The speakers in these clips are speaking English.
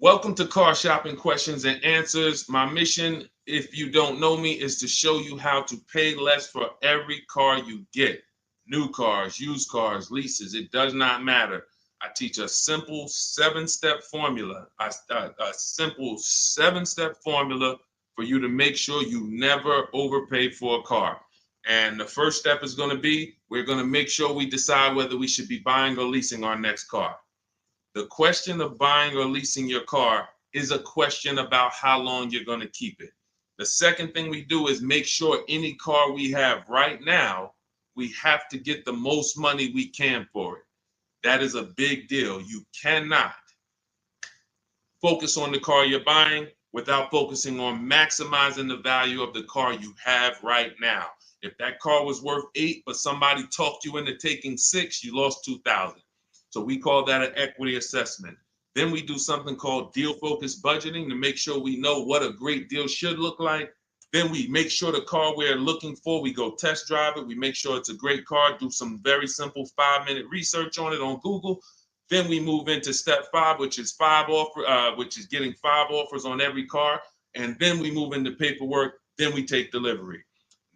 Welcome to Car Shopping Questions and Answers. My mission, if you don't know me, is to show you how to pay less for every car you get. New cars, used cars, leases, it does not matter. I teach a simple seven-step formula, a simple seven-step formula for you to make sure you never overpay for a car. And the first step is going to be, we're going to make sure we decide whether we should be buying or leasing our next car. The question of buying or leasing your car is a question about how long you're going to keep it. The second thing we do is make sure any car we have right now, we have to get the most money we can for it. That is a big deal. You cannot focus on the car you're buying without focusing on maximizing the value of the car you have right now. If that car was worth 8, but somebody talked you into taking 6, you lost 2,000. So we call that an equity assessment. Then we do something called deal focused budgeting to make sure we know what a great deal should look like. Then we make sure the car we're looking for, we go test drive it. We make sure it's a great car, do some very simple 5-minute research on it on Google. Then we move into step 5, which is getting 5 offers on every car. And then we move into paperwork. Then we take delivery.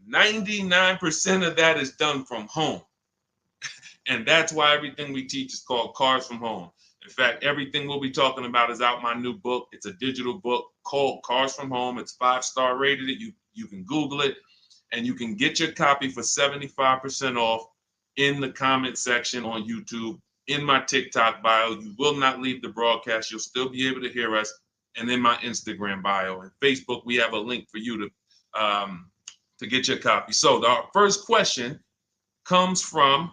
99% of that is done from home. And that's why everything we teach is called Cars from Home. In fact, everything we'll be talking about is out my new book. It's a digital book called Cars from Home. It's 5-star rated. You can Google it, and you can get your copy for 75% off in the comment section on YouTube, in my TikTok bio. You will not leave the broadcast. You'll still be able to hear us. And in my Instagram bio and Facebook, we have a link for you to get your copy. So our first question comes from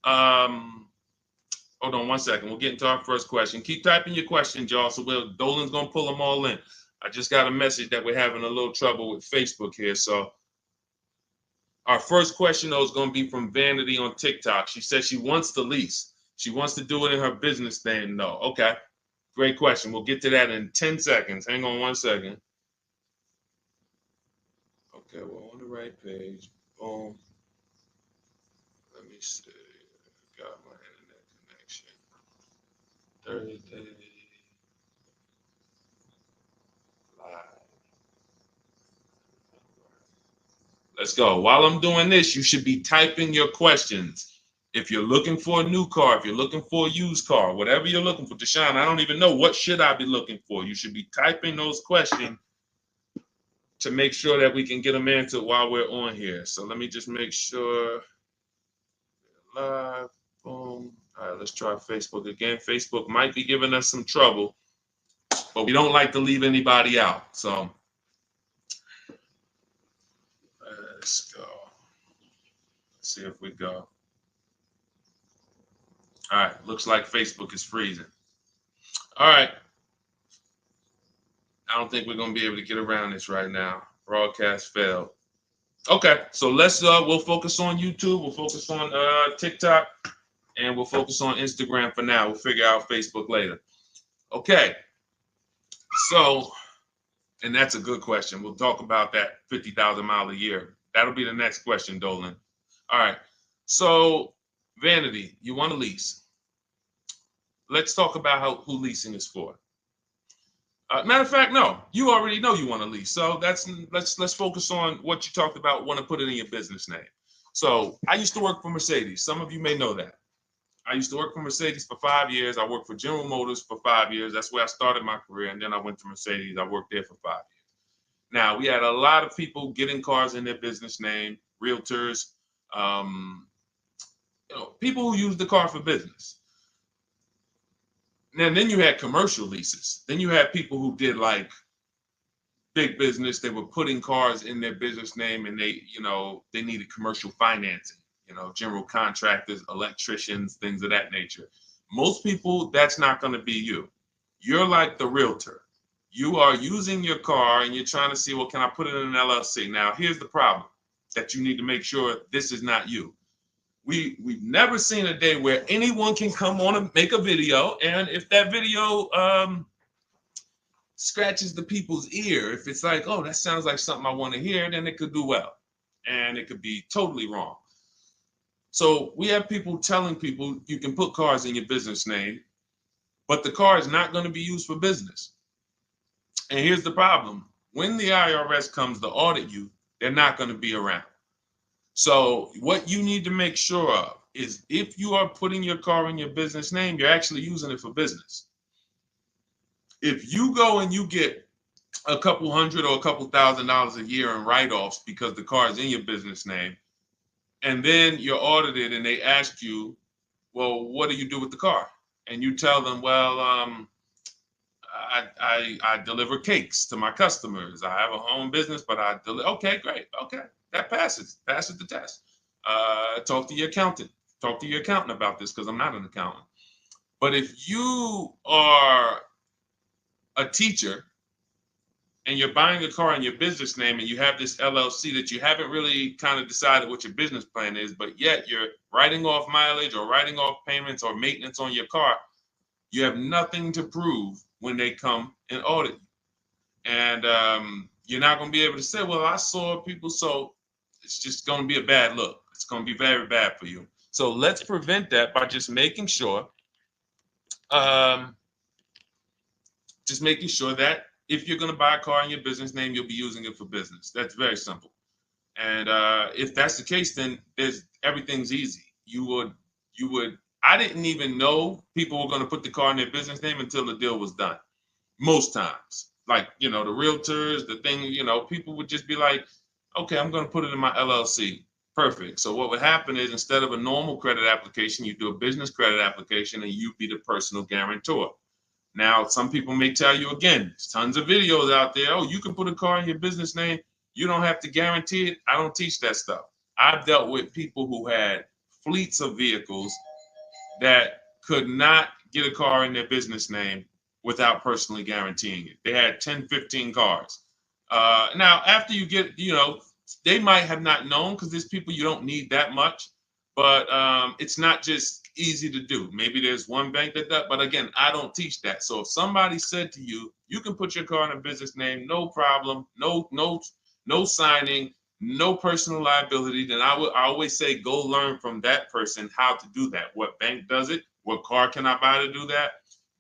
hold on one second. We'll get into our first question. Keep typing your questions, y'all. So Dolan's gonna pull them all in. I just got a message that we're having a little trouble with Facebook here. So our first question though is gonna be from Vanity on TikTok. She says she wants to lease. She wants to do it in her business name though. Okay, great question. We'll get to that in 10 seconds. Hang on one second. Okay, we're on the right page. Boom. Let me see. Got my internet connection. Thursday live. Let's go. While I'm doing this, you should be typing your questions. If you're looking for a new car, if you're looking for a used car, whatever you're looking for, Deshone, I don't even know what should I be looking for. You should be typing those questions to make sure that we can get them answered while we're on here. So let me just make sure. Live. Boom. All right, let's try Facebook again. Facebook might be giving us some trouble, but we don't like to leave anybody out. So let's go. Let's see if we go. All right, looks like Facebook is freezing. All right. I don't think we're going to be able to get around this right now. Broadcast failed. Okay, so we'll focus on YouTube. We'll focus on TikTok. And we'll focus on Instagram for now. We'll figure out Facebook later. Okay. So, and that's a good question. We'll talk about that 50,000 mile a year. That'll be the next question, Dolan. All right. So, Vanity, you want to lease. Let's talk about who leasing is for. Matter of fact, no, you already know you want to lease. So let's focus on what you talked about, want to put it in your business name. So I used to work for Mercedes. Some of you may know that. I used to work for Mercedes for 5 years. I worked for General Motors for 5 years. That's where I started my career. And then I went to Mercedes. I worked there for 5 years. Now, we had a lot of people getting cars in their business name, realtors, people who use the car for business. And then you had commercial leases. Then you had people who did like big business. They were putting cars in their business name and they needed commercial financing. General contractors, electricians, things of that nature. Most people, that's not going to be you. You're like the realtor. You are using your car and you're trying to see, well, can I put it in an LLC? Now, here's the problem that you need to make sure this is not you. We've never seen a day where anyone can come on and make a video, and if that video scratches the people's ear, if it's like, oh, that sounds like something I want to hear, then it could do well, and it could be totally wrong. So we have people telling people you can put cars in your business name. but the car is not going to be used for business. And here's the problem. When the IRS comes to audit you, they're not going to be around. So what you need to make sure of is if you are putting your car in your business name, you're actually using it for business. If you go and you get a couple hundred or a couple $1,000s a year in write-offs because the car is in your business name, and then you're audited and they ask you, well, what do you do with the car? And you tell them, well, I deliver cakes to my customers. I have a home business, but I deliver. Okay, great. Okay, that passes the test. Talk to your accountant. Talk to your accountant about this because I'm not an accountant. But if you are a teacher and you're buying a car in your business name and you have this LLC that you haven't really kind of decided what your business plan is, but yet you're writing off mileage or writing off payments or maintenance on your car, you have nothing to prove when they come and audit you. And you're not going to be able to say, well, I saw people. So it's just going to be a bad look. It's going to be very bad for you. So let's prevent that by just making sure that if you're going to buy a car in your business name, you'll be using it for business. That's very simple. And if that's the case, then everything's easy. I didn't even know people were going to put the car in their business name until the deal was done. Most times, like, the realtors, the thing, people would just be like, okay, I'm going to put it in my LLC. Perfect. So what would happen is instead of a normal credit application, you do a business credit application and you be the personal guarantor. Now, some people may tell you, again, there's tons of videos out there. Oh, you can put a car in your business name. You don't have to guarantee it. I don't teach that stuff. I've dealt with people who had fleets of vehicles that could not get a car in their business name without personally guaranteeing it. They had 10, 15 cars. Now, after you get, they might have not known because there's people you don't need that much, but it's not just easy to do. Maybe there's one bank that does, but again, I don't teach that. So if somebody said to you, you can put your car in a business name, no problem, no signing, no personal liability, then I always say go learn from that person how to do that. What bank does it? What car can I buy to do that?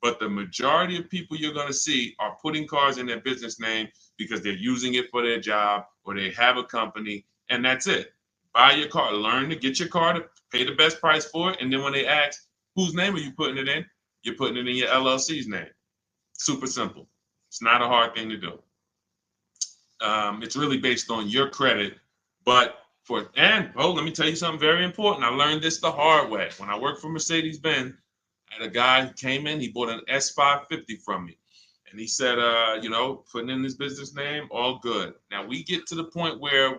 But the majority of people you're going to see are putting cars in their business name because they're using it for their job or they have a company, and that's it. Buy your car, learn to get your car to pay the best price for it, and then when they ask, whose name are you putting it in? You're putting it in your LLC's name. Super simple. It's not a hard thing to do. It's really based on your credit, but let me tell you something very important. I learned this the hard way. When I worked for Mercedes-Benz, I had a guy who came in, he bought an S550 from me. And he said, putting in his business name, all good. Now we get to the point where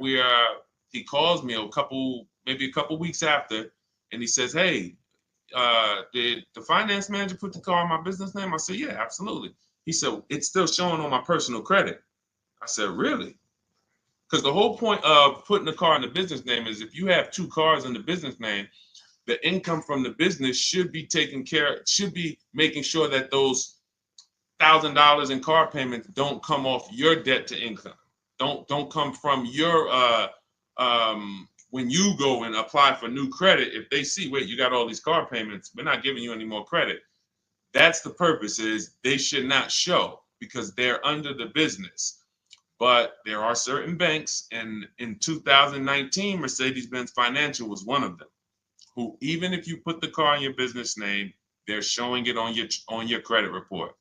he calls me maybe a couple weeks after, and he says, hey, did the finance manager put the car in my business name? I said, yeah, absolutely. He said, it's still showing on my personal credit. I said, really? Because the whole point of putting the car in the business name is if you have two cars in the business name, the income from the business should be making sure that those $1,000 in car payments don't come off your debt to income. Don't come from your when you go and apply for new credit. If they see, wait, you got all these car payments, we're not giving you any more credit. That's the purpose, is they should not show because they're under the business. But there are certain banks, and in 2019, Mercedes-Benz Financial was one of them, who even if you put the car in your business name, they're showing it on your credit report.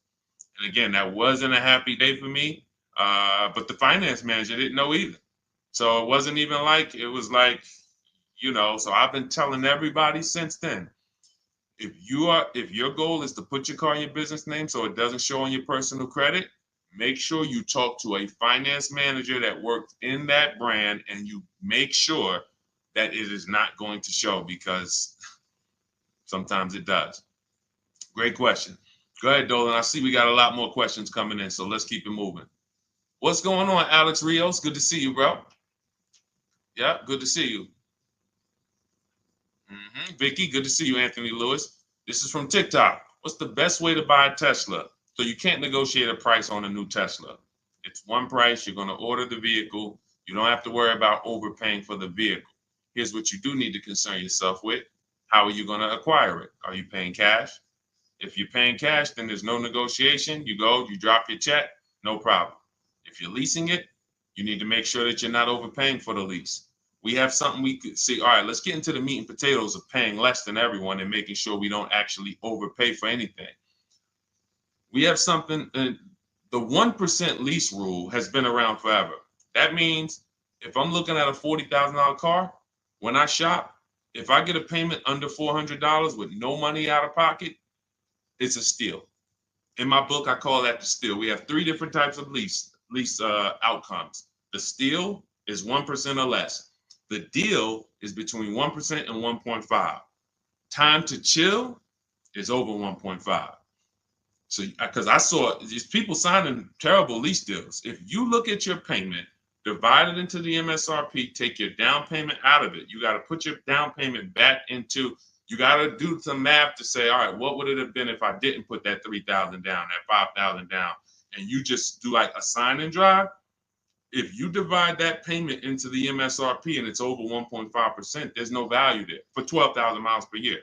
And again, that wasn't a happy day for me, but the finance manager didn't know either. So it wasn't even like, it was like, so I've been telling everybody since then, if your goal is to put your car in your business name so it doesn't show on your personal credit, make sure you talk to a finance manager that works in that brand and you make sure that it is not going to show, because sometimes it does. Great question. Go ahead, Dolan. I see we got a lot more questions coming in, so let's keep it moving. What's going on, Alex Rios? Good to see you, bro. Yeah, good to see you. Vicky, good to see you, Anthony Lewis. This is from TikTok. What's the best way to buy a Tesla? So you can't negotiate a price on a new Tesla. It's one price. You're going to order the vehicle. You don't have to worry about overpaying for the vehicle. Here's what you do need to concern yourself with. How are you going to acquire it? Are you paying cash? If you're paying cash, then there's no negotiation. You go, you drop your check, no problem. If you're leasing it, you need to make sure that you're not overpaying for the lease. We have something we could see. All right, let's get into the meat and potatoes of paying less than everyone and making sure we don't actually overpay for anything. We have something, the 1% lease rule has been around forever. That means if I'm looking at a $40,000 car, when I shop, if I get a payment under $400 with no money out of pocket, it's a steal. In my book, I call that the steal. We have 3 different types of lease outcomes. The steal is 1% or less. The deal is between 1% and 1.5. Time to chill is over 1.5. So, because I saw these people signing terrible lease deals. If you look at your payment, divide it into the MSRP, take your down payment out of it. You got to put your down payment back into, you got to do some math to say, all right, what would it have been if I didn't put that 3,000 down, that 5,000 down, and you just do like a sign and drive? If you divide that payment into the MSRP and it's over 1.5%, there's no value there for 12,000 miles per year.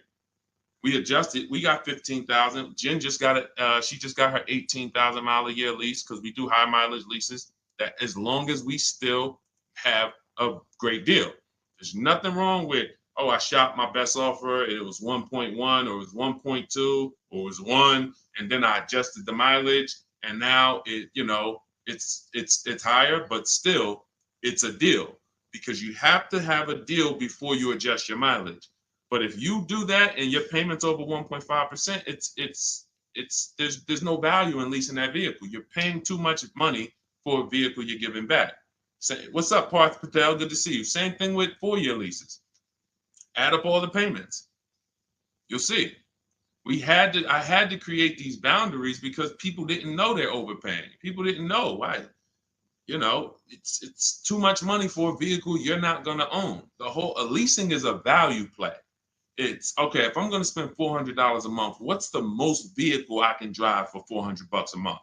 We adjusted. We got 15,000. Jen just got it. She just got her 18,000 mile a year lease because we do high mileage leases. That as long as we still have a great deal, there's nothing wrong with, oh, I shopped my best offer. It was 1.1 or it was 1.2 or it was 1, and then I adjusted the mileage, and now it, it's higher, but still it's a deal because you have to have a deal before you adjust your mileage. But if you do that and your payment's over 1.5%, there's no value in leasing that vehicle. You're paying too much money for a vehicle you're giving back. Say, what's up, Parth Patel? Good to see you. Same thing with 4-year leases. Add up all the payments. You'll see. I had to create these boundaries because people didn't know they're overpaying. People didn't know why. It's too much money for a vehicle you're not going to own. Leasing is a value play. It's okay, if I'm going to spend $400 a month, what's the most vehicle I can drive for $400 a month?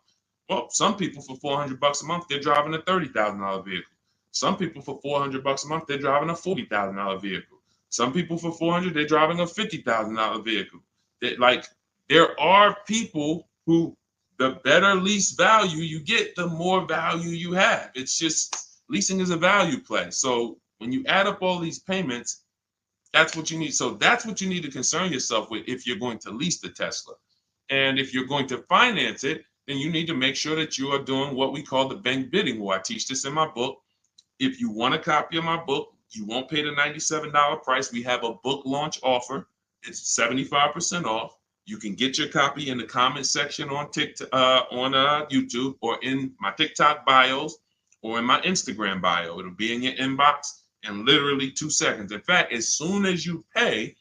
Well, some people for $400 a month, they're driving a $30,000 vehicle. Some people for $400 a month, they're driving a $40,000 vehicle. Some people for $400, they're driving a $50,000 vehicle. There are people who, the better lease value you get, the more value you have. It's just, leasing is a value play. So when you add up all these payments, that's what you need. So that's what you need to concern yourself with if you're going to lease the Tesla. And if you're going to finance it, then you need to make sure that you are doing what we call the bank bidding war. I teach this in my book. If you want a copy of my book, you won't pay the $97 price. We have a book launch offer. It's 75% off. You can get your copy in the comment section on TikTok, on YouTube, or in my TikTok bios, or in my Instagram bio. It'll be in your inbox in literally 2 seconds. In fact, as soon as you pay,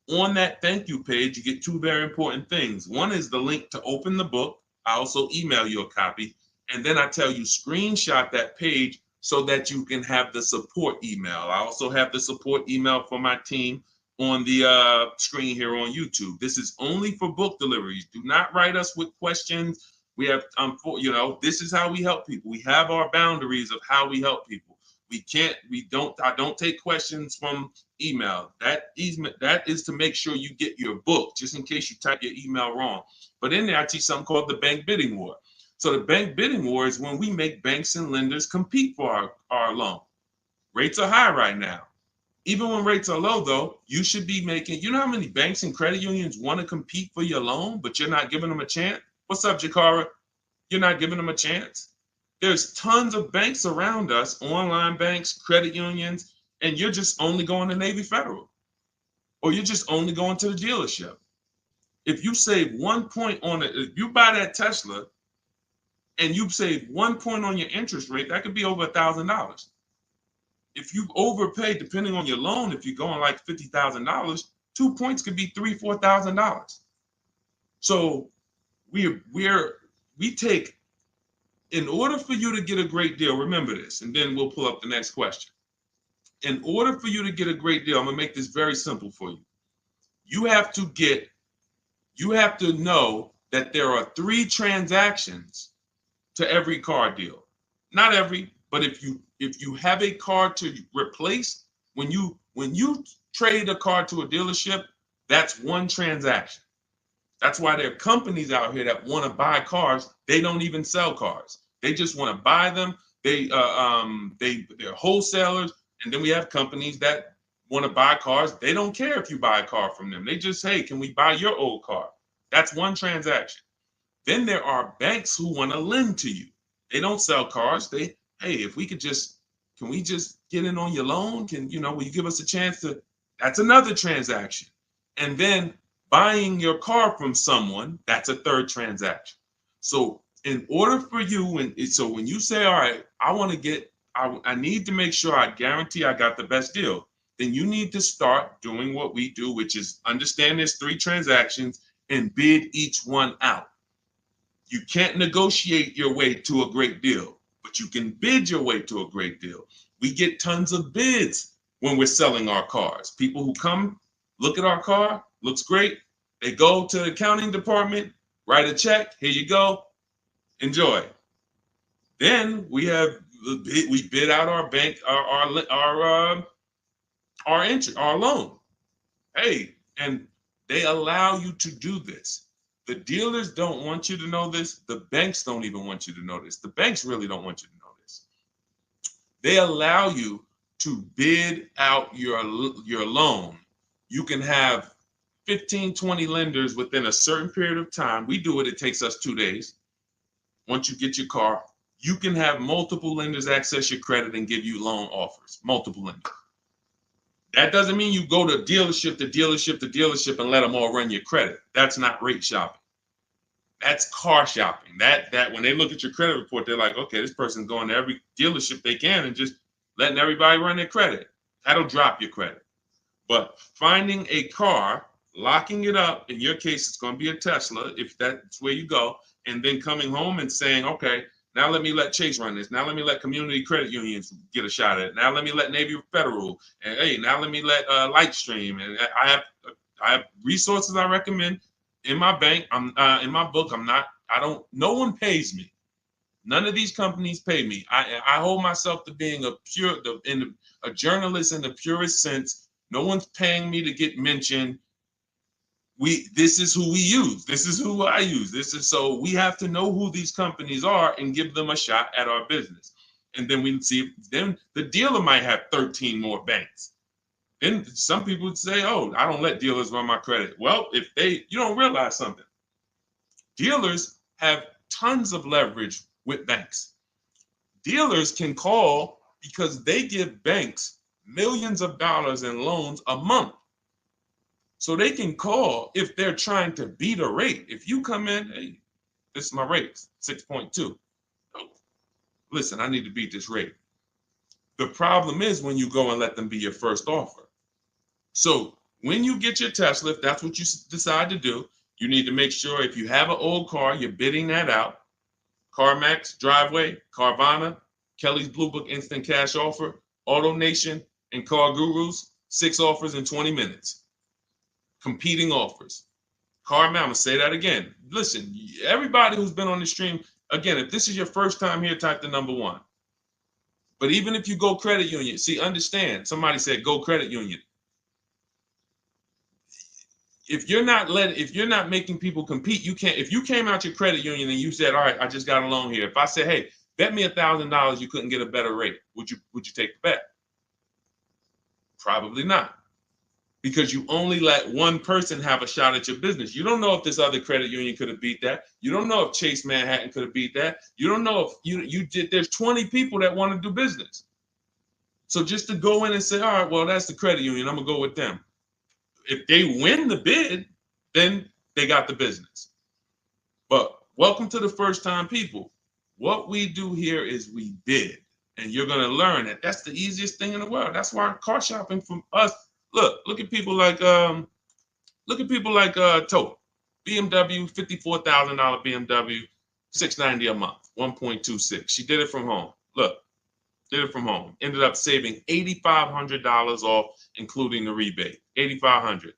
on that thank you page, you get 2 very important things. One is the link to open the book. I also email you a copy. And then I tell you, screenshot that page so that you can have the support email. I also have the support email for my team on the screen here on YouTube. This is only for book deliveries. Do not write us with questions. We have, this is how we help people. We have our boundaries of how we help people. I don't take questions from email. That is to make sure you get your book, just in case you type your email wrong. But in there, I teach something called the bank bidding war. So the bank bidding war is when we make banks and lenders compete for our loan. Rates are high right now. Even when rates are low, though, you should be making, you know how many banks and credit unions want to compete for your loan, but you're not giving them a chance? What's up, Jakara? You're not giving them a chance? There's tons of banks around us, online banks, credit unions, and you're just only going to Navy Federal, or you're just only going to the dealership. If you save 1 point on it, if you buy that Tesla and you save 1 point on your interest rate, that could be over $1,000. If you overpay, depending on your loan, if you're going like $50,000, 2 points could be $3,000, $4,000. So we take, in order for you to get a great deal, remember this, and then we'll pull up the next question. In order for you to get a great deal, I'm gonna make this very simple for you. You have to know that there are 3 transactions to every car deal. Not every, but if you have a car to replace, when you trade a car to a dealership, that's 1 transaction. That's why there are companies out here that want to buy cars. They don't even sell cars. They just want to buy them. They're wholesalers, and then we have companies that want to buy cars. They don't care if you buy a car from them. They just, hey, can we buy your old car? That's one transaction. Then there are banks who want to lend to you. They don't sell cars. Hey, if we could just, can we just get in on your loan? Will you give us a chance to? That's another transaction. And then buying your car from someone, that's a third transaction. So in order for you, so when you say, all right, I need to make sure I guarantee I got the best deal, then you need to start doing what we do, which is understand there's 3 transactions and bid each one out. You can't negotiate your way to a great deal, but you can bid your way to a great deal. We get tons of bids when we're selling our cars. People who come, look at our car, looks great. They go to the accounting department, write a check. Here you go. Enjoy. Then we bid out our bank, our loan. Hey, and they allow you to do this. The dealers don't want you to know this. The banks don't even want you to know this. The banks really don't want you to know this. They allow you to bid out your loan. You can have 15, 20 lenders within a certain period of time. We do it. It takes us 2 days. Once you get your car, you can have multiple lenders access your credit and give you loan offers. Multiple lenders. That doesn't mean you go to dealership to dealership to dealership and let them all run your credit. That's not rate shopping. That's car shopping. That when they look at your credit report, they're like, okay, this person's going to every dealership they can and just letting everybody run their credit. That'll drop your credit. But finding a car, locking it up, in your case, it's going to be a Tesla, if that's where you go, and then coming home and saying, okay, now let me let Chase run this. Now let me let community credit unions get a shot at it. Now let me let Navy Federal. And hey, now let me let Lightstream. And I have resources I recommend in my bank. In my book. No one pays me. None of these companies pay me. I hold myself to being a journalist in the purest sense. No one's paying me to get mentioned. This is who we use. This is who I use. So we have to know who these companies are and give them a shot at our business. And then we see, then the dealer might have 13 more banks. Then some people would say, oh, I don't let dealers run my credit. Well, you don't realize something. Dealers have tons of leverage with banks. Dealers can call because they give banks millions of dollars in loans a month. So they can call if they're trying to beat a rate. If you come in, hey, this is my rate, 6.2. Oh, listen, I need to beat this rate. The problem is when you go and let them be your first offer. So when you get your Tesla, if that's what you decide to do, you need to make sure if you have an old car, you're bidding that out. CarMax, Driveway, Carvana, Kelly's Blue Book Instant Cash Offer, AutoNation, and Car Gurus, 6 offers in 20 minutes. Competing offers. CarMax, I'm going to say that again. Listen, everybody who's been on the stream, again, if this is your first time here, type the number 1. But even if you go credit union, see, understand, somebody said go credit union. If you're not making people compete, you can't. If you came out your credit union and you said, all right, I just got a loan here. If I said, hey, bet me $1,000 you couldn't get a better rate, would you take the bet? Probably not. Because you only let one person have a shot at your business. You don't know if this other credit union could have beat that. You don't know if Chase Manhattan could have beat that. You don't know if you did. There's 20 people that want to do business. So just to go in and say, all right, well, that's the credit union, I'm going to go with them. If they win the bid, then they got the business. But welcome to the first time people. What we do here is we bid. And you're going to learn that that's the easiest thing in the world. That's why car shopping from us. Look at people like Tote, BMW, $54,000 BMW, $690 a month, 1.26. She did it from home. Did it from home. Ended up saving $8,500 off, including the rebate. $8,500.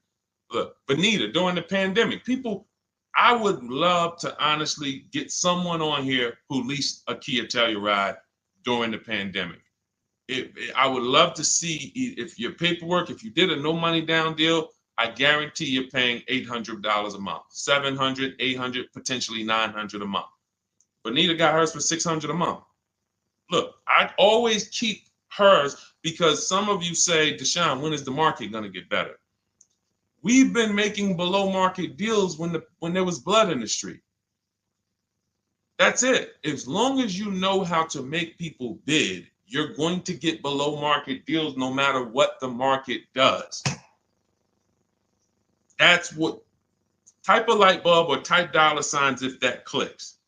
Look, Benita, during the pandemic, I would love to honestly get someone on here who leased a Kia Telluride during the pandemic. I would love to see if your paperwork, if you did a no money down deal, I guarantee you're paying $800 a month, 700, 800, potentially 900 a month. Bonita got hers for 600 a month. Look, I always keep hers because some of you say, Deshone, when is the market going to get better? We've been making below market deals when there was blood in the street. That's it. As long as you know how to make people bid, you're going to get below market deals no matter what the market does. That's what, type a light bulb or type dollar signs if that clicks.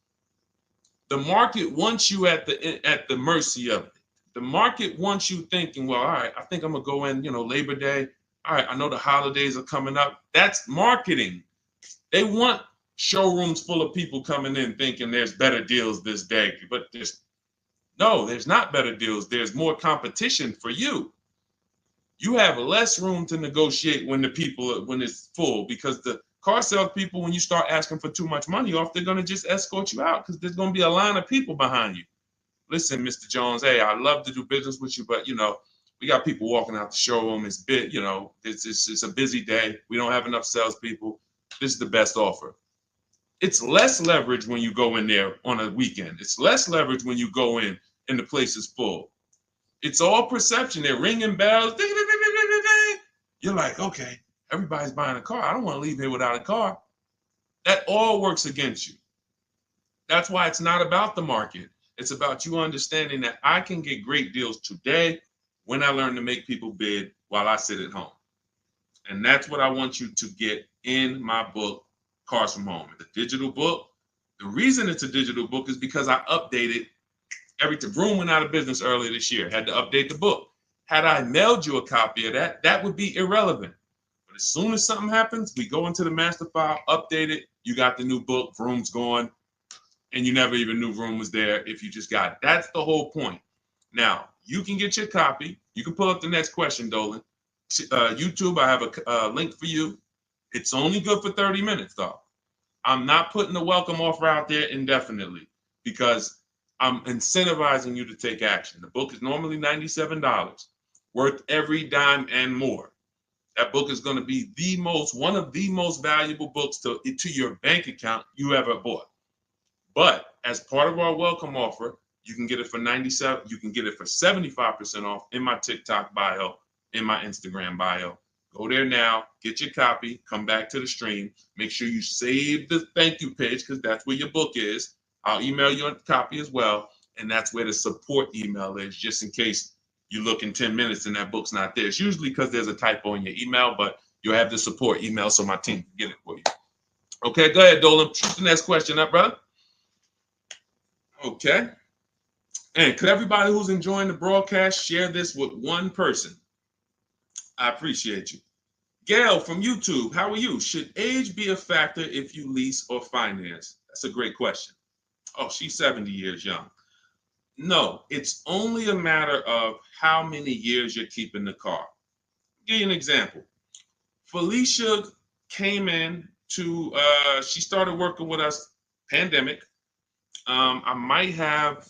The market wants you at the mercy of it. The market wants you thinking, well, all right, I think I'm gonna go in, Labor Day. All right, I know the holidays are coming up. That's marketing. They want showrooms full of people coming in thinking there's better deals this day, but there's not better deals. There's more competition for you. You have less room to negotiate when it's full, because the car sales people, when you start asking for too much money off, they're going to just escort you out because there's going to be a line of people behind you. Listen, Mr. Jones, hey, I'd love to do business with you, but we got people walking out the showroom. It's it's a busy day. We don't have enough salespeople. This is the best offer. It's less leverage when you go in there on a weekend. It's less leverage when you go in and the place is full. It's all perception. They're ringing bells. Ding, ding, ding, ding, ding, ding. You're like, okay, everybody's buying a car. I don't want to leave here without a car. That all works against you. That's why it's not about the market. It's about you understanding that I can get great deals today when I learn to make people bid while I sit at home. And that's what I want you to get in my book, Cars from Home. It's a digital book. The reason it's a digital book is because I updated Vroom went out of business earlier this year. Had to update the book. Had I mailed you a copy of that would be irrelevant. But as soon as something happens, we go into the master file, update it. You got the new book. Vroom's gone, and you never even knew Vroom was there if you just got it. That's the whole point. Now you can get your copy. You can pull up the next question, Dolan. YouTube, I have a link for you. It's only good for 30 minutes, though. I'm not putting the welcome offer out there indefinitely because I'm incentivizing you to take action. The book is normally $97, worth every dime and more. That book is going to be one of the most valuable books to your bank account you ever bought. But as part of our welcome offer, you can get it for $97. You can get it for 75% off in my TikTok bio, in my Instagram bio. Go there now, get your copy, come back to the stream. Make sure you save the thank you page because that's where your book is. I'll email you a copy as well. And that's where the support email is, just in case you look in 10 minutes and that book's not there. It's usually because there's a typo in your email, but you'll have the support email so my team can get it for you. Okay, go ahead, Dolan. Shoot the next question up, brother. Okay. And could everybody who's enjoying the broadcast share this with one person? I appreciate you. Gail from YouTube, how are you? Should age be a factor if you lease or finance? That's a great question. Oh, she's 70 years young. No, it's only a matter of how many years you're keeping the car. I'll give you an example. Felicia came in she started working with us, pandemic. I might have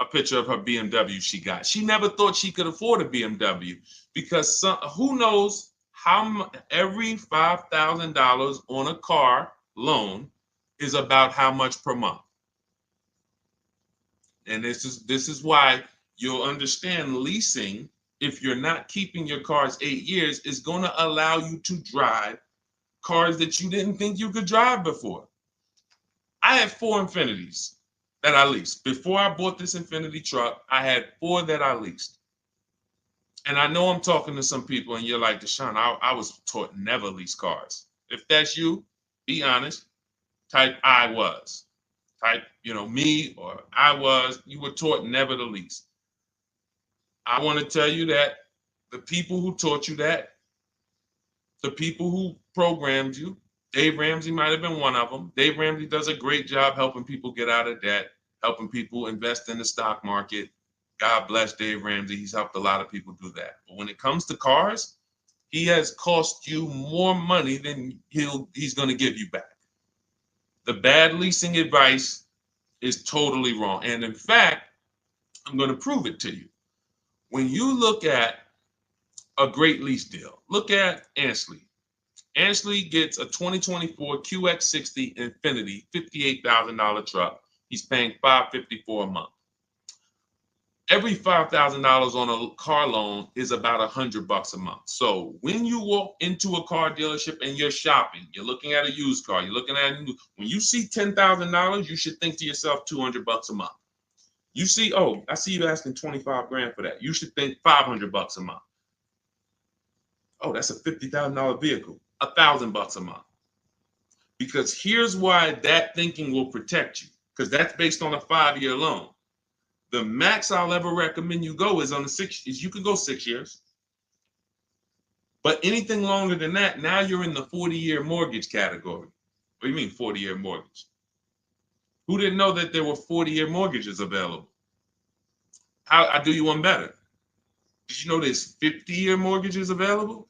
a picture of her BMW she got. She never thought she could afford a BMW because who knows how every $5,000 on a car loan is about how much per month. And this is why you'll understand leasing, if you're not keeping your cars 8 years, is going to allow you to drive cars that you didn't think you could drive before. I had 4 Infinities that I leased. Before I bought this Infinity truck, I had 4 that I leased. And I know I'm talking to some people and you're like, Deshone, I was taught never lease cars. If that's you, be honest. Type I was. Type, me or I was. You were taught never to lease. I want to tell you that the people who taught you that, the people who programmed you, Dave Ramsey might have been one of them. Dave Ramsey does a great job helping people get out of debt, helping people invest in the stock market. God bless Dave Ramsey. He's helped a lot of people do that. But when it comes to cars, he has cost you more money than he's going to give you back. The bad leasing advice is totally wrong. And in fact, I'm going to prove it to you. When you look at a great lease deal. Look at Ansley. Ansley gets a 2024 QX60 Infinity $58,000 truck. He's paying $554 a month. Every $5,000 on a car loan is about $100 a month. So when you walk into a car dealership and you're shopping, you're looking at a used car, you're looking at a new, when you see $10,000, you should think to yourself $200 a month. You see, oh, I see you asking 25 grand for that. You should think $500 a month. Oh, that's a $50,000 vehicle, $1,000 a month. Because here's why that thinking will protect you, because that's based on a 5-year loan. The max I'll ever recommend you go is on the 6 years. You can go 6 years. But anything longer than that, now you're in the 40-year mortgage category. What do you mean 40-year mortgage? Who didn't know that there were 40-year mortgages available? I'll do you one better. Did you know there's 50-year mortgages available?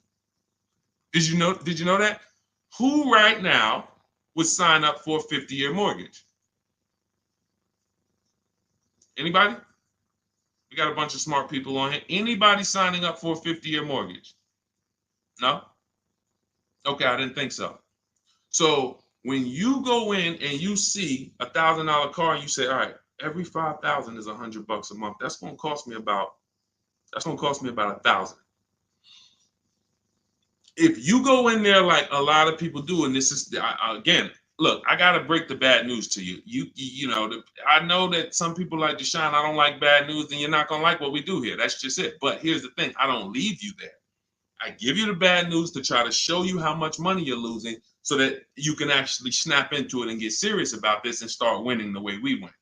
Did you know that? Who right now would sign up for a 50-year mortgage? Anybody? We got a bunch of smart people on here. Anybody signing up for a 50-year mortgage? No? Okay, I didn't think so. So when you go in and you see $1,000 car and you say, all right, every 5,000 is $100 a month. That's gonna cost me about $1,000. If you go in there like a lot of people do, and this is again, look, I gotta break the bad news to you. I know that some people like Deshone, I don't like bad news, and you're not gonna like what we do here. That's just it. But here's the thing: I don't leave you there. I give you the bad news to try to show you how much money you're losing, so that you can actually snap into it and get serious about this and start winning the way we win.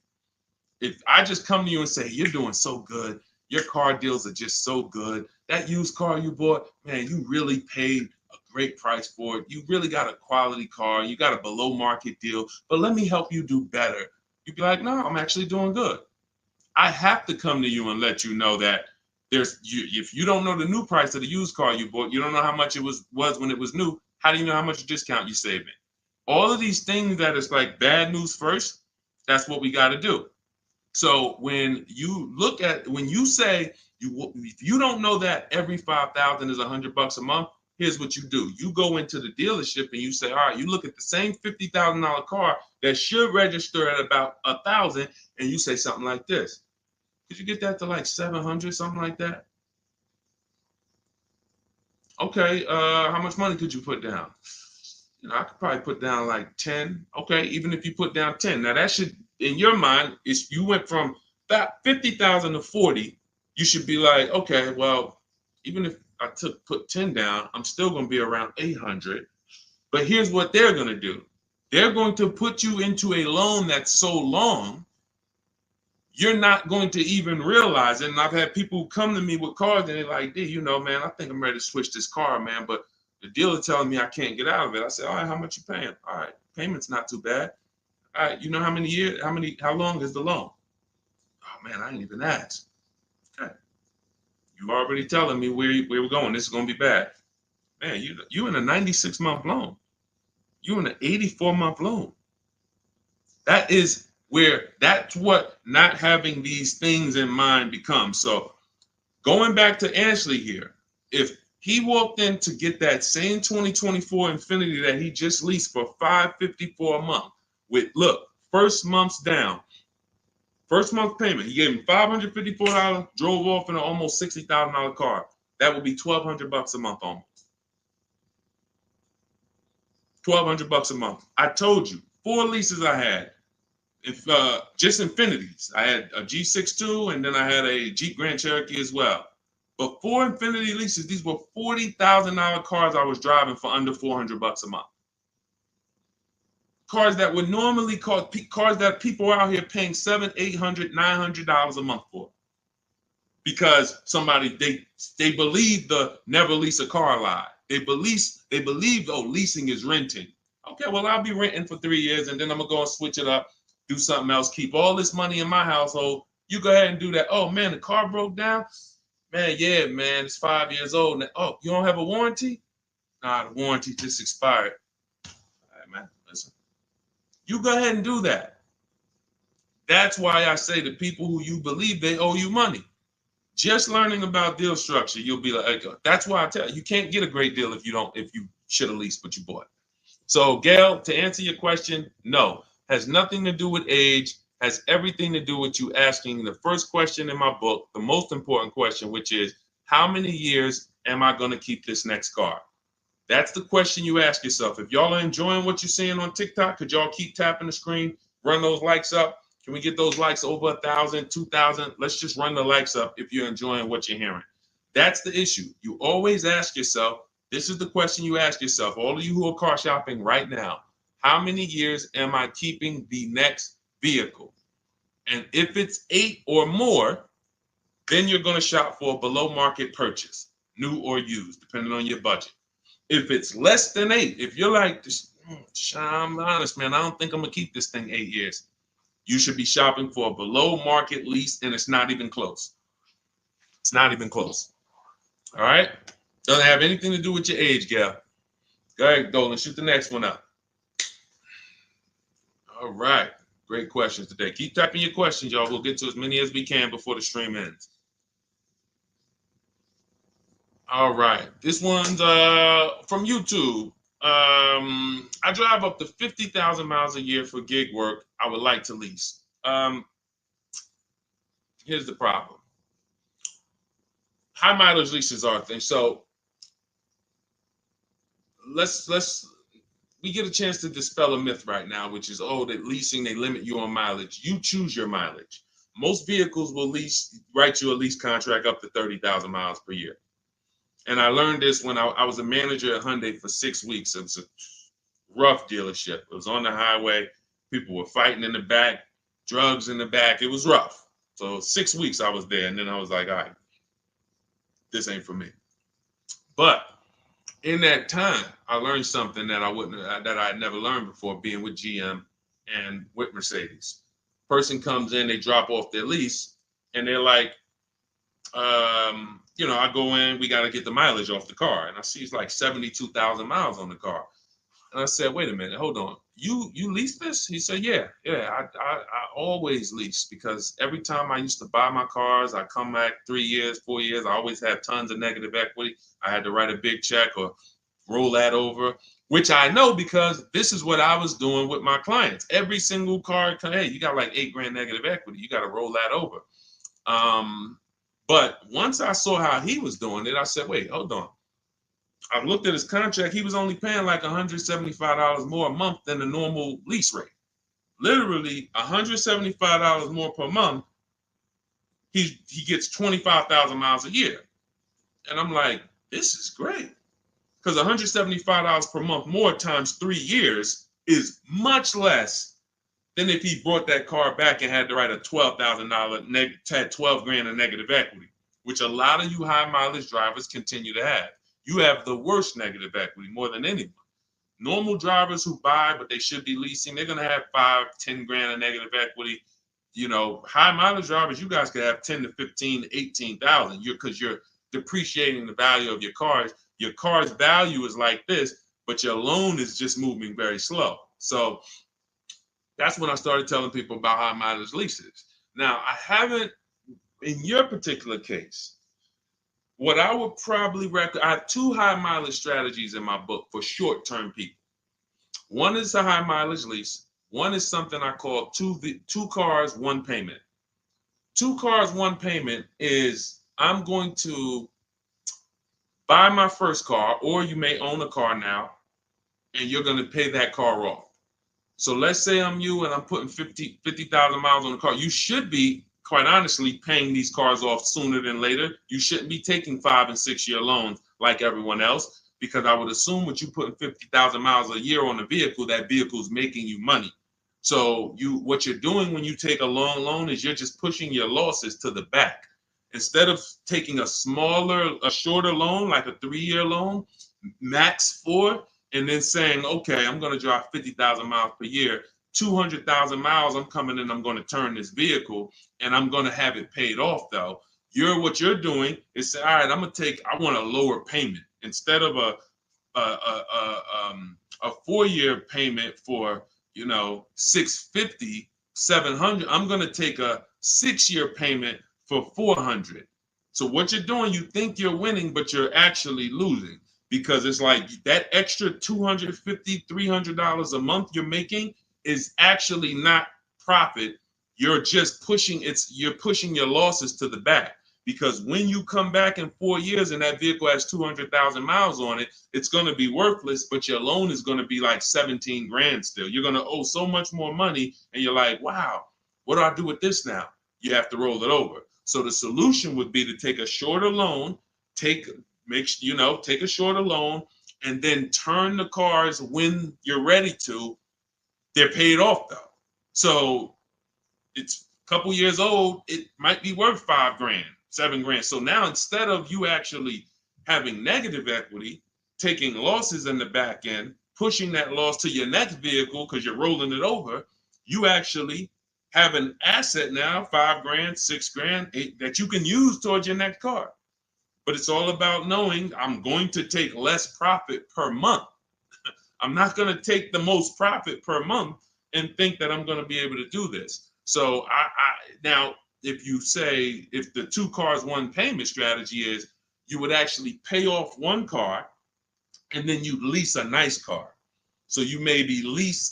If I just come to you and say, you're doing so good, your car deals are just so good, that used car you bought, man, you really paid a great price for it. You really got a quality car. You got a below market deal, but let me help you do better. You'd be like, no, I'm actually doing good. I have to come to you and let you know that if you don't know the new price of the used car you bought, you don't know how much it was when it was new. How do you know how much discount you saving? All of these things that is like bad news first, that's what we got to do. So when you say if you don't know that every 5,000 is $100 a month, here's what you do. You go into the dealership and you say, all right, you look at the same $50,000 car that should register at about 1,000, and you say something like this. Could you get that to like 700, something like that? Okay, how much money could you put down? I could probably put down like 10. Okay, even if you put down 10. Now that should, in your mind, if you went from that 50,000 to 40, you should be like, okay, well, even if I put 10 down, I'm still going to be around 800. But here's what they're going to do. They're going to put you into a loan that's so long, you're not going to even realize it. And I've had people come to me with cars and they're like, D, man, I think I'm ready to switch this car, man, but the dealer telling me I can't get out of it. I said, all right, how much you paying? All right, payment's not too bad. All right, you know how many years, how long is the loan? Oh man, I ain't even asked. Okay. You already telling me where we're going. This is gonna be bad. Man, you in a 96-month loan. You in an 84-month loan. That's what not having these things in mind becomes. So going back to Ashley here, if he walked in to get that same 2024 Infinity that he just leased for $554 a month with, look, first month's down, first month payment, he gave him $554, drove off in an almost $60,000 car. That would be $1,200 a month almost. $1,200 a month. I told you, 4 leases I had. Just Infinities. I had a G62 and then I had a Jeep Grand Cherokee as well. But 4 Infinity leases, these were $40,000 cars I was driving for under $400 a month. Cars that would normally cost, cars that people are out here paying $700, $800, $900 a month for. Because they believe the never lease a car lie. They believe, oh, leasing is renting. Okay, well, I'll be renting for 3 years and then I'm gonna go and switch it up, do something else, keep all this money in my household. You go ahead and do that. Oh man, the car broke down. Man, yeah, man, it's 5 years old. Now, oh, you don't have a warranty? Nah, the warranty just expired. All right, man, listen. You go ahead and do that. That's why I say to people who you believe they owe you money. Just learning about deal structure, you'll be like, that's why I tell you, you can't get a great deal if you should have leased what you bought. So, Gail, to answer your question, no, has nothing to do with age, has everything to do with you asking the first question in my book, the most important question, which is, how many years am I going to keep this next car? That's the question you ask yourself. If y'all are enjoying what you're seeing on TikTok, could y'all keep tapping the screen, run those likes up? Can we get those likes over 1,000, 2,000? Let's just run the likes up if you're enjoying what you're hearing. That's the issue. You always ask yourself, this is the question you ask yourself, all of you who are car shopping right now, how many years am I keeping the next vehicle? And if it's 8 or more, then you're going to shop for a below market purchase, new or used, depending on your budget. If it's less than 8, if you're like, I'm honest, man, I don't think I'm going to keep this thing 8 years. You should be shopping for a below market lease, and it's not even close. It's not even close. All right? Doesn't have anything to do with your age, Gail. Go ahead, Dolan, shoot the next one up. All right. Great questions today. Keep typing your questions, y'all. We'll get to as many as we can before the stream ends. All right. This one's from YouTube. I drive up to 50,000 miles a year for gig work. I would like to lease. Here's the problem. High mileage leases are a thing. So we get a chance to dispel a myth right now, which is, oh, that leasing, they limit you on mileage. You choose your mileage. Most vehicles will write you a lease contract up to 30,000 miles per year. And I learned this when I was a manager at Hyundai for 6 weeks. It was a rough dealership. It was on the highway. People were fighting in the back, drugs in the back. It was rough. So 6 weeks I was there, and then I was like, all right, this ain't for me. But in that time, I learned something that I had never learned before, being with GM and with Mercedes. Person comes in, they drop off their lease, and they're like, I go in, we got to get the mileage off the car. And I see it's like 72,000 miles on the car. And I said, wait a minute, hold on. You lease this? He said, yeah, I always lease, because every time I used to buy my cars, I come back 3 years, 4 years, I always had tons of negative equity. I had to write a big check or roll that over, which I know because this is what I was doing with my clients. Every single car, hey, you got like $8,000 negative equity. You got to roll that over. But once I saw how he was doing it, I said, wait, hold on. I looked at his contract. He was only paying like $175 more a month than the normal lease rate. Literally $175 more per month. He gets 25,000 miles a year. And I'm like, this is great. Because $175 per month more times 3 years is much less than if he brought that car back and had to write a $12,000 had $12,000 in negative equity, which a lot of you high mileage drivers continue to have. You have the worst negative equity more than anyone. Normal drivers who buy, but they should be leasing, they're going to have $5,000-10,000 in negative equity. High mileage drivers, you guys could have 10 to 15, 18,000 because you're depreciating the value of your cars. Your car's value is like this, but your loan is just moving very slow. So that's when I started telling people about high mileage leases. Now, I haven't, in your particular case, what I would probably recommend, I have 2 high mileage strategies in my book for short-term people. One is a high mileage lease. One is something I call two cars, one payment. 2 cars, one payment is I'm going to buy my first car, or you may own a car now, and you're going to pay that car off. So let's say I'm you and I'm putting 50,000 miles on the car. You should be, quite honestly, paying these cars off sooner than later. You shouldn't be taking 5- and 6-year loans like everyone else, because I would assume with you putting 50,000 miles a year on a vehicle, that vehicle is making you money. So what you're doing when you take a long loan is you're just pushing your losses to the back. Instead of taking a shorter loan, like a 3-year loan, max 4, and then saying, okay, I'm going to drive 50,000 miles per year, 200,000 miles, I'm coming in, I'm going to turn this vehicle, and I'm going to have it paid off, though. What you're doing is say, all right, I want a lower payment. Instead of a 4-year payment for, $650, $700, I'm going to take a 6-year payment for $400. So what you're doing, you think you're winning, but you're actually losing, because it's like that extra $250, $300 a month you're making is actually not profit. You're just you're pushing your losses to the back, because when you come back in 4 years and that vehicle has 200,000 miles on it, it's going to be worthless, but your loan is going to be like 17 grand still. You're going to owe so much more money, and you're like, wow, what do I do with this now? You have to roll it over. So the solution would be to take a shorter loan, take a shorter loan, and then turn the cars when you're ready to. They're paid off though. So it's a couple years old, it might be worth 5 grand, 7 grand. So now instead of you actually having negative equity, taking losses in the back end, pushing that loss to your next vehicle because you're rolling it over, you actually have an asset now, 5 grand, 6 grand, 8, that you can use towards your next car. But it's all about knowing I'm going to take less profit per month. I'm not going to take the most profit per month and think that I'm going to be able to do this. So now, if you say, if the 2 cars, 1 payment strategy is, you would actually pay off 1 car and then you lease a nice car. So you maybe lease,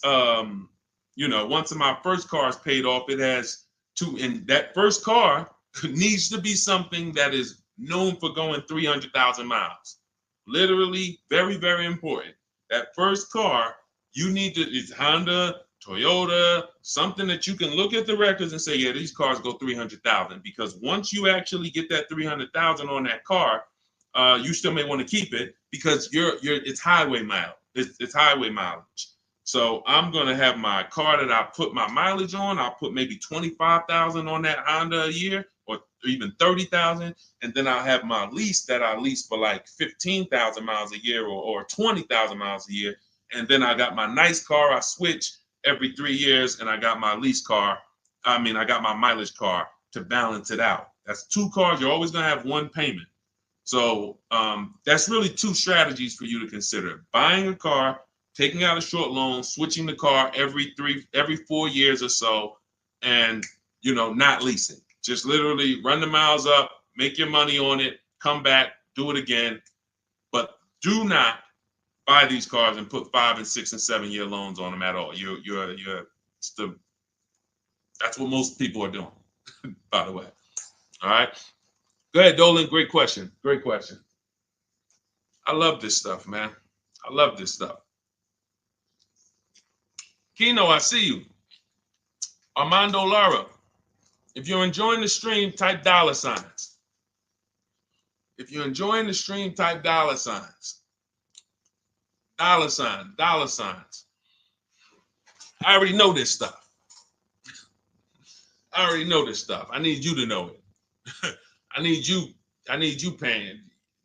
once my first car is paid off, it has 2, and that first car needs to be something that is known for going 300,000 miles. Literally, very, very important. That first car, you need to, it's Honda, Toyota, something that you can look at the records and say, yeah, these cars go 300,000. Because once you actually get that 300,000 on that car, you still may want to keep it because it's highway mileage. It's highway mileage. So I'm gonna have my car that I put my mileage on. I'll put maybe 25,000 on that Honda a year, or even 30,000, and then I'll have my lease that I lease for like 15,000 miles a year, or 20,000 miles a year. And then I got my nice car. I switch every 3 years, and I got my lease car. I got my mileage car to balance it out. That's 2 cars. You're always gonna have 1 payment. So that's really 2 strategies for you to consider: buying a car, taking out a short loan, switching the car every 4 years or so, and not leasing. Just literally run the miles up, make your money on it, come back, do it again. But do not buy these cars and put 5 and 6 and 7 year loans on them at all. That's what most people are doing, by the way. All right. Go ahead, Dolan. Great question. Great question. I love this stuff, man. I love this stuff. Kino, I see you. Armando Lara, if you're enjoying the stream, type $signs. If you're enjoying the stream, type $signs. $signs. I already know this stuff. I already know this stuff. I need you to know it. I need you paying,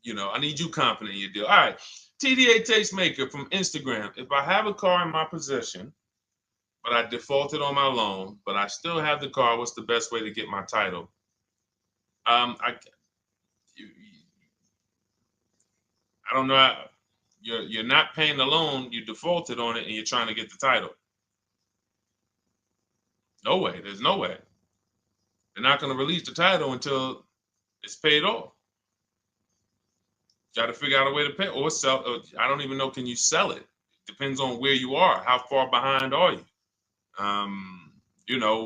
I need you confident in your deal. All right. TDA Tastemaker from Instagram. If I have a car in my possession, but I defaulted on my loan, but I still have the car, what's the best way to get my title? I don't know. You're not paying the loan, you defaulted on it, and you're trying to get the title. No way. There's no way. They're not going to release the title until it's paid off. Got to figure out a way to pay or sell. I don't even know. Can you sell it? Depends on where you are. How far behind are you?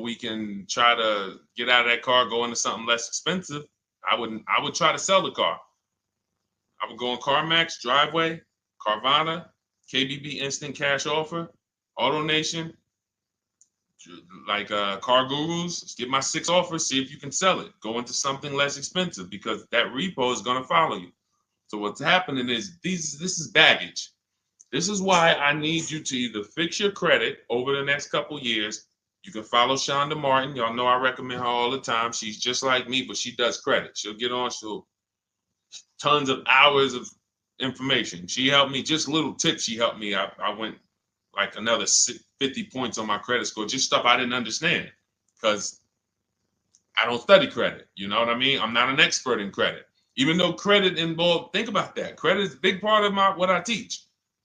We can try to get out of that car, go into something less expensive. I would try to sell the car. I would go on CarMax, Driveway, Carvana, KBB Instant Cash Offer, AutoNation, like Car Gurus. Get my 6 offers, see if you can sell it. Go into something less expensive because that repo is going to follow you. So what's happening is this is baggage. This is why I need you to either fix your credit over the next couple years. You can follow Shonda Martin. Y'all know I recommend her all the time. She's just like me, but she does credit. She'll get on, tons of hours of information. She helped me, just little tips she helped me. I went like another 50 points on my credit score, just stuff I didn't understand because I don't study credit. You know what I mean? I'm not an expert in credit. Even though credit involved, think about that. Credit is a big part of what I teach.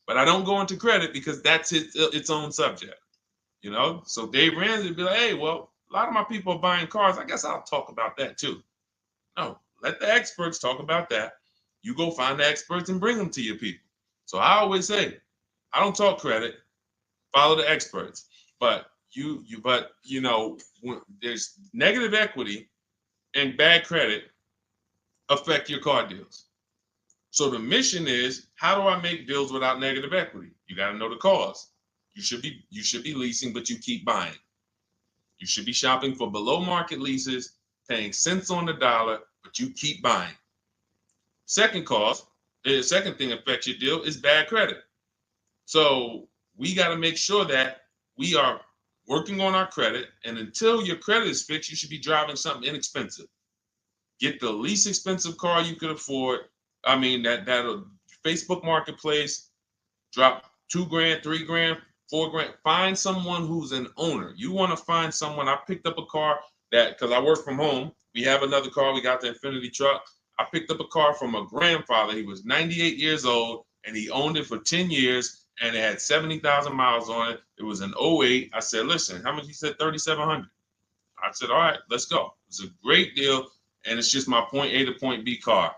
But I don't go into credit because that's its own subject. So Dave Ramsey would be like, hey, well, a lot of my people are buying cars. I guess I'll talk about that too. No, let the experts talk about that. You go find the experts and bring them to your people. So I always say, I don't talk credit, follow the experts. But when there's negative equity and bad credit affect your car deals. So the mission is, how do I make deals without negative equity? You got to know the cause. You should be leasing, but you keep buying. You should be shopping for below market leases, paying cents on the dollar, but you keep buying. Second cause, the second thing affects your deal is bad credit. So we got to make sure that we are working on our credit, and until your credit is fixed, you should be driving something inexpensive. Get the least expensive car you could afford. I mean, that'll Facebook Marketplace, drop $2,000, $3,000, $4,000. Find someone who's an owner. You want to find someone. I picked up a car because I work from home. We have another car. We got the Infinity truck. I picked up a car from a grandfather. He was 98 years old, and he owned it for 10 years, and it had 70,000 miles on it. It was an '08. I said, listen, how much? He said, $3,700. I said, all right, let's go. It's a great deal, and it's just my point A to point B car.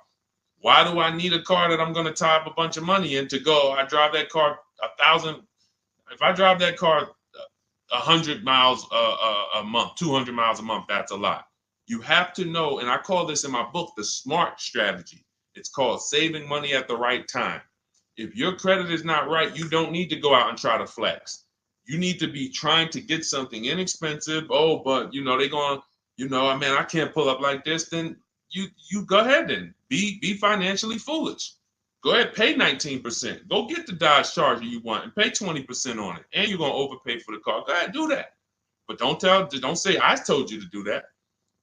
Why do I need a car that I'm going to tie up a bunch of money in to go? I drive that car 1,000. If I drive that car 100 miles a month, 200 miles a month, that's a lot. You have to know, and I call this in my book, the SMART strategy. It's called saving money at the right time. If your credit is not right, you don't need to go out and try to flex. You need to be trying to get something inexpensive. Oh, but they're going, man, I can't pull up like this. Then you go ahead and be financially foolish. Go ahead, pay 19%. Go get the Dodge Charger you want and pay 20% on it. And you're gonna overpay for the car. Go ahead, do that. But don't say I told you to do that.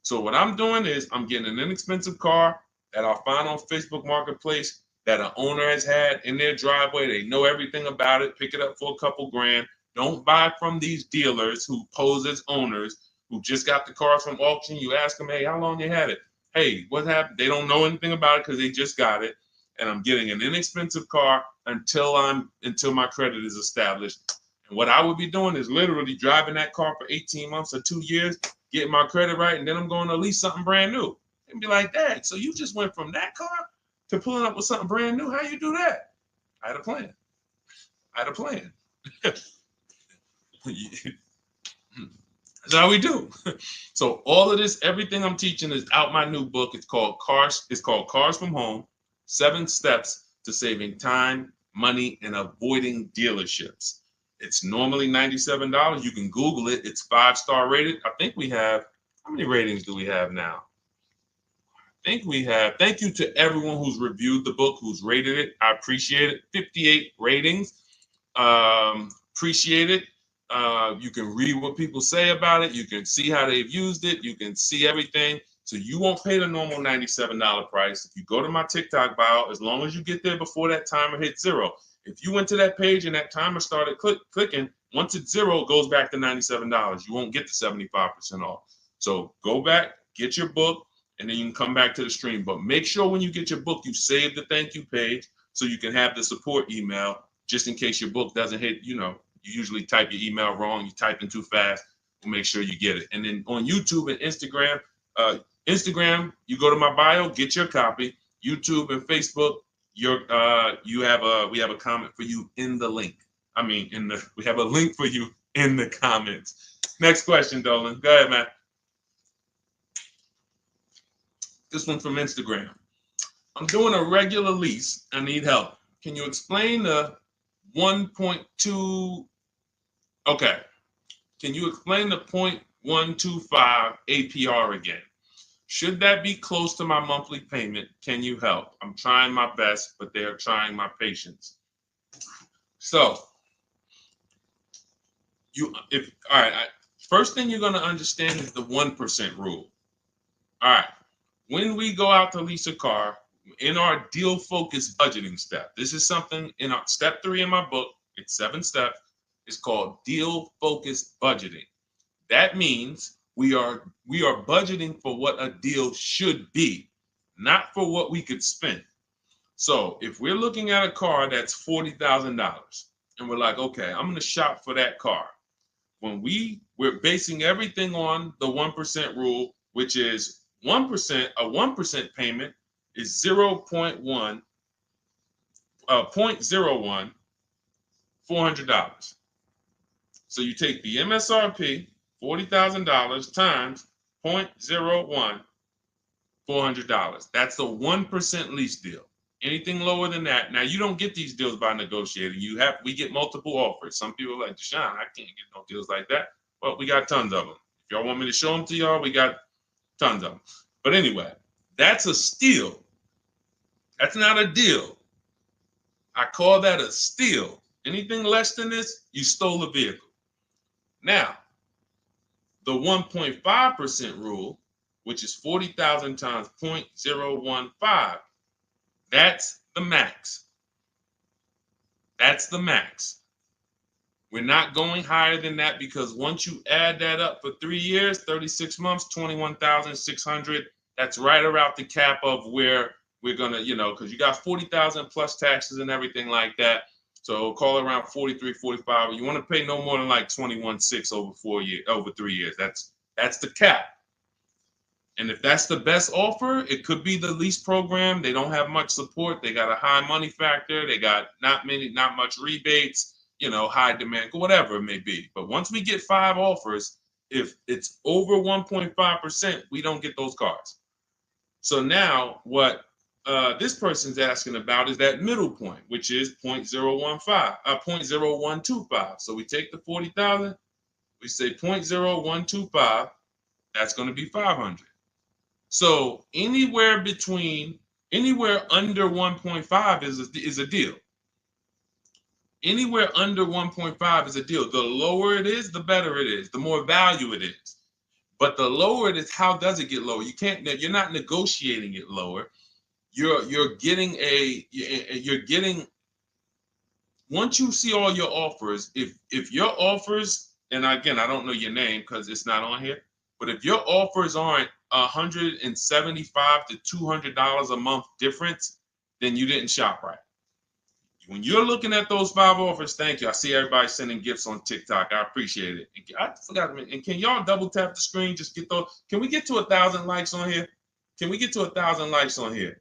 So what I'm doing is I'm getting an inexpensive car that I'll find on Facebook Marketplace that an owner has had in their driveway. They know everything about it. Pick it up for a couple grand. Don't buy from these dealers who pose as owners who just got the cars from auction. You ask them, hey, how long you had it? Hey, what happened? They don't know anything about it because they just got it. And I'm getting an inexpensive car until my credit is established. And what I would be doing is literally driving that car for 18 months or 2 years, getting my credit right, and then I'm going to lease something brand new. And be like, Dad, so you just went from that car to pulling up with something brand new? How you do that? I had a plan. That's how we do. So all of this, everything I'm teaching is out my new book. It's called Cars from Home, 7 Steps to Saving Time, Money, and Avoiding Dealerships. It's normally $97. You can Google it. It's 5-star rated. I think we have, how many ratings do we have now? I think we have, thank you to everyone who's reviewed the book, who's rated it. I appreciate it. 58 ratings. Appreciate it. You can read what people say about it. You can see how they've used it. You can see everything. So you won't pay the normal $97 price. If you go to my TikTok bio, as long as you get there before that timer hits 0. If you went to that page and that timer started clicking, once it's 0, it goes back to $97. You won't get the 75% off. So go back, get your book, and then you can come back to the stream. But make sure when you get your book, you save the thank you page so you can have the support email just in case your book doesn't hit, you usually type your email wrong, you type in too fast. We'll make sure you get it. And then on YouTube and Instagram, you go to my bio, get your copy. YouTube and Facebook, we have a comment for you in the link. We have a link for you in the comments. Next question, Dolan. Go ahead, man. This one from Instagram. I'm doing a regular lease. I need help. Can you explain the 1.2? Okay. Can you explain the 0.125 APR again? Should that be close to my monthly payment? Can you help? I'm trying my best, but they're trying my patience. So, first thing you're going to understand is the 1% rule. All right. When we go out to lease a car, in our deal focused budgeting step, this is something in our step 3 in my book. It's 7 steps. It's called deal focused budgeting. That means we are budgeting for what a deal should be, not for what we could spend. So if we're looking at a car that's $40,000 and we're like, okay, I'm going to shop for that car. When we're basing everything on the 1% rule, which is 1%, a 1% payment is 0.01, 0.01, $400. So you take the MSRP, $40,000 times 0.01, $400. That's the 1% lease deal. Anything lower than that, now you don't get these deals by negotiating. We get multiple offers. Some people are like, Deshone, I can't get no deals like that. Well, we got tons of them. If y'all want me to show them to y'all, we got tons of them. But anyway, that's a steal. That's not a deal. I call that a steal. Anything less than this, you stole a vehicle. Now, the 1.5% rule, which is 40,000 times 0.015, that's the max. That's the max. We're not going higher than that because once you add that up for 3 years, 36 months, 21,600, that's right around the cap of where we're gonna, because you got 40,000 plus taxes and everything like that. So call it around 43, 45. You want to pay no more than like 21.6 over 3 years. That's the cap. And if that's the best offer, it could be the lease program. They don't have much support. They got a high money factor. They got not much rebates, high demand, whatever it may be. But once we get 5 offers, if it's over 1.5%, we don't get those cars. So now what this person's asking about is that middle point, which is 0.0125. So we take the 40,000, we say 0.0125, that's going to be 500. So anywhere under 1.5 is a deal. Anywhere under 1.5 is a deal. The lower it is, the better it is, the more value it is. But the lower it is, how does it get lower? You're not negotiating it lower. You're getting once you see all your offers, if your offers, and again, I don't know your name because it's not on here, but if your offers aren't $175 to $200 a month difference, then you didn't shop right. When you're looking at those 5 offers, thank you. I see everybody sending gifts on TikTok. I appreciate it. I forgot. And can y'all double tap the screen? Just get those. Can we get to 1,000 likes on here? Can we get to 1,000 likes on here?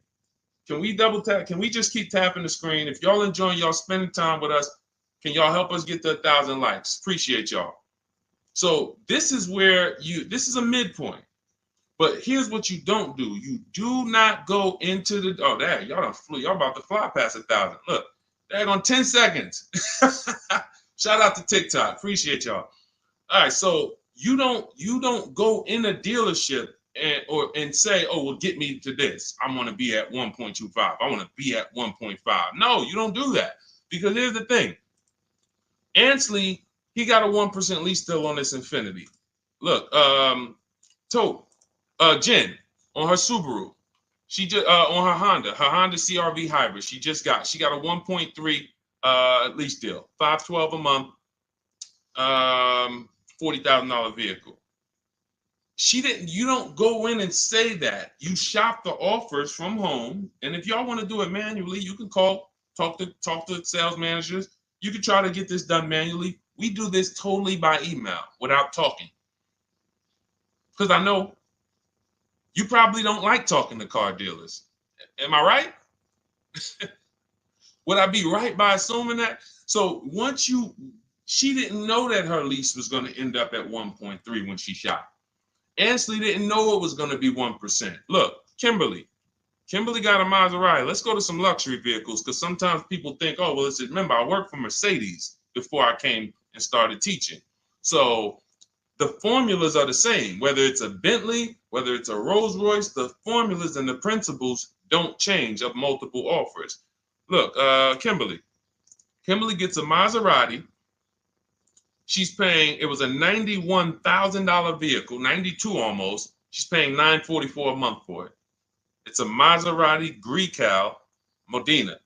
Can we double tap? Can we just keep tapping the screen? If y'all enjoying y'all spending time with us, can y'all help us get to 1,000 likes? Appreciate y'all. So this is where this is a midpoint. But here's what you don't do. You do not go into the, y'all done flew. Y'all about to fly past 1,000. Look, on 10 seconds. Shout out to TikTok. Appreciate y'all. All right, so you don't go in a dealership and say, oh, well, get me to this. I want to be at 1.25. I want to be at 1.5. No, you don't do that. Because here's the thing. Ansley, he got a 1% lease deal on this Infiniti. Look, Jen on her Subaru. She just on her Honda CRV hybrid. She got a 1.3 lease deal, $512 a month, $40,000 vehicle. You don't go in and say that. You shop the offers from home, and if y'all want to do it manually, you can talk to sales managers. You can try to get this done manually. We do this totally by email without talking, because I know you probably don't like talking to car dealers. Am I right? Would I be right by assuming that? So she didn't know that her lease was going to end up at 1.3 when she shopped. Ansley didn't know it was going to be 1%. Look, Kimberly got a Maserati. Let's go to some luxury vehicles, because sometimes people think, oh, well, remember, I worked for Mercedes before I came and started teaching. So the formulas are the same, whether it's a Bentley, whether it's a Rolls Royce, the formulas and the principles don't change of multiple offers. Look, Kimberly gets a Maserati. She's paying, it was a $91,000 vehicle, 92 almost. She's paying $944 a month for it. It's a Maserati Grecal Modena,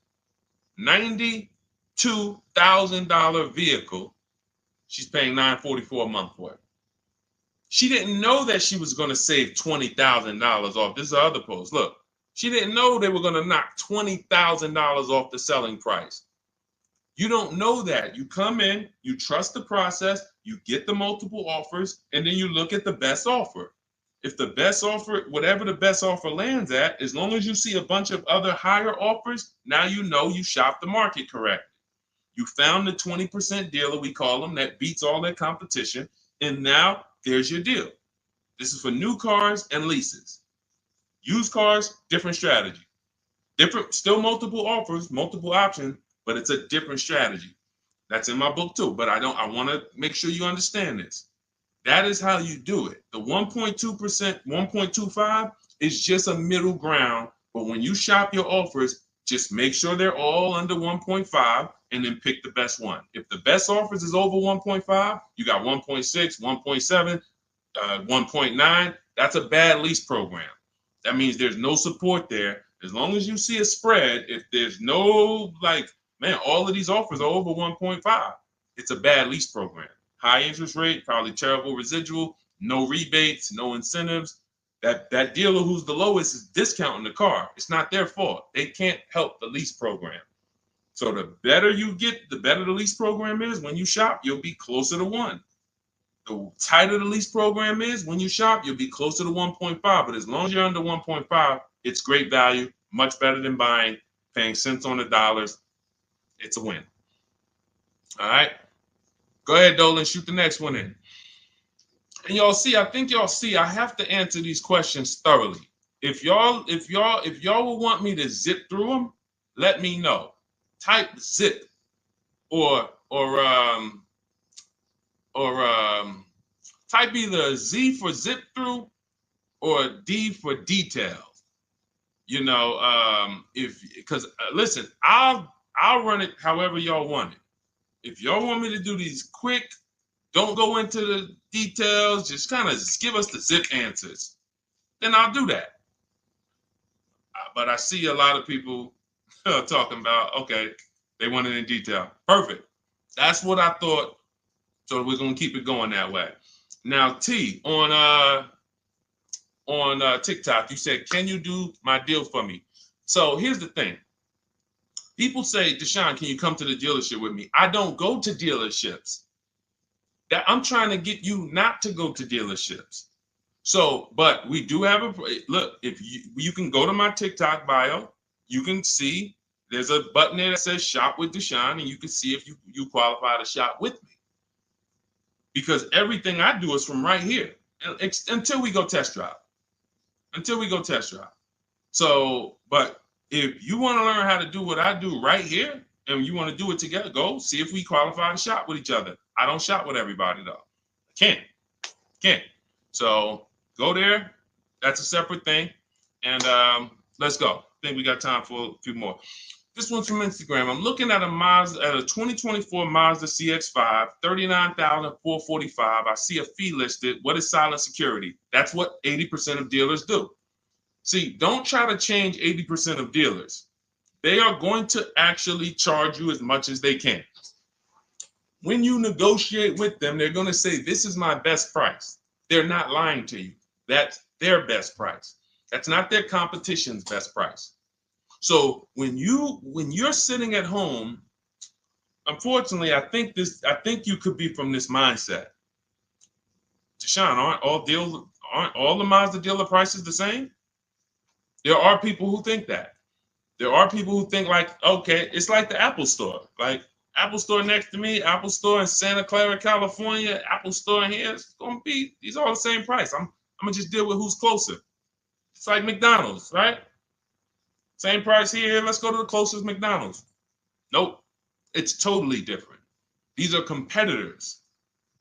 $92,000 vehicle. She's paying $944 a month for it. She didn't know that she was going to save $20,000 off. This is the other post. Look, she didn't know they were going to knock $20,000 off the selling price. You don't know that. You come in, you trust the process, you get the multiple offers, and then you look at the best offer. If the best offer, whatever the best offer lands at, as long as you see a bunch of other higher offers, now you know you shopped the market correctly. You found the 20% dealer, we call them, that beats all their competition, and now there's your deal. This is for new cars and leases. Used cars, different strategy. Different, still multiple offers, multiple options, but it's a different strategy. That's in my book too, but I want to make sure you understand this. That is how you do it. The 1.2%, 1.25 is just a middle ground, but when you shop your offers, just make sure they're all under 1.5 and then pick the best one. If the best offers is over 1.5, you got 1.6, 1.7, 1.9. That's a bad lease program. That means there's no support there. As long as you see a spread, if there's no, like, man, all of these offers are over 1.5, it's a bad lease program. High interest rate, probably terrible residual, no rebates, no incentives. That dealer who's the lowest is discounting the car. It's not their fault. They can't help the lease program. So the better you get, the better the lease program is. When you shop, you'll be closer to 1. The tighter the lease program is, when you shop, you'll be closer to 1.5. But as long as you're under 1.5, it's great value, much better than buying, paying cents on the dollars. It's a win. All right. Go ahead, Dolan, shoot the next one in. And I think y'all see, I have to answer these questions thoroughly. If y'all will want me to zip through them, let me know. Type zip or type either Z for zip through or D for details. You know, because listen, I'll run it however y'all want it. If y'all want me to do these quick, don't go into the details, just kind of give us the zip answers, then I'll do that. But I see a lot of people talking about, okay, they want it in detail. Perfect. That's what I thought. So we're gonna keep it going that way. Now, T, on TikTok, you said, "Can you do my deal for me?" So here's the thing. People say, "Deshone, can you come to the dealership with me?" I don't go to dealerships. That I'm trying to get you not to go to dealerships. So, but we do have a look. If you can go to my TikTok bio, you can see there's a button there that says "Shop with Deshone," and you can see if you qualify to shop with me. Because everything I do is from right here until we go test drive. Until we go test drive. So, but if you want to learn how to do what I do right here, and you want to do it together, go see if we qualify to shop with each other. I don't shop with everybody though. I can't. So go there. That's a separate thing. And let's go. I think we got time for a few more. This one's from Instagram. I'm looking at a 2024 Mazda CX-5, $39,445. I see a fee listed. What is silent security? That's what 80% of dealers do. See, don't try to change 80% of dealers. They are going to actually charge you as much as they can. When you negotiate with them, they're going to say, "This is my best price." They're not lying to you. That's their best price. That's not their competition's best price. So when you're sitting at home, unfortunately, I think you could be from this mindset. Deshone, aren't all the Mazda dealer prices the same? There are people who think that. There are people who think like, okay, it's like the Apple Store. Like Apple Store next to me, Apple Store in Santa Clara, California, Apple Store in here, it's gonna be, these are all the same price. I'm gonna just deal with who's closer. It's like McDonald's, right? Same price here, let's go to the closest McDonald's. Nope, it's totally different. These are competitors.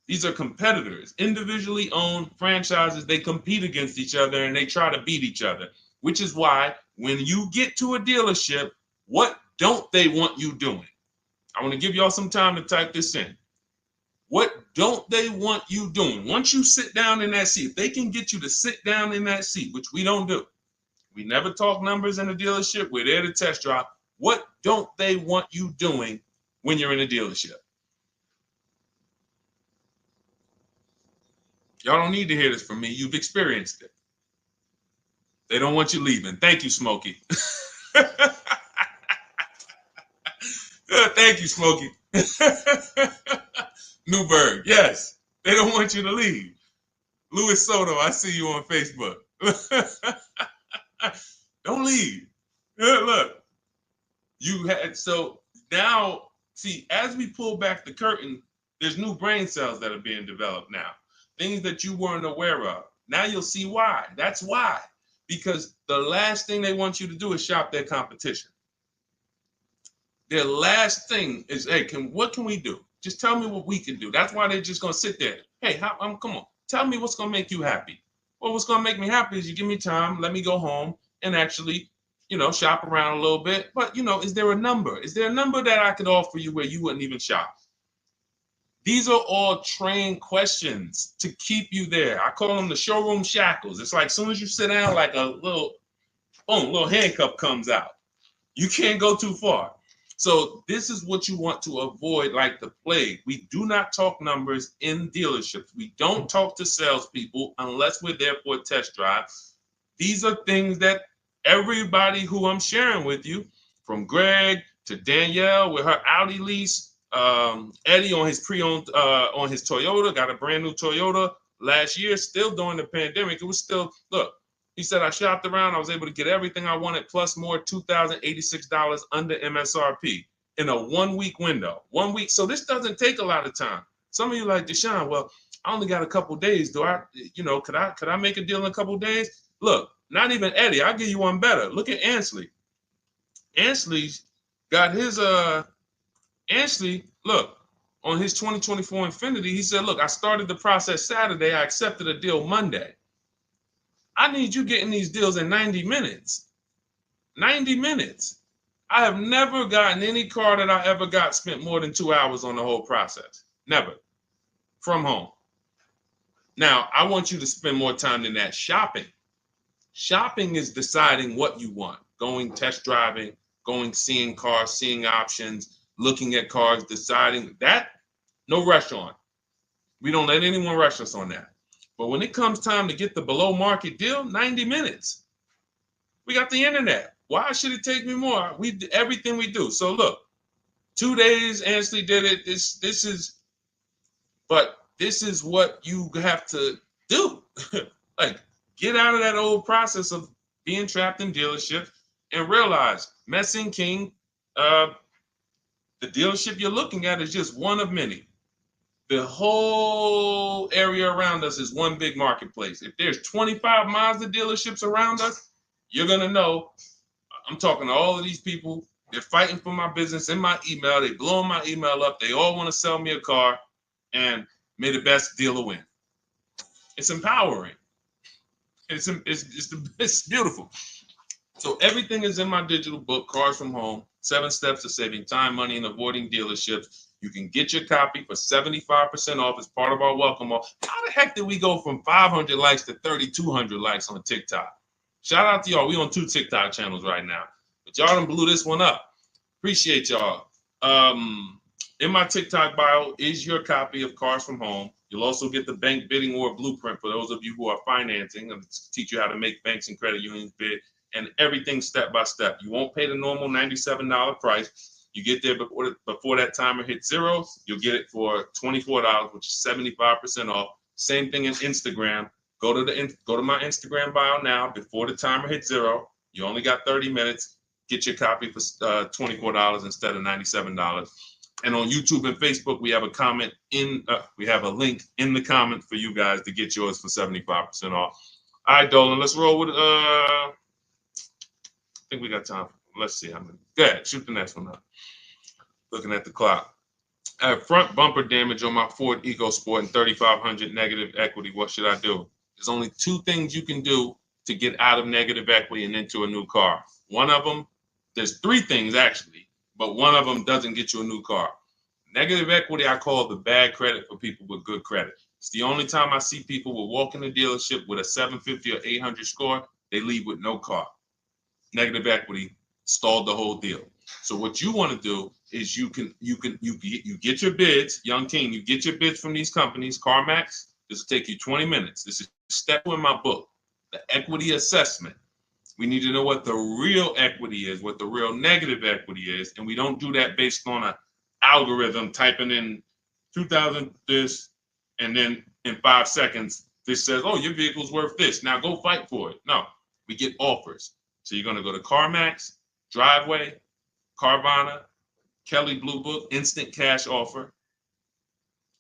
These are competitors, individually owned franchises. They compete against each other and they try to beat each other, which is why when you get to a dealership, what don't they want you doing? I want to give y'all some time to type this in. What don't they want you doing? Once you sit down in that seat, if they can get you to sit down in that seat, which we don't do. We never talk numbers in a dealership. We're there to test drive. What don't they want you doing when you're in a dealership? Y'all don't need to hear this from me. You've experienced it. They don't want you leaving. Thank you, Smokey. Thank you, Smokey. Newberg, yes. They don't want you to leave. Luis Soto, I see you on Facebook. Don't leave. Look, you had, so now, see, as we pull back the curtain, there's new brain cells that are being developed now, things that you weren't aware of. Now you'll see why. That's why. Because the last thing they want you to do is shop their competition. Their last thing is, hey, what can we do? Just tell me what we can do. That's why they're just gonna sit there. Hey, come on, tell me what's gonna make you happy. Well, what's gonna make me happy is you give me time, let me go home and actually, shop around a little bit. But is there a number? Is there a number that I could offer you where you wouldn't even shop? These are all trained questions to keep you there. I call them the showroom shackles. It's like as soon as you sit down, like a little, boom, little handcuff comes out. You can't go too far. So this is what you want to avoid like the plague. We do not talk numbers in dealerships. We don't talk to salespeople unless we're there for a test drive. These are things that everybody who I'm sharing with you, from Greg to Danielle with her Audi lease, Eddie on his pre-owned, on his Toyota, got a brand new Toyota last year, still during the pandemic. It was still, look, he said, I shopped around. I was able to get everything I wanted, plus more, $2,086 under MSRP in a 1 week window. 1 week. So this doesn't take a lot of time. Some of you like, Deshone, well, I only got a couple days. Could I make a deal in a couple days? Look, not even Eddie. I'll give you one better. Look at Ansley. Ansley's got his, Ansley, look, on his 2024 Infiniti, he said, look, I started the process Saturday. I accepted a deal Monday. I need you getting these deals in 90 minutes. 90 minutes. I have never gotten any car that I ever got spent more than 2 hours on the whole process. Never. From home. Now, I want you to spend more time than that shopping. Shopping is deciding what you want. Going test driving, going seeing cars, seeing options, looking at cars, deciding that. No rush on. We don't let anyone rush us on that. But when it comes time to get the below market deal, 90 minutes. We got the internet. Why should it take me more? We do everything we do. So look, 2 days, Ansley did it. This is what you have to do. Like, get out of that old process of being trapped in dealership and realize, Messing King, the dealership you're looking at is just one of many. The whole area around us is one big marketplace. If there's 25 Mazda dealerships around us, you're going to know. I'm talking to all of these people. They're fighting for my business in my email. They blowing my email up. They all want to sell me a car, and may the best dealer win. It's empowering. It's beautiful. So everything is in my digital book, Cars from Home, 7 Steps to Saving Time, Money, and Avoiding Dealerships. You can get your copy for 75% off as part of our welcome offer. How the heck did we go from 500 likes to 3,200 likes on TikTok? Shout out to y'all. We on 2 TikTok channels right now. But y'all done blew this one up. Appreciate y'all. In my TikTok bio is your copy of Cars from Home. You'll also get the bank bidding war blueprint for those of you who are financing, and teach you how to make banks and credit unions bid, and everything step by step. You won't pay the normal $97 price. You get there before that timer hits 0. You'll get it for $24, which is 75% off. Same thing in Instagram. Go to my Instagram bio now. Before the timer hits 0, you only got 30 minutes. Get your copy for $24 instead of $97. And on YouTube and Facebook, we have a link in the comment for you guys to get yours for 75% off. All right, Dolan, let's roll with I think we got time. Let's see how many. Go ahead, shoot the next one up. Looking at the clock. I have front bumper damage on my Ford EcoSport and 3,500 negative equity. What should I do? There's only 2 things you can do to get out of negative equity and into a new car. One of them, there's 3 things actually, but one of them doesn't get you a new car. Negative equity, I call the bad credit for people with good credit. It's the only time I see people will walk in the dealership with a 750 or 800 score, they leave with no car. Negative equity stalled the whole deal. So what you want to do is you get your bids, Young King, you get your bids from these companies, CarMax. This will take you 20 minutes. This is step 2 in my book, the equity assessment. We need to know what the real equity is, what the real negative equity is, and we don't do that based on an algorithm typing in 2,000 this, and then in 5 seconds This says, oh, your vehicle's worth this. Now go fight for it. No, we get offers. So you're going to go to CarMax, Driveway, Carvana, Kelly Blue Book, Instant Cash Offer,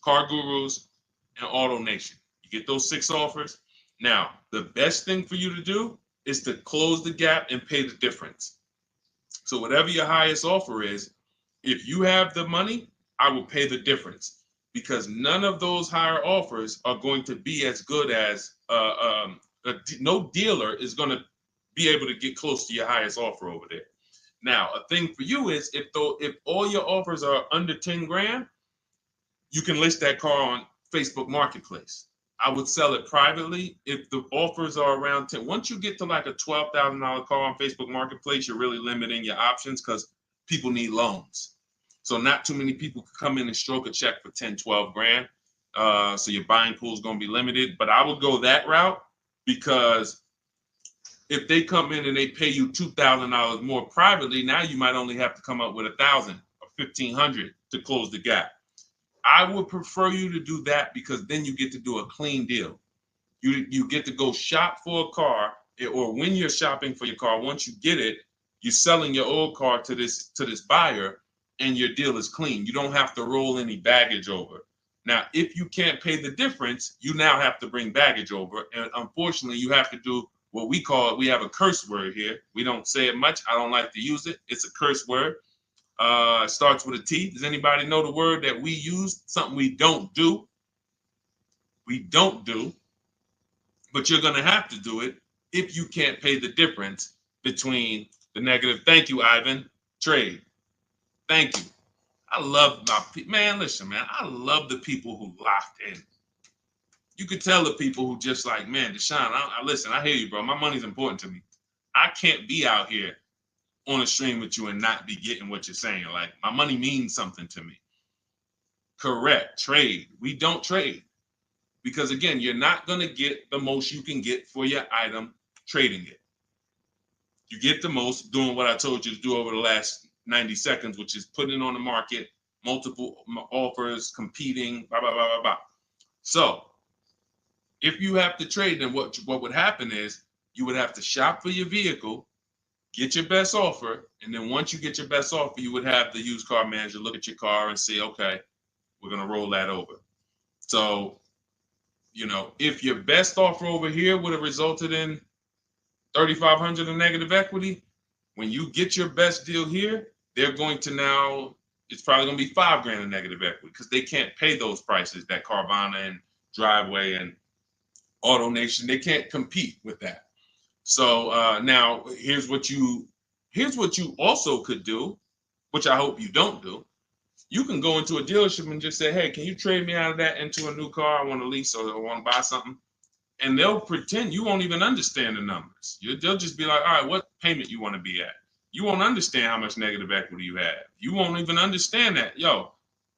Car Gurus, and Auto Nation. You get those 6 offers. Now, the best thing for you to do is to close the gap and pay the difference. So whatever your highest offer is, if you have the money, I will pay the difference, because none of those higher offers are going to be as good as no dealer is going to be able to get close to your highest offer over there. Now, a thing for you is if all your offers are under 10 grand, you can list that car on Facebook Marketplace. I would sell it privately if the offers are around 10. Once you get to like a $12,000 car on Facebook Marketplace, you're really limiting your options because people need loans. So not too many people can come in and stroke a check for 10, 12 grand. So your buying pool is going to be limited. But I would go that route, because if they come in and they pay you $2,000 more privately, now you might only have to come up with $1,000 or $1,500 to close the gap. I would prefer you to do that, because then you get to do a clean deal. You get to go shop for a car, or when you're shopping for your car, once you get it, you're selling your old car to this buyer, and your deal is clean. You don't have to roll any baggage over. Now, if you can't pay the difference, you now have to bring baggage over. And unfortunately, you have to do what we have a curse word here. We don't say it much. I don't like to use it. It's a curse word. It starts with a T. Does anybody know the word that we use? Something we don't do. We don't do. But you're going to have to do it if you can't pay the difference between the negative. Thank you, Ivan. Trade. Thank you. I love my people. Man, listen, man. I love the people who locked in. You could tell the people who just like, man, Deshone, listen, I hear you, bro. My money's important to me. I can't be out here on a stream with you and not be getting what you're saying. Like, my money means something to me. Correct. Trade. We don't trade, because again, you're not going to get the most you can get for your item trading it. You get the most doing what I told you to do over the last 90 seconds, which is putting it on the market, multiple offers, competing, blah, blah, blah, blah, blah. So if you have to trade, then what would happen is you would have to shop for your vehicle, get your best offer, and then once you get your best offer, you would have the used car manager look at your car and say, okay, we're going to roll that over. So, you know, if your best offer over here would have resulted in $3,500 in negative equity, when you get your best deal here, they're going to now, it's probably going to be $5 grand in negative equity, because they can't pay those prices that Carvana and Driveway and Auto Nation, they can't compete with that. So now here's what you also could do, which I hope you don't do. You can go into a dealership and just say, hey, can you trade me out of that into a new car? I want to lease or I want to buy something. And they'll pretend you won't even understand the numbers. They'll just be like, all right, what payment you want to be at? You won't understand how much negative equity you have. You won't even understand that. Yo,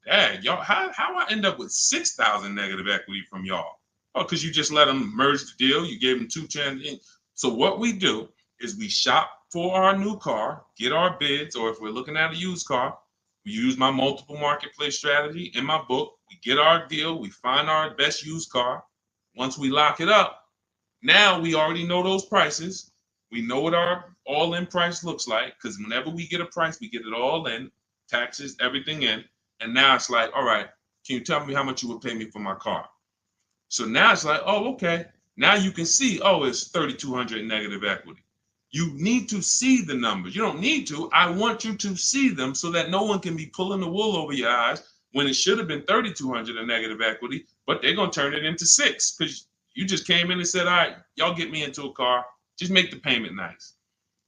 dad, y'all, how I end up with 6,000 negative equity from y'all? Oh, because you just let them merge the deal. You gave them 2 chances. So what we do is we shop for our new car, get our bids, or if we're looking at a used car, we use my multiple marketplace strategy in my book. We get our deal. We find our best used car. Once we lock it up, now we already know those prices. We know what our all-in price looks like, because whenever we get a price, we get it all in, taxes, everything in. And now it's like, all right, can you tell me how much you would pay me for my car? So now it's like, oh, okay. Now you can see, oh, it's 3,200 in negative equity. You need to see the numbers. You don't need to. I want you to see them so that no one can be pulling the wool over your eyes when it should have been 3,200 in negative equity, but they're going to turn it into 6 because you just came in and said, all right, y'all get me into a car. Just make the payment nice.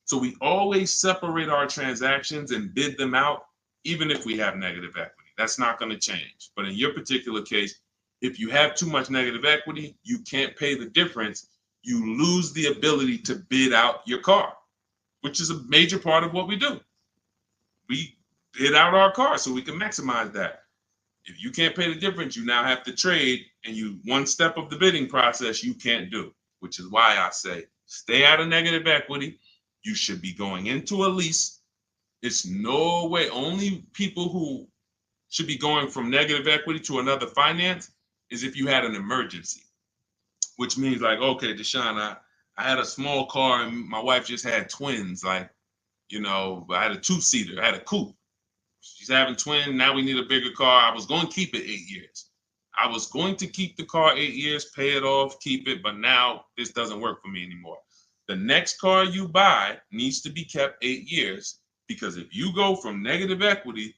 So we always separate our transactions and bid them out, even if we have negative equity. That's not going to change. But in your particular case, if you have too much negative equity, you can't pay the difference. You lose the ability to bid out your car, which is a major part of what we do. We bid out our car so we can maximize that. If you can't pay the difference, you now have to trade, and one step of the bidding process you can't do, which is why I say stay out of negative equity. You should be going into a lease. It's no way. Only people who should be going from negative equity to another finance is if you had an emergency. which means like, okay, Deshone, I had a small car and my wife just had twins. Like, you know, I had a two-seater, I had a coupe. She's having twins. Now we need a bigger car. I was going to keep it 8 years. I was going to keep the car 8 years, pay it off, keep it, but now this doesn't work for me anymore. The next car you buy needs to be kept 8 years, because if you go from negative equity,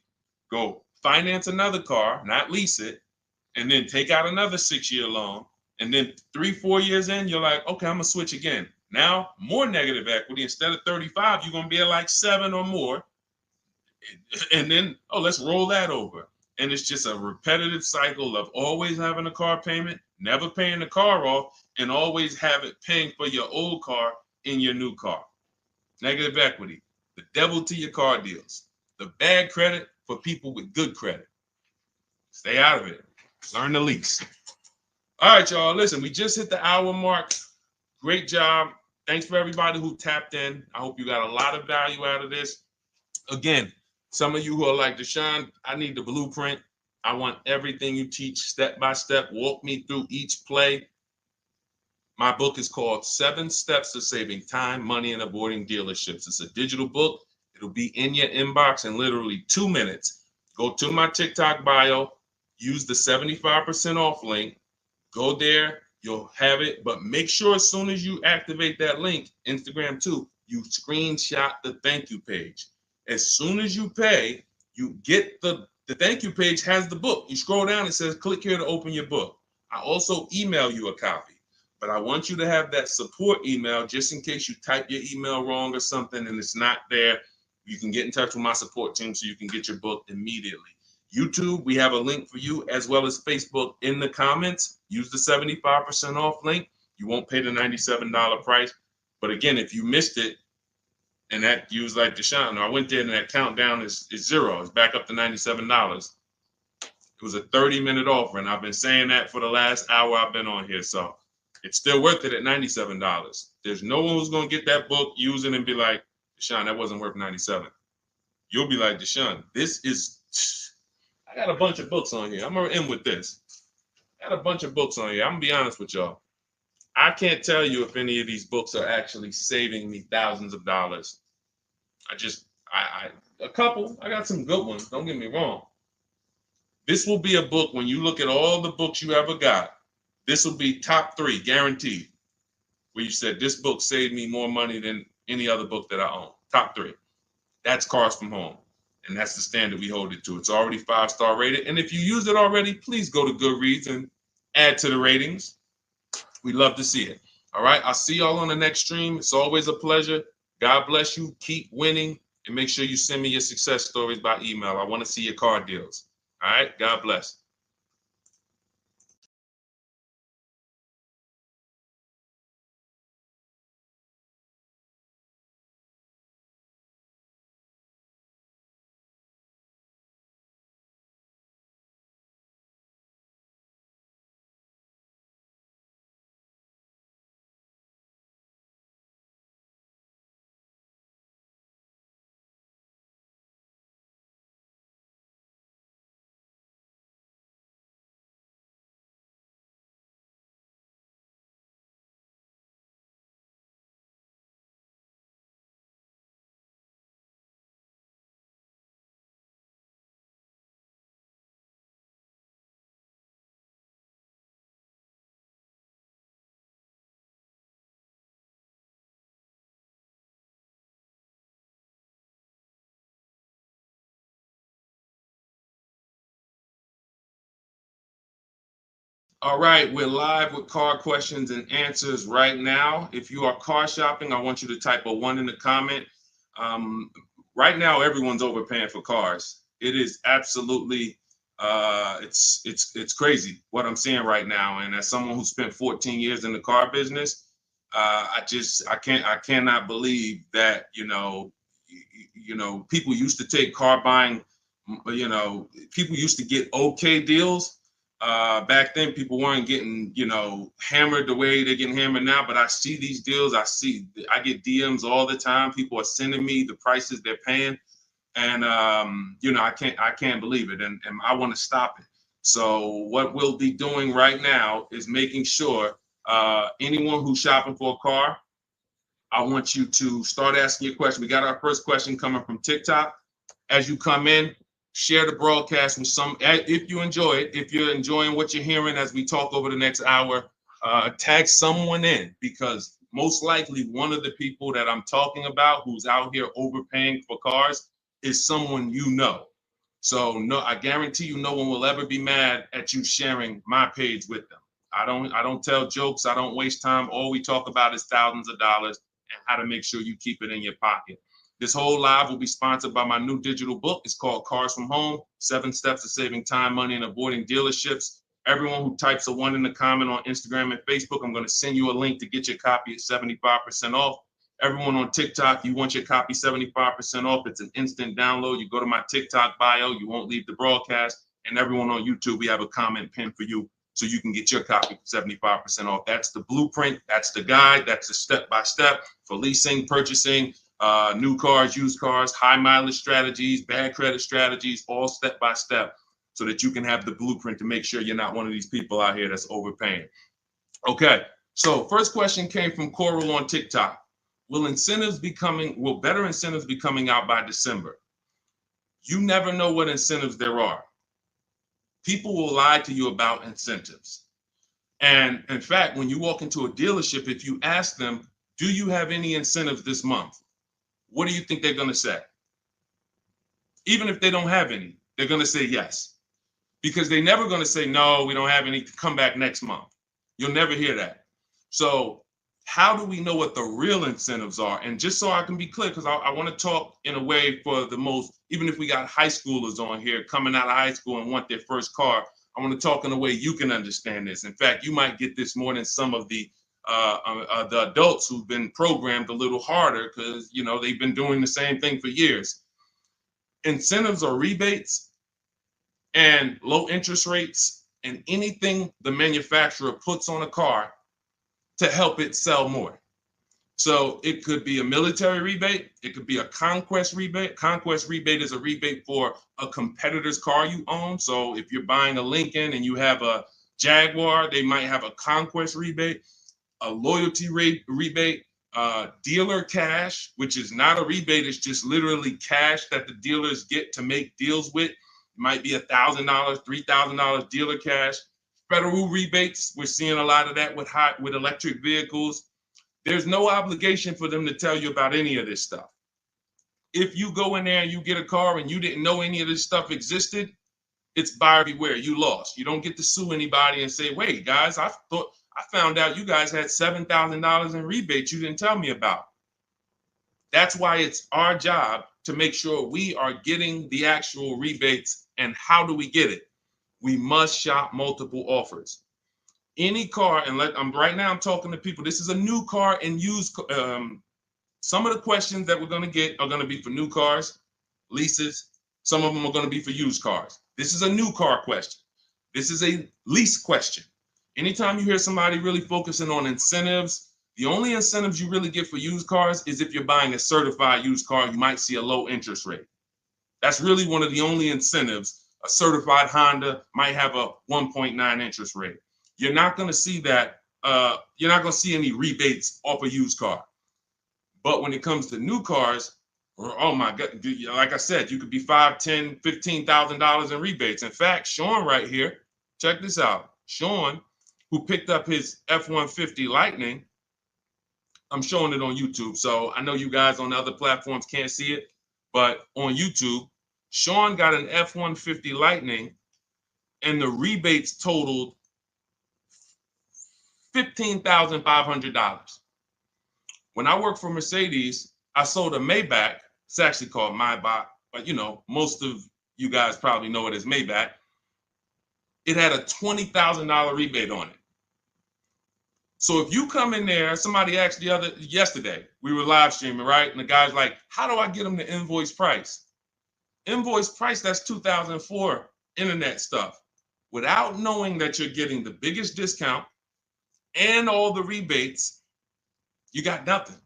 go finance another car, not lease it, and then take out another 6-year loan, and then 3-4 years in, you're like, okay, I'm gonna switch again. Now more negative equity. Instead of 35, you're gonna be at like 7 or more. And then, oh, let's roll that over. And it's just a repetitive cycle of always having a car payment, never paying the car off, and always have it paying for your old car in your new car. Negative equity, the devil to your car deals. The bad credit for people with good credit. Stay out of it. Learn the lease. All right, y'all. Listen, we just hit the hour mark. Great job. Thanks for everybody who tapped in. I hope you got a lot of value out of this. Again, some of you who are like, Deshone, I need the blueprint. I want everything you teach step by step. Walk me through each play. My book is called 7 Steps to Saving Time, Money, and Avoiding Dealerships. It's a digital book. It'll be in your inbox in literally 2 minutes. Go to my TikTok bio, use the 75% off link. Go there, you'll have it. But make sure as soon as you activate that link, Instagram too, you screenshot the thank you page. As soon as you pay, you get the thank you page has the book. You scroll down, it says click here to open your book. I also email you a copy, but I want you to have that support email just in case you type your email wrong or something and it's not there. You can get in touch with my support team so you can get your book immediately. YouTube, we have a link for you, as well as Facebook in the comments. Use the 75% off link. You won't pay the $97 price. But again, if you missed it, and that you was like, Deshone, I went there and that countdown is 0. It's back up to $97. It was a 30-minute offer, and I've been saying that for the last hour I've been on here. So it's still worth it at $97. There's no one who's going to get that book, use it, and be like, Deshone, that wasn't worth $97. You'll be like, Deshone, this is, I got a bunch of books on here. I'm going to end with this. I got a bunch of books on here. I'm going to be honest with y'all. I can't tell you if any of these books are actually saving me thousands of dollars. A couple. I got some good ones. Don't get me wrong. This will be a book, when you look at all the books you ever got, this will be top 3, guaranteed. Where you said, this book saved me more money than any other book that I own. Top 3. That's Cars from Home. And that's the standard we hold it to. It's already 5-star rated. And if you use it already, please go to Goodreads and add to the ratings. We'd love to see it. All right. I'll see y'all on the next stream. It's always a pleasure. God bless you. Keep winning. And make sure you send me your success stories by email. I want to see your car deals. All right. God bless. All right, we're live with car questions and answers right now. If you are car shopping, I want you to type a 1 in the comment. Right now, everyone's overpaying for cars. It is absolutely, it's crazy what I'm seeing right now. And as someone who spent 14 years in the car business, I cannot believe that people used to take car buying. People used to get okay deals. Back then, people weren't getting, hammered the way they're getting hammered now. But I see these deals. I get DMs all the time. People are sending me the prices they're paying, and I can't believe it, and I want to stop it. So what we'll be doing right now is making sure Anyone who's shopping for a car, I want you to start asking your question. We got our first question coming from TikTok. As you come in, share the broadcast with some, if you enjoy it, if you're enjoying what you're hearing as we talk over the next hour, tag someone in, because most likely one of the people that I'm talking about who's out here overpaying for cars is someone you know. So no, I guarantee you no one will ever be mad at you sharing my page with them. I don't tell jokes. I don't waste time. All we talk about is thousands of dollars and how to make sure you keep it in your pocket. This whole live will be sponsored by my new digital book. It's called Cars from Home, 7 Steps to Saving Time, Money, and Avoiding Dealerships. Everyone who types a 1 in the comment on Instagram and Facebook, I'm going to send you a link to get your copy at 75% off. Everyone on TikTok, you want your copy 75% off. It's an instant download. You go to my TikTok bio, you won't leave the broadcast. And everyone on YouTube, we have a comment pin for you so you can get your copy for 75% off. That's the blueprint. That's the guide. That's the step-by-step for leasing, purchasing, new cars, used cars, high mileage strategies, bad credit strategies, all step-by-step so that you can have the blueprint to make sure you're not one of these people out here that's overpaying. Okay, so first question came from Coral on TikTok. Will better incentives be coming out by December? You never know what incentives there are. People will lie to you about incentives. And in fact, when you walk into a dealership, if you ask them, do you have any incentives this month? What do you think they're going to say? Even if they don't have any, they're going to say yes. Because they're never going to say, no, we don't have any, come back next month. You'll never hear that. So how do we know what the real incentives are? And just so I can be clear, because I want to talk in a way for the most, even if we got high schoolers on here coming out of high school and want their first car, I want to talk in a way you can understand this. In fact, you might get this more than some of the adults who've been programmed a little harder because, you know, they've been doing the same thing for years. Incentives or rebates and low interest rates and anything the manufacturer puts on a car to help it sell more. So it could be a military rebate. It could be a conquest rebate. Conquest rebate is a rebate for a competitor's car you own. So if you're buying a Lincoln and you have a Jaguar, they might have a conquest rebate, a loyalty rebate, dealer cash, which is not a rebate. It's just literally cash that the dealers get to make deals with. It might be $1,000, $3,000 dealer cash. Federal rebates, we're seeing a lot of that with electric vehicles. There's no obligation for them to tell you about any of this stuff. If you go in there and you get a car and you didn't know any of this stuff existed, it's buyer beware. You lost. You don't get to sue anybody and say, wait, guys, I found out you guys had $7,000 in rebates you didn't tell me about. That's why it's our job to make sure we are getting the actual rebates. And how do we get it? We must shop multiple offers. Any car, and right now I'm talking to people. This is a new car and used. Some of the questions that we're going to get are going to be for new cars, leases. Some of them are going to be for used cars. This is a new car question. This is a lease question. Anytime you hear somebody really focusing on incentives, the only incentives you really get for used cars is if you're buying a certified used car, you might see a low interest rate. That's really one of the only incentives. A certified Honda might have a 1.9 interest rate. You're not going to see that. You're not going to see any rebates off a used car. But when it comes to new cars, oh my God, like I said, you could be $5,000, $10,000, $15,000 in rebates. In fact, Sean right here, check this out. Sean, who picked up his F-150 Lightning, I'm showing it on YouTube. So I know you guys on the other platforms can't see it, but on YouTube, Sean got an F-150 Lightning and the rebates totaled $15,500. When I worked for Mercedes, I sold a Maybach. It's actually called Maybach, but you know, most of you guys probably know it as Maybach. It had a $20,000 rebate on it. So if you come in there, somebody asked yesterday, we were live streaming, right? And the guy's like, how do I get them the invoice price? Invoice price, that's 2004 internet stuff. Without knowing that you're getting the biggest discount and all the rebates, you got nothing.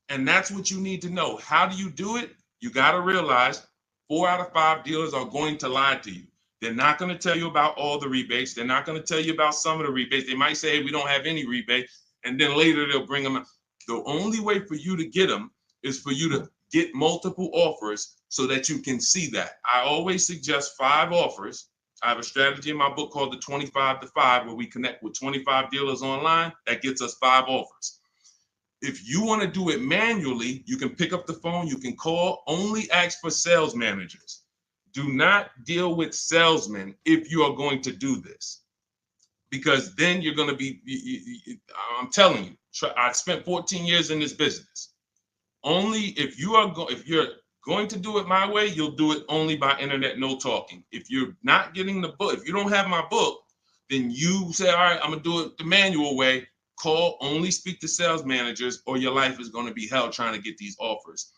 And that's what you need to know. How do you do it? You got to realize 4 out of 5 dealers are going to lie to you. They're not going to tell you about all the rebates. They're not going to tell you about some of the rebates. They might say, hey, we don't have any rebate. And then later they'll bring them. The only way for you to get them is for you to get multiple offers so that you can see that. I always suggest 5 offers. I have a strategy in my book called the 25 to 5, where we connect with 25 dealers online. That gets us 5 offers. If you want to do it manually, you can pick up the phone, you can call, only ask for sales managers. Do not deal with salesmen if you are going to do this, because then you're going to be, I'm telling you, I spent 14 years in this business. Only if you're going to do it my way, you'll do it only by internet, no talking. If you're not getting the book, if you don't have my book, then you say, all right, I'm going to do it the manual way. Call, only speak to sales managers, or your life is going to be hell trying to get these offers.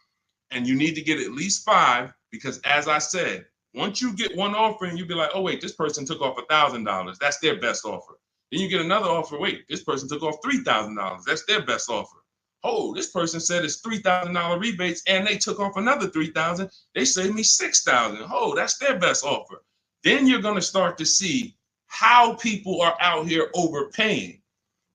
And you need to get at least 5, because as I said, once you get one offer and you be like, oh, wait, this person took off $1,000. That's their best offer. Then you get another offer. Wait, this person took off $3,000. That's their best offer. Oh, this person said it's $3,000 rebates and they took off another $3,000. They saved me $6,000. Oh, that's their best offer. Then you're going to start to see how people are out here overpaying,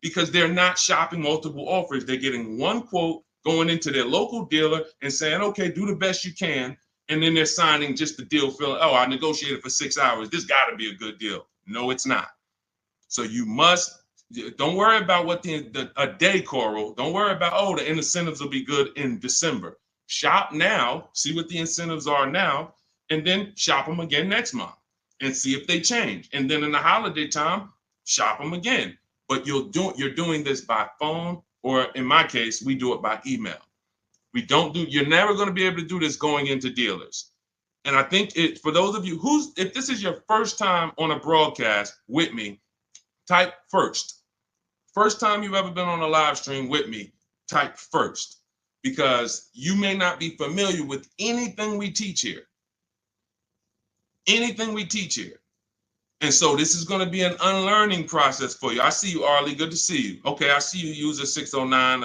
because they're not shopping multiple offers. They're getting one quote, going into their local dealer and saying, okay, do the best you can. And then they're signing just the deal, feeling, oh, I negotiated for 6 hours. This got to be a good deal. No, it's not. So you must, don't worry about what a day, Coral. Don't worry about, oh, the incentives will be good in December. Shop now, see what the incentives are now, and then shop them again next month and see if they change. And then in the holiday time, shop them again. But you're doing this by phone, or in my case, we do it by email. You're never going to be able to do this going into dealers. And I think for those of you if this is your first time on a broadcast with me, type first. First time you've ever been on a live stream with me, type first, because you may not be familiar with anything we teach here. Anything we teach here. And so this is going to be an unlearning process for you. I see you, Arlie. Good to see you. Okay, I see you, user 609.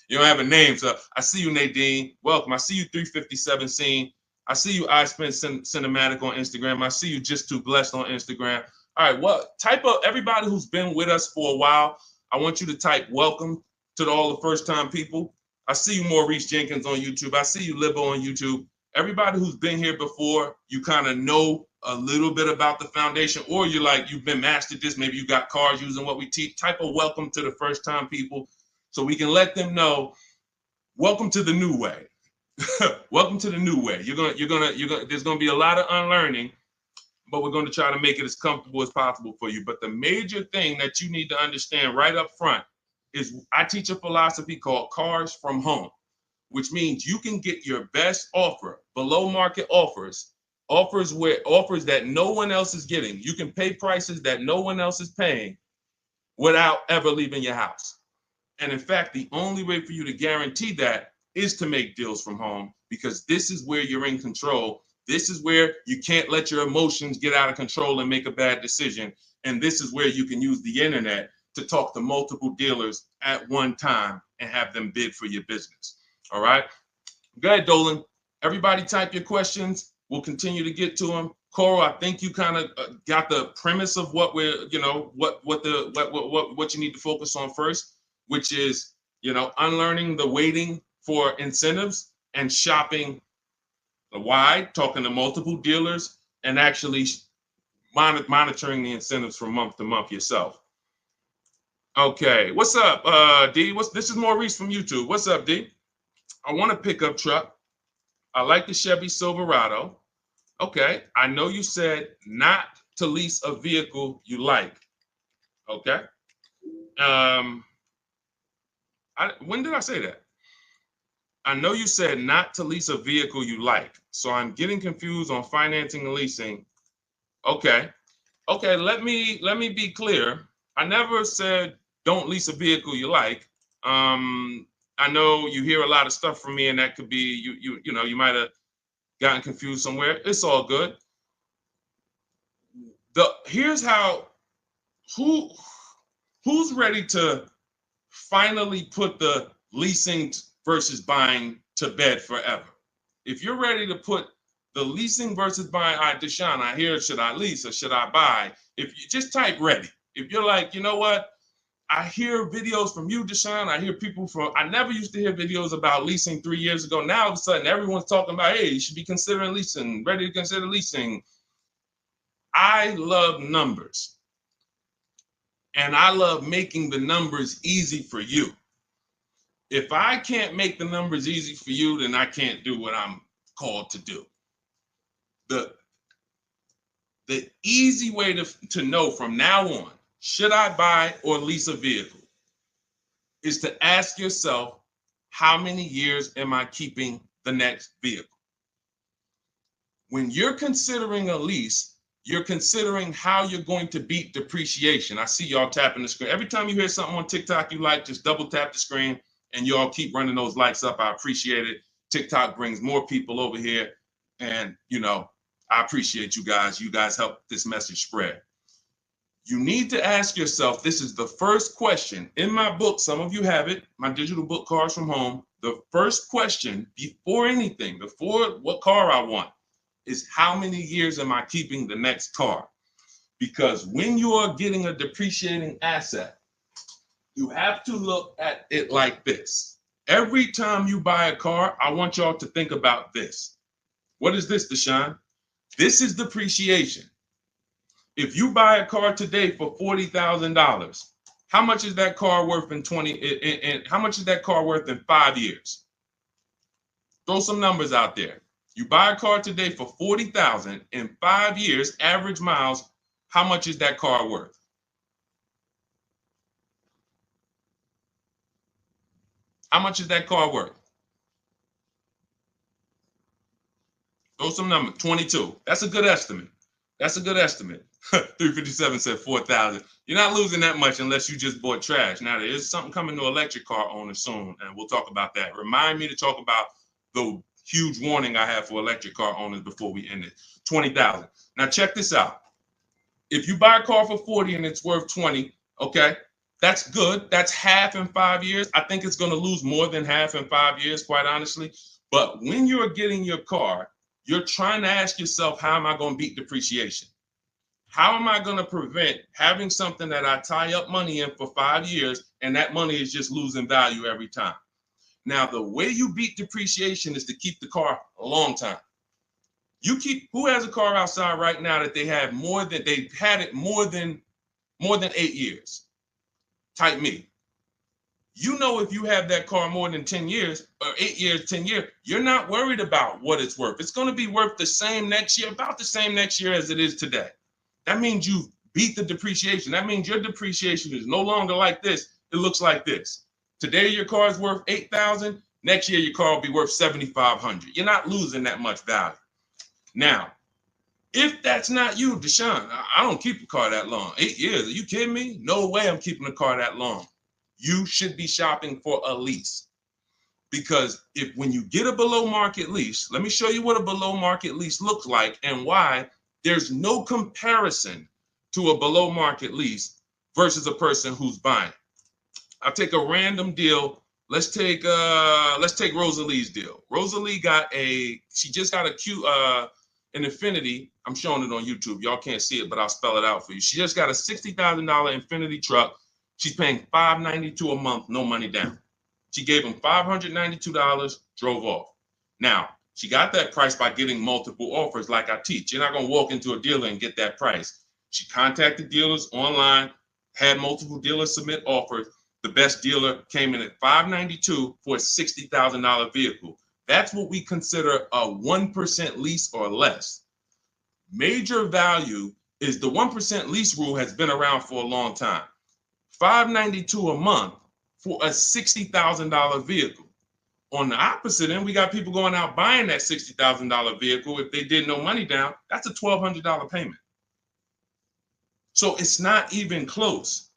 You don't have a name, so I see you, Nadine. Welcome. I see you, 357 Scene. I see you, I Spent Cinematic on Instagram. I see you, Just Too Blessed on Instagram. All right, well, type up everybody who's been with us for a while. I want you to type welcome to all the first-time people. I see you, Maurice Jenkins on YouTube. I see you, Libo on YouTube. Everybody who's been here before, you kind of know a little bit about the foundation, or you've been mastered this. Maybe you got cars using what we teach. Type a welcome to the first-time people, so we can let them know, welcome to the new way. Welcome to the new way. There's gonna be a lot of unlearning, but we're going to try to make it as comfortable as possible for you. But the major thing that you need to understand right up front is I teach a philosophy called cars from home, which means you can get your best offer, below market offers that no one else is getting. You can pay prices that no one else is paying without ever leaving your house. And in fact, the only way for you to guarantee that is to make deals from home, because this is where you're in control. This is where you can't let your emotions get out of control and make a bad decision. And this is where you can use the internet to talk to multiple dealers at one time and have them bid for your business. All right. Go ahead, Dolan. Everybody type your questions. We'll continue to get to them. Coral, I think you kind of got the premise of what we're, what you need to focus on first, which is, unlearning the waiting for incentives and shopping wide, talking to multiple dealers, and actually monitoring the incentives from month to month yourself. Okay, what's up, D? This is Maurice from YouTube. What's up, D? I want a pickup truck. I like the Chevy Silverado. Okay, I know you said not to lease a vehicle you like. Okay. When did I say that? I know you said not to lease a vehicle you like. So I'm getting confused on financing and leasing. Okay. Okay, let me be clear. I never said don't lease a vehicle you like. I know you hear a lot of stuff from me, and that could be you might have gotten confused somewhere. It's all good. Here's how who's ready to finally put the leasing versus buying to bed forever. If you're ready to put The leasing versus buying. All right, Deshone, I hear, should I lease or should I buy? If you just type ready. If you're like, you know what? I hear videos from you, Deshone. I hear people from, I never used to hear videos about leasing 3 years ago. Now all of a sudden everyone's talking about, hey, you should be considering leasing, ready to consider leasing. I love numbers. And I love making the numbers easy for you. If I can't make the numbers easy for you, then I can't do what I'm called to do. The easy way to know from now on, should I buy or lease a vehicle, is to ask yourself, how many years am I keeping the next vehicle? When you're considering a lease, you're considering how you're going to beat depreciation. I see y'all tapping the screen. Every time you hear something on TikTok you like, just double tap the screen and y'all keep running those likes up. I appreciate it. TikTok brings more people over here. And, you know, I appreciate you guys. You guys help this message spread. You need to ask yourself, this is the first question. In my book, some of you have it, my digital book, Cars from Home. The first question before anything, before what car I want, is how many years am I keeping the next car? Because when you are getting a depreciating asset, you have to look at it like this. Every time you buy a car, I want y'all to think about this. What is this, Deshone? This is depreciation. If you buy a car today for $40,000, how much is that car worth in how much is that car worth in 5 years? Throw some numbers out there. You buy a car today for $40,000 in 5 years, average miles, how much is that car worth? How much is that car worth? Throw some numbers. 22. That's a good estimate. That's a good estimate. 357 said 4,000. You're not losing that much unless you just bought trash. Now, there is something coming to electric car owners soon, and we'll talk about that. Remind me to talk about the huge warning I have for electric car owners before we end it. 20,000. Now, check this out. If you buy a car for 40 and it's worth 20, okay, that's good. That's half in 5 years. I think it's going to lose more than half in 5 years, quite honestly. But when you're getting your car, you're trying to ask yourself, how am I going to beat depreciation? How am I going to prevent having something that I tie up money in for 5 years and that money is just losing value every time? Now, the way you beat depreciation is to keep the car a long time. Who has a car outside right now that they've had it more than 8 years? Type me. You know, if you have that car more than 10 years or 8 years, 10 years, you're not worried about what it's worth. It's going to be worth the same next year, about the same next year as it is today. That means you beat the depreciation. That means your depreciation is no longer like this. It looks like this. Today, your car is worth $8,000. Next year, your car will be worth $7,500. You're not losing that much value. Now, if that's not you, Deshone, I don't keep a car that long. 8 years, are you kidding me? No way I'm keeping a car that long. You should be shopping for a lease. Because when you get a below market lease, let me show you what a below market lease looks like and why there's no comparison to a below market lease versus a person who's buying. I'll take a random deal. Let's take Rosalie's deal. Rosalie she just got an Infiniti. I'm showing it on YouTube. Y'all can't see it, but I'll spell it out for you. She just got a $60,000 Infiniti truck. She's paying $592 a month, no money down. She gave him $592, drove off. Now, she got that price by getting multiple offers like I teach. You're not going to walk into a dealer and get that price. She contacted dealers online, had multiple dealers submit offers. The best dealer came in at $592 for a $60,000 vehicle. That's what we consider a 1% lease or less. Major value is the 1% lease rule has been around for a long time. $592 a month for a $60,000 vehicle. On the opposite end, we got people going out buying that $60,000 vehicle. If they did no money down, that's a $1,200 payment. So it's not even close.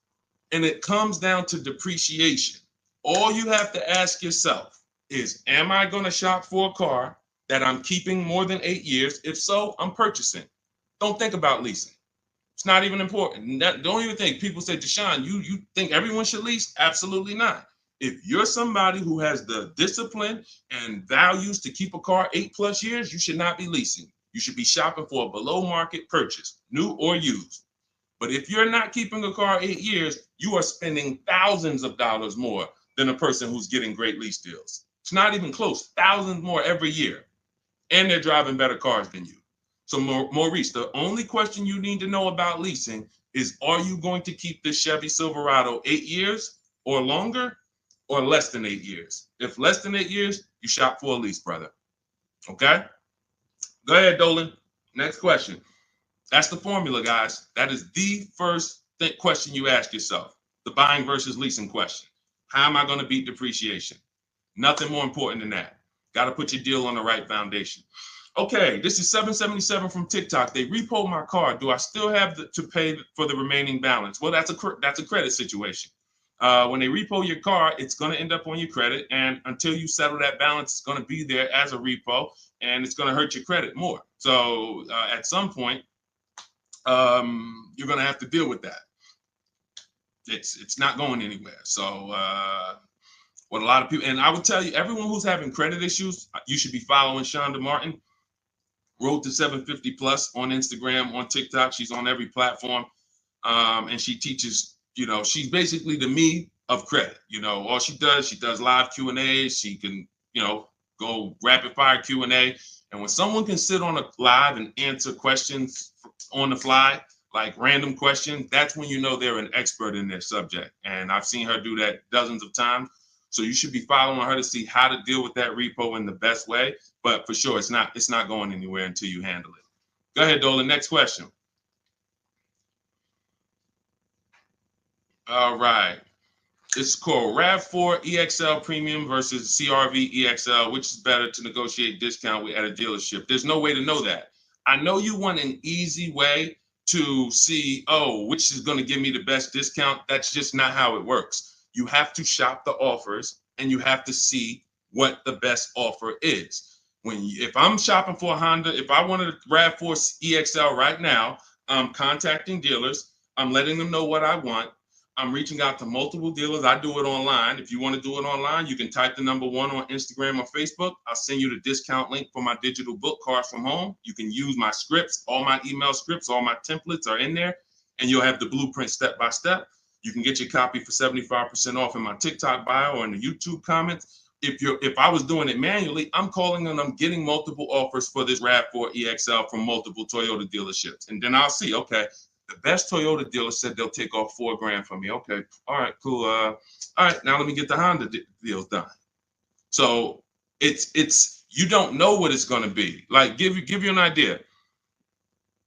And it comes down to depreciation. All you have to ask yourself is, am I going to shop for a car that I'm keeping more than 8 years? If so, I'm purchasing. Don't think about leasing. It's not even important. Don't even think. People say, Deshone, you think everyone should lease? Absolutely not. If you're somebody who has the discipline and values to keep a car 8+ years, you should not be leasing. You should be shopping for a below market purchase, new or used. But if you're not keeping a car 8 years, you are spending thousands of dollars more than a person who's getting great lease deals. It's not even close, thousands more every year. And they're driving better cars than you. So Maurice, the only question you need to know about leasing is, are you going to keep this Chevy Silverado 8 years or longer, or less than 8 years? If less than 8 years, you shop for a lease, brother. Okay? Go ahead, Dolan. Next question. That's the formula, guys. That is the first question you ask yourself. The buying versus leasing question. How am I going to beat depreciation? Nothing more important than that. Got to put your deal on the right foundation. Okay, this is 777 from TikTok. They repoed my car. Do I still have to pay for the remaining balance? Well, that's a credit situation. When they repo your car, it's going to end up on your credit, and until you settle that balance, it's going to be there as a repo, and it's going to hurt your credit more. So at some point, you're going to have to deal with that. It's not going anywhere. So what a lot of people, and I would tell you, everyone who's having credit issues, you should be following Shonda Martin, Road to 750 Plus on Instagram, on TikTok. She's on every platform, and she teaches. She's basically the me of credit. All she does live Q&As. She can, go rapid fire Q&A. And when someone can sit on a live and answer questions on the fly, like random questions, that's when you know they're an expert in their subject. And I've seen her do that dozens of times. So you should be following her to see how to deal with that repo in the best way. But for sure, it's not going anywhere until you handle it. Go ahead, Dolan. Next question. All right. This is called RAV4 EXL Premium versus CRV EXL. Which is better to negotiate discount with at a dealership? There's no way to know that. I know you want an easy way to see, which is going to give me the best discount. That's just not how it works. You have to shop the offers, and you have to see what the best offer is. If I'm shopping for a Honda, if I wanted a RAV4 EXL right now, I'm contacting dealers. I'm letting them know what I want. I'm reaching out to multiple dealers. I do it online. If you want to do it online, you can type the number 1 on Instagram or Facebook. I'll send you the discount link for my digital book, Cars from Home. You can use my scripts. All my email scripts, all my templates are in there, and you'll have the blueprint step by step. You can get your copy for 75% off in my TikTok bio or in the YouTube comments. If I was doing it manually, I'm calling and I'm getting multiple offers for this RAV4 EXL from multiple Toyota dealerships. And then I'll see, okay, the best Toyota dealer said they'll take off $4,000 from me. Okay, all right, cool. All right, now let me get the Honda deals done. So it's you don't know what it's going to be. Like give you an idea.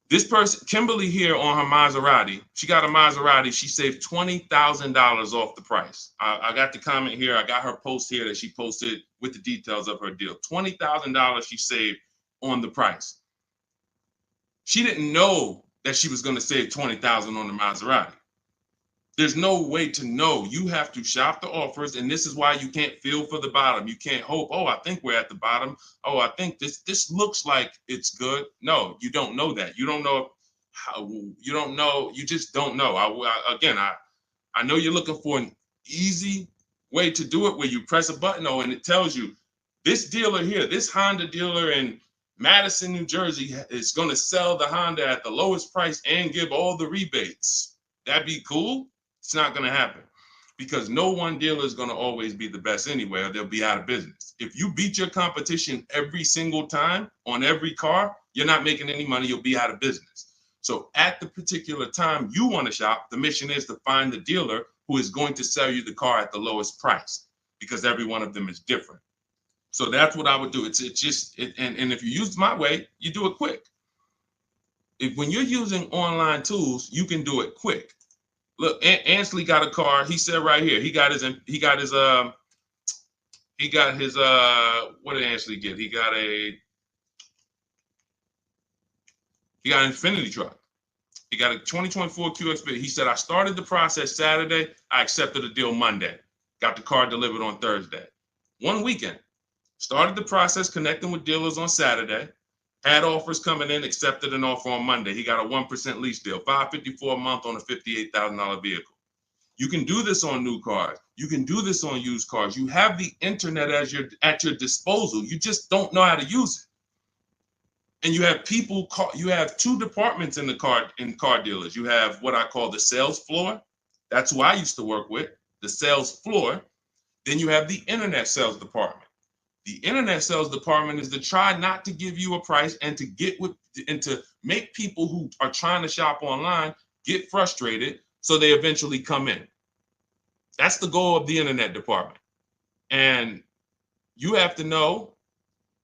This person, Kimberly here on her Maserati, she got a Maserati. She saved $20,000 off the price. I got the comment here. I got her post here that she posted with the details of her deal. $20,000 she saved on the price. She didn't know that she was going to save $20,000 on the Maserati. There's no way to know. You have to shop the offers, and this is why you can't feel for the bottom. You can't hope, I think we're at the bottom. I think this looks like it's good. No, you don't know that. You don't know how. You don't know. You just don't know. I know you're looking for an easy way to do it where you press a button, and it tells you this dealer here, this Honda dealer in Madison, New Jersey, is going to sell the Honda at the lowest price and give all the rebates. That'd be cool. It's not going to happen because no one dealer is going to always be the best anyway, or they'll be out of business. If you beat your competition every single time on every car, you're not making any money. You'll be out of business. So at the particular time you want to shop, the mission is to find the dealer who is going to sell you the car at the lowest price, because every one of them is different. So that's what I would do. And if you use my way, you do it quick. When you're using online tools, you can do it quick. Look, Ansley got a car. He said right here, he got his what did Ansley get? He got an Infinity truck. He got a 2024 QX. He said, I started the process Saturday. I accepted a deal Monday. Got the car delivered on Thursday. One weekend. Started the process connecting with dealers on Saturday. Had offers coming in, accepted an offer on Monday. He got a 1% lease deal, $554 a month on a $58,000 vehicle. You can do this on new cars. You can do this on used cars. You have the internet as at your disposal. You just don't know how to use it. And you have people you have two departments in car dealers. You have what I call the sales floor. That's who I used to work with, the sales floor. Then you have the internet sales department. The internet sales department is to try not to give you a price and to make people who are trying to shop online get frustrated so they eventually come in. That's the goal of the internet department. And you have to know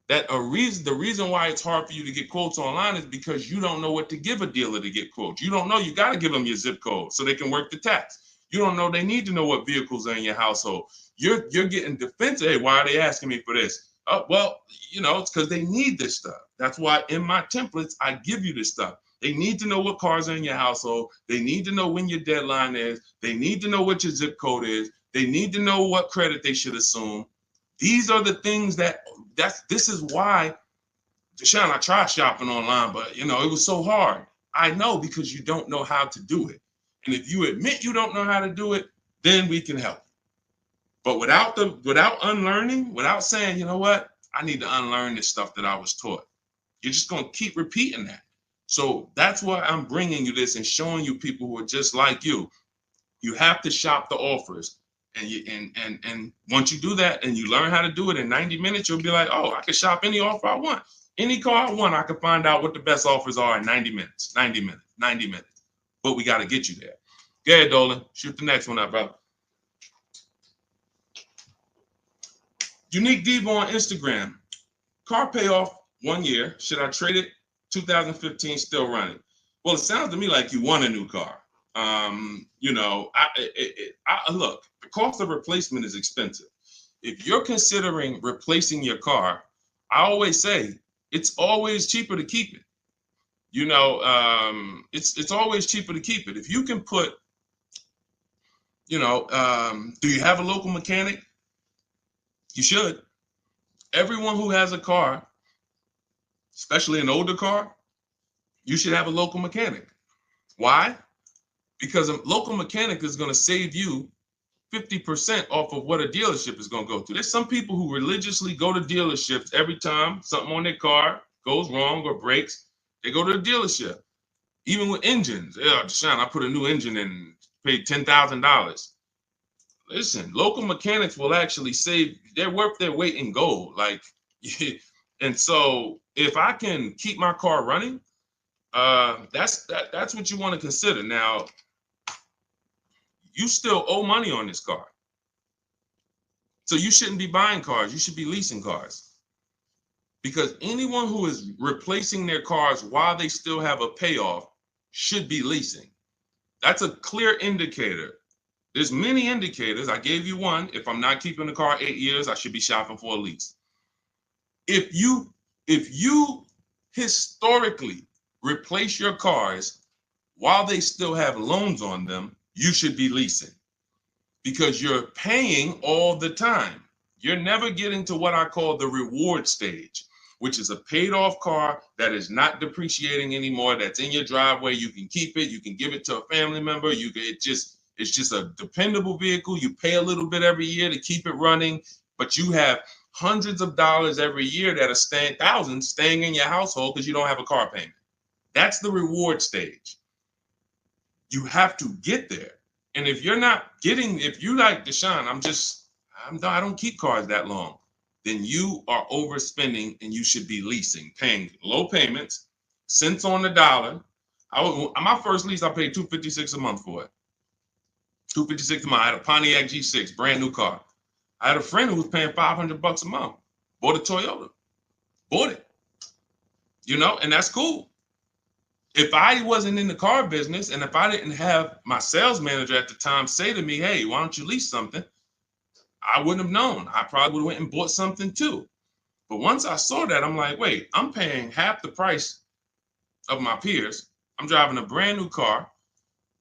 that the reason why it's hard for you to get quotes online is because you don't know what to give a dealer to get quotes. You don't know. You got to give them your zip code so they can work the tax. You don't know. They need to know what vehicles are in your household. You're getting defensive. Hey, why are they asking me for this? Well, it's because they need this stuff. That's why in my templates, I give you this stuff. They need to know what cars are in your household. They need to know when your deadline is. They need to know what your zip code is. They need to know what credit they should assume. These are the things this is why, Deshone, I tried shopping online, but it was so hard. I know, because you don't know how to do it. And if you admit you don't know how to do it, then we can help. But without unlearning, without saying, you know what, I need to unlearn this stuff that I was taught, you're just going to keep repeating that. So that's why I'm bringing you this and showing you people who are just like you. You have to shop the offers. And once you do that and you learn how to do it in 90 minutes, you'll be like, oh, I can shop any offer I want. Any car I want, I can find out what the best offers are in 90 minutes. But we got to get you there. Go ahead, Dolan. Shoot the next one up, bro. Unique Devo on Instagram. Car payoff 1 year. Should I trade it? 2015 still running. Well, it sounds to me like you want a new car. Look, the cost of replacement is expensive. If you're considering replacing your car, I always say it's always cheaper to keep it. It's always cheaper to keep it. If you can put, do you have a local mechanic? You should. Everyone who has a car, especially an older car, you should have a local mechanic. Why? Because a local mechanic is going to save you 50% off of what a dealership is going to go through. There's some people who religiously go to dealerships every time something on their car goes wrong or breaks. They go to the dealership. Even with engines. Yeah, Deshone, I put a new engine in and paid $10,000. Listen, local mechanics will actually save. They're worth their weight in gold. And so if I can keep my car running, that's what you want to consider. Now, you still owe money on this car. So you shouldn't be buying cars. You should be leasing cars. Because anyone who is replacing their cars while they still have a payoff should be leasing. That's a clear indicator. There's many indicators. I gave you one. If I'm not keeping the car 8 years, I should be shopping for a lease. If you historically replace your cars while they still have loans on them, you should be leasing, because you're paying all the time. You're never getting to what I call the reward stage, which is a paid off car that is not depreciating anymore, that's in your driveway. You can keep it. You can give it to a family member. It's just a dependable vehicle. You pay a little bit every year to keep it running, but you have hundreds of dollars every year that are thousands staying in your household because you don't have a car payment. That's the reward stage. You have to get there. And if you're like Deshone, I don't keep cars that long, then you are overspending and you should be leasing, paying low payments, cents on the dollar. My first lease, I paid $256 a month for it. $256 a month. I had a Pontiac G6, brand new car. I had a friend who was paying $500 a month. Bought a Toyota. Bought it. And that's cool. If I wasn't in the car business and if I didn't have my sales manager at the time say to me, hey, why don't you lease something? I wouldn't have known. I probably would have went and bought something too. But once I saw that, I'm like, wait, I'm paying half the price of my peers. I'm driving a brand new car,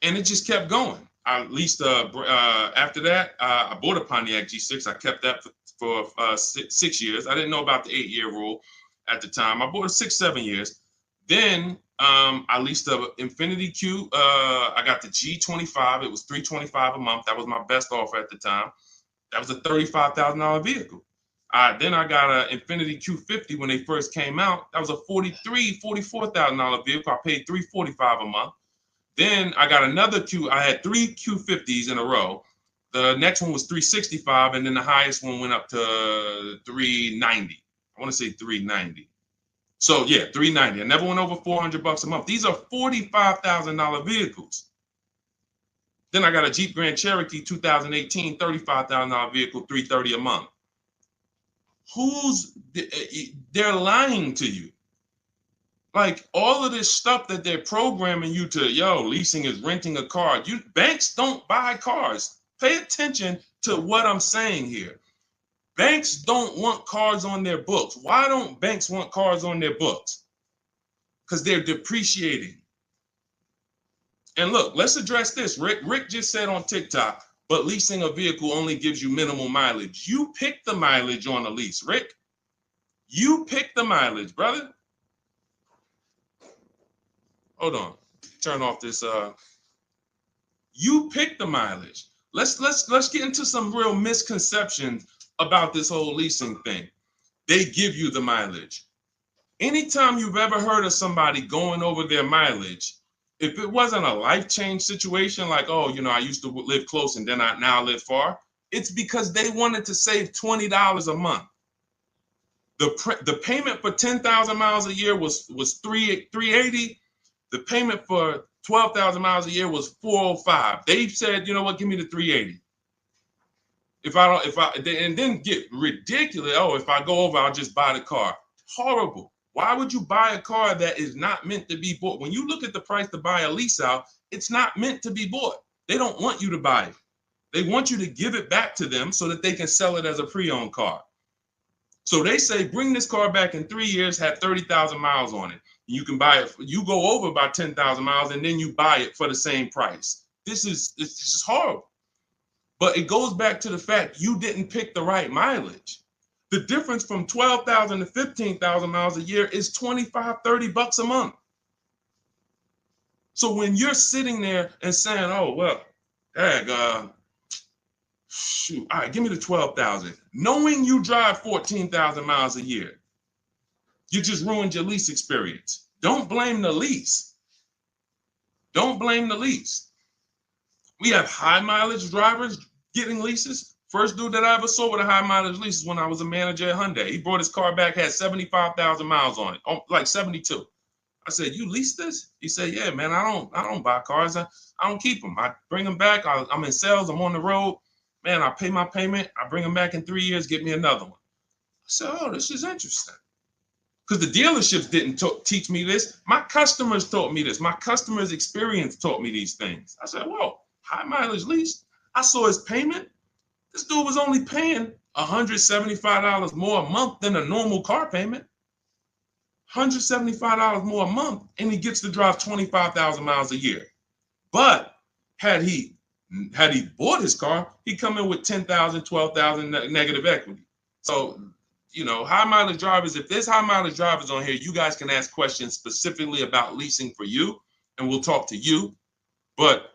and it just kept going. I leased after that, I bought a Pontiac G6. I kept that for 6 years. I didn't know about the 8-year rule at the time. I bought it 6, 7 years. Then I leased a Infiniti Q. I got the G25. It was $325 a month. That was my best offer at the time. That was a $35,000 vehicle. Then I got an Infiniti Q50 when they first came out. That was a $44,000 vehicle. I paid $345 a month. Then I got another Q. I had 3 Q50s in a row. The next one was $365, and then the highest one went up to $390. I want to say $390. So yeah, $390. I never went over $400 a month. These are $45,000 vehicles. Then I got a Jeep Grand Cherokee 2018, $35,000 vehicle, $330 a month. They're lying to you. Like all of this stuff that they're programming you to, leasing is renting a car. Banks don't buy cars. Pay attention to what I'm saying here. Banks don't want cars on their books. Why don't banks want cars on their books? Because they're depreciating. And look, let's address this. Rick just said on TikTok, but leasing a vehicle only gives you minimal mileage. You pick the mileage on a lease, Rick. You pick the mileage, brother. Hold on. Turn off this. You pick the mileage. Let's get into some real misconceptions about this whole leasing thing. They give you the mileage. Anytime you've ever heard of somebody going over their mileage, if it wasn't a life change situation, like, I used to live close and then I now live far, it's because they wanted to save $20 a month. The payment for 10,000 miles a year was $380. The payment for 12,000 miles a year was $405. They said, you know what, give me the $380. And then get ridiculous. If I go over, I'll just buy the car. Horrible. Why would you buy a car that is not meant to be bought? When you look at the price to buy a lease out, it's not meant to be bought. They don't want you to buy it. They want you to give it back to them so that they can sell it as a pre-owned car. So they say, bring this car back in 3 years, have 30,000 miles on it. You can buy it. You go over by 10,000 miles and then you buy it for the same price. It's just horrible. But it goes back to the fact you didn't pick the right mileage. The difference from 12,000 to 15,000 miles a year is $25-30 a month. So when you're sitting there and saying, shoot, all right, give me the 12,000, knowing you drive 14,000 miles a year, you just ruined your lease experience. Don't blame the lease. Don't blame the lease. We have high mileage drivers getting leases. First dude that I ever saw with a high mileage lease is when I was a manager at Hyundai. He brought his car back, had 75,000 miles on it, like 72. I said, you lease this? He said, yeah, man, I don't buy cars. I don't keep them. I bring them back. I'm in sales. I'm on the road. Man, I pay my payment. I bring them back in 3 years, get me another one. I said, this is interesting. Because the dealerships didn't teach me this. My customers taught me this. My customers' experience taught me these things. I said, whoa, high mileage lease. I saw his payment. This dude was only paying $175 more a month than a normal car payment. $175 more a month, and he gets to drive 25,000 miles a year. But had he bought his car, he'd come in with 10,000, 12,000 negative equity. So, high mileage drivers, if there's high mileage drivers on here, you guys can ask questions specifically about leasing for you, and we'll talk to you. But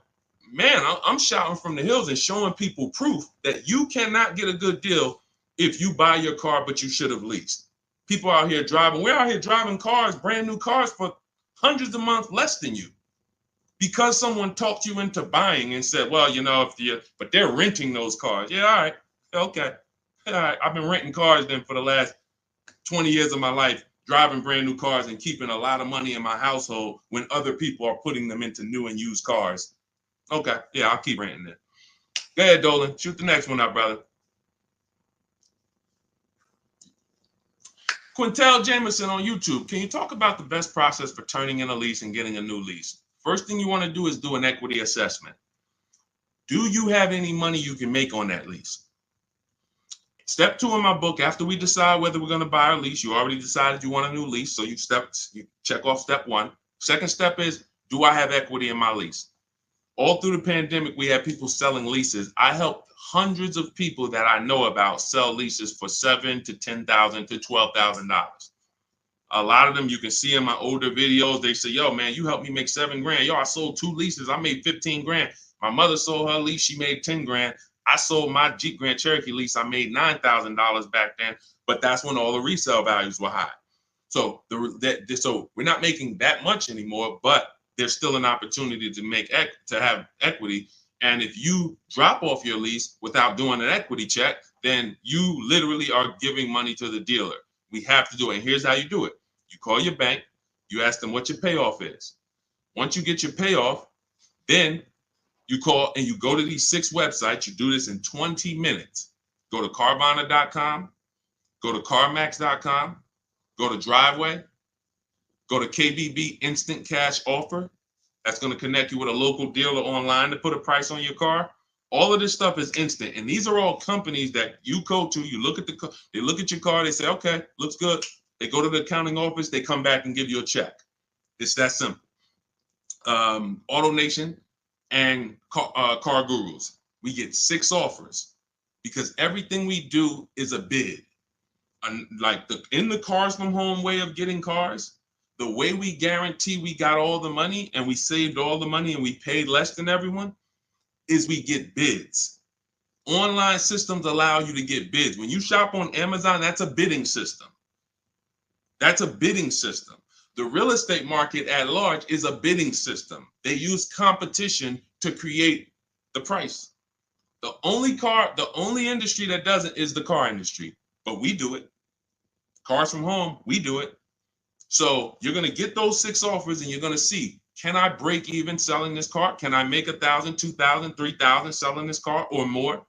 man, I'm shouting from the hills and showing people proof that you cannot get a good deal if you buy your car, but you should have leased. People out here driving, we're out here driving cars, brand new cars for hundreds a month less than you. Because someone talked you into buying and said, well, but they're renting those cars. Yeah, all right, okay. All right, I've been renting cars then for the last 20 years of my life, driving brand new cars and keeping a lot of money in my household when other people are putting them into new and used cars. Okay, yeah, I'll keep renting it. Go ahead, Dolan. Shoot the next one up, brother. Quintel Jameson on YouTube. Can you talk about the best process for turning in a lease and getting a new lease? First thing you want to do is do an equity assessment. Do you have any money you can make on that lease? Step 2 in my book, after we decide whether we're going to buy a lease, you already decided you want a new lease, so you check off step 1. Second step is, do I have equity in my lease? All through the pandemic, we had people selling leases. I helped hundreds of people that I know about sell leases for $7,000 to $10,000 to $12,000. A lot of them you can see in my older videos. They say, yo, man, you helped me make 7 grand. Yo, I sold 2 leases. I made 15 grand. My mother sold her lease. She made 10 grand. I sold my Jeep Grand Cherokee lease. I made $9,000 back then. But that's when all the resale values were high. So so we're not making that much anymore, but there's still an opportunity to have equity. And if you drop off your lease without doing an equity check, then you literally are giving money to the dealer. We have to do it. And here's how you do it. You call your bank, you ask them what your payoff is. Once you get your payoff, then you call and you go to these 6 websites. You do this in 20 minutes. Go to Carvana.com, go to CarMax.com, go to Driveway, go to KBB Instant Cash Offer. That's going to connect you with a local dealer online to put a price on your car. All of this stuff is instant. And these are all companies that you go to, you look at they look at your car, they say, okay, looks good. They go to the accounting office, they come back and give you a check. It's that simple. AutoNation and Car Gurus, we get 6 offers because everything we do is a bid. Like in the Cars from Home way of getting cars, the way we guarantee we got all the money and we saved all the money and we paid less than everyone is we get bids. Online systems allow you to get bids. When you shop on Amazon, that's a bidding system. That's a bidding system. The real estate market at large is a bidding system. They use competition to create the price. The only industry that doesn't is the car industry, but we do it. Cars from Home, we do it. So you're going to get those 6 offers and you're going to see, can I break even selling this car? Can I make $1,000, $2,000, $3,000 selling this car or more?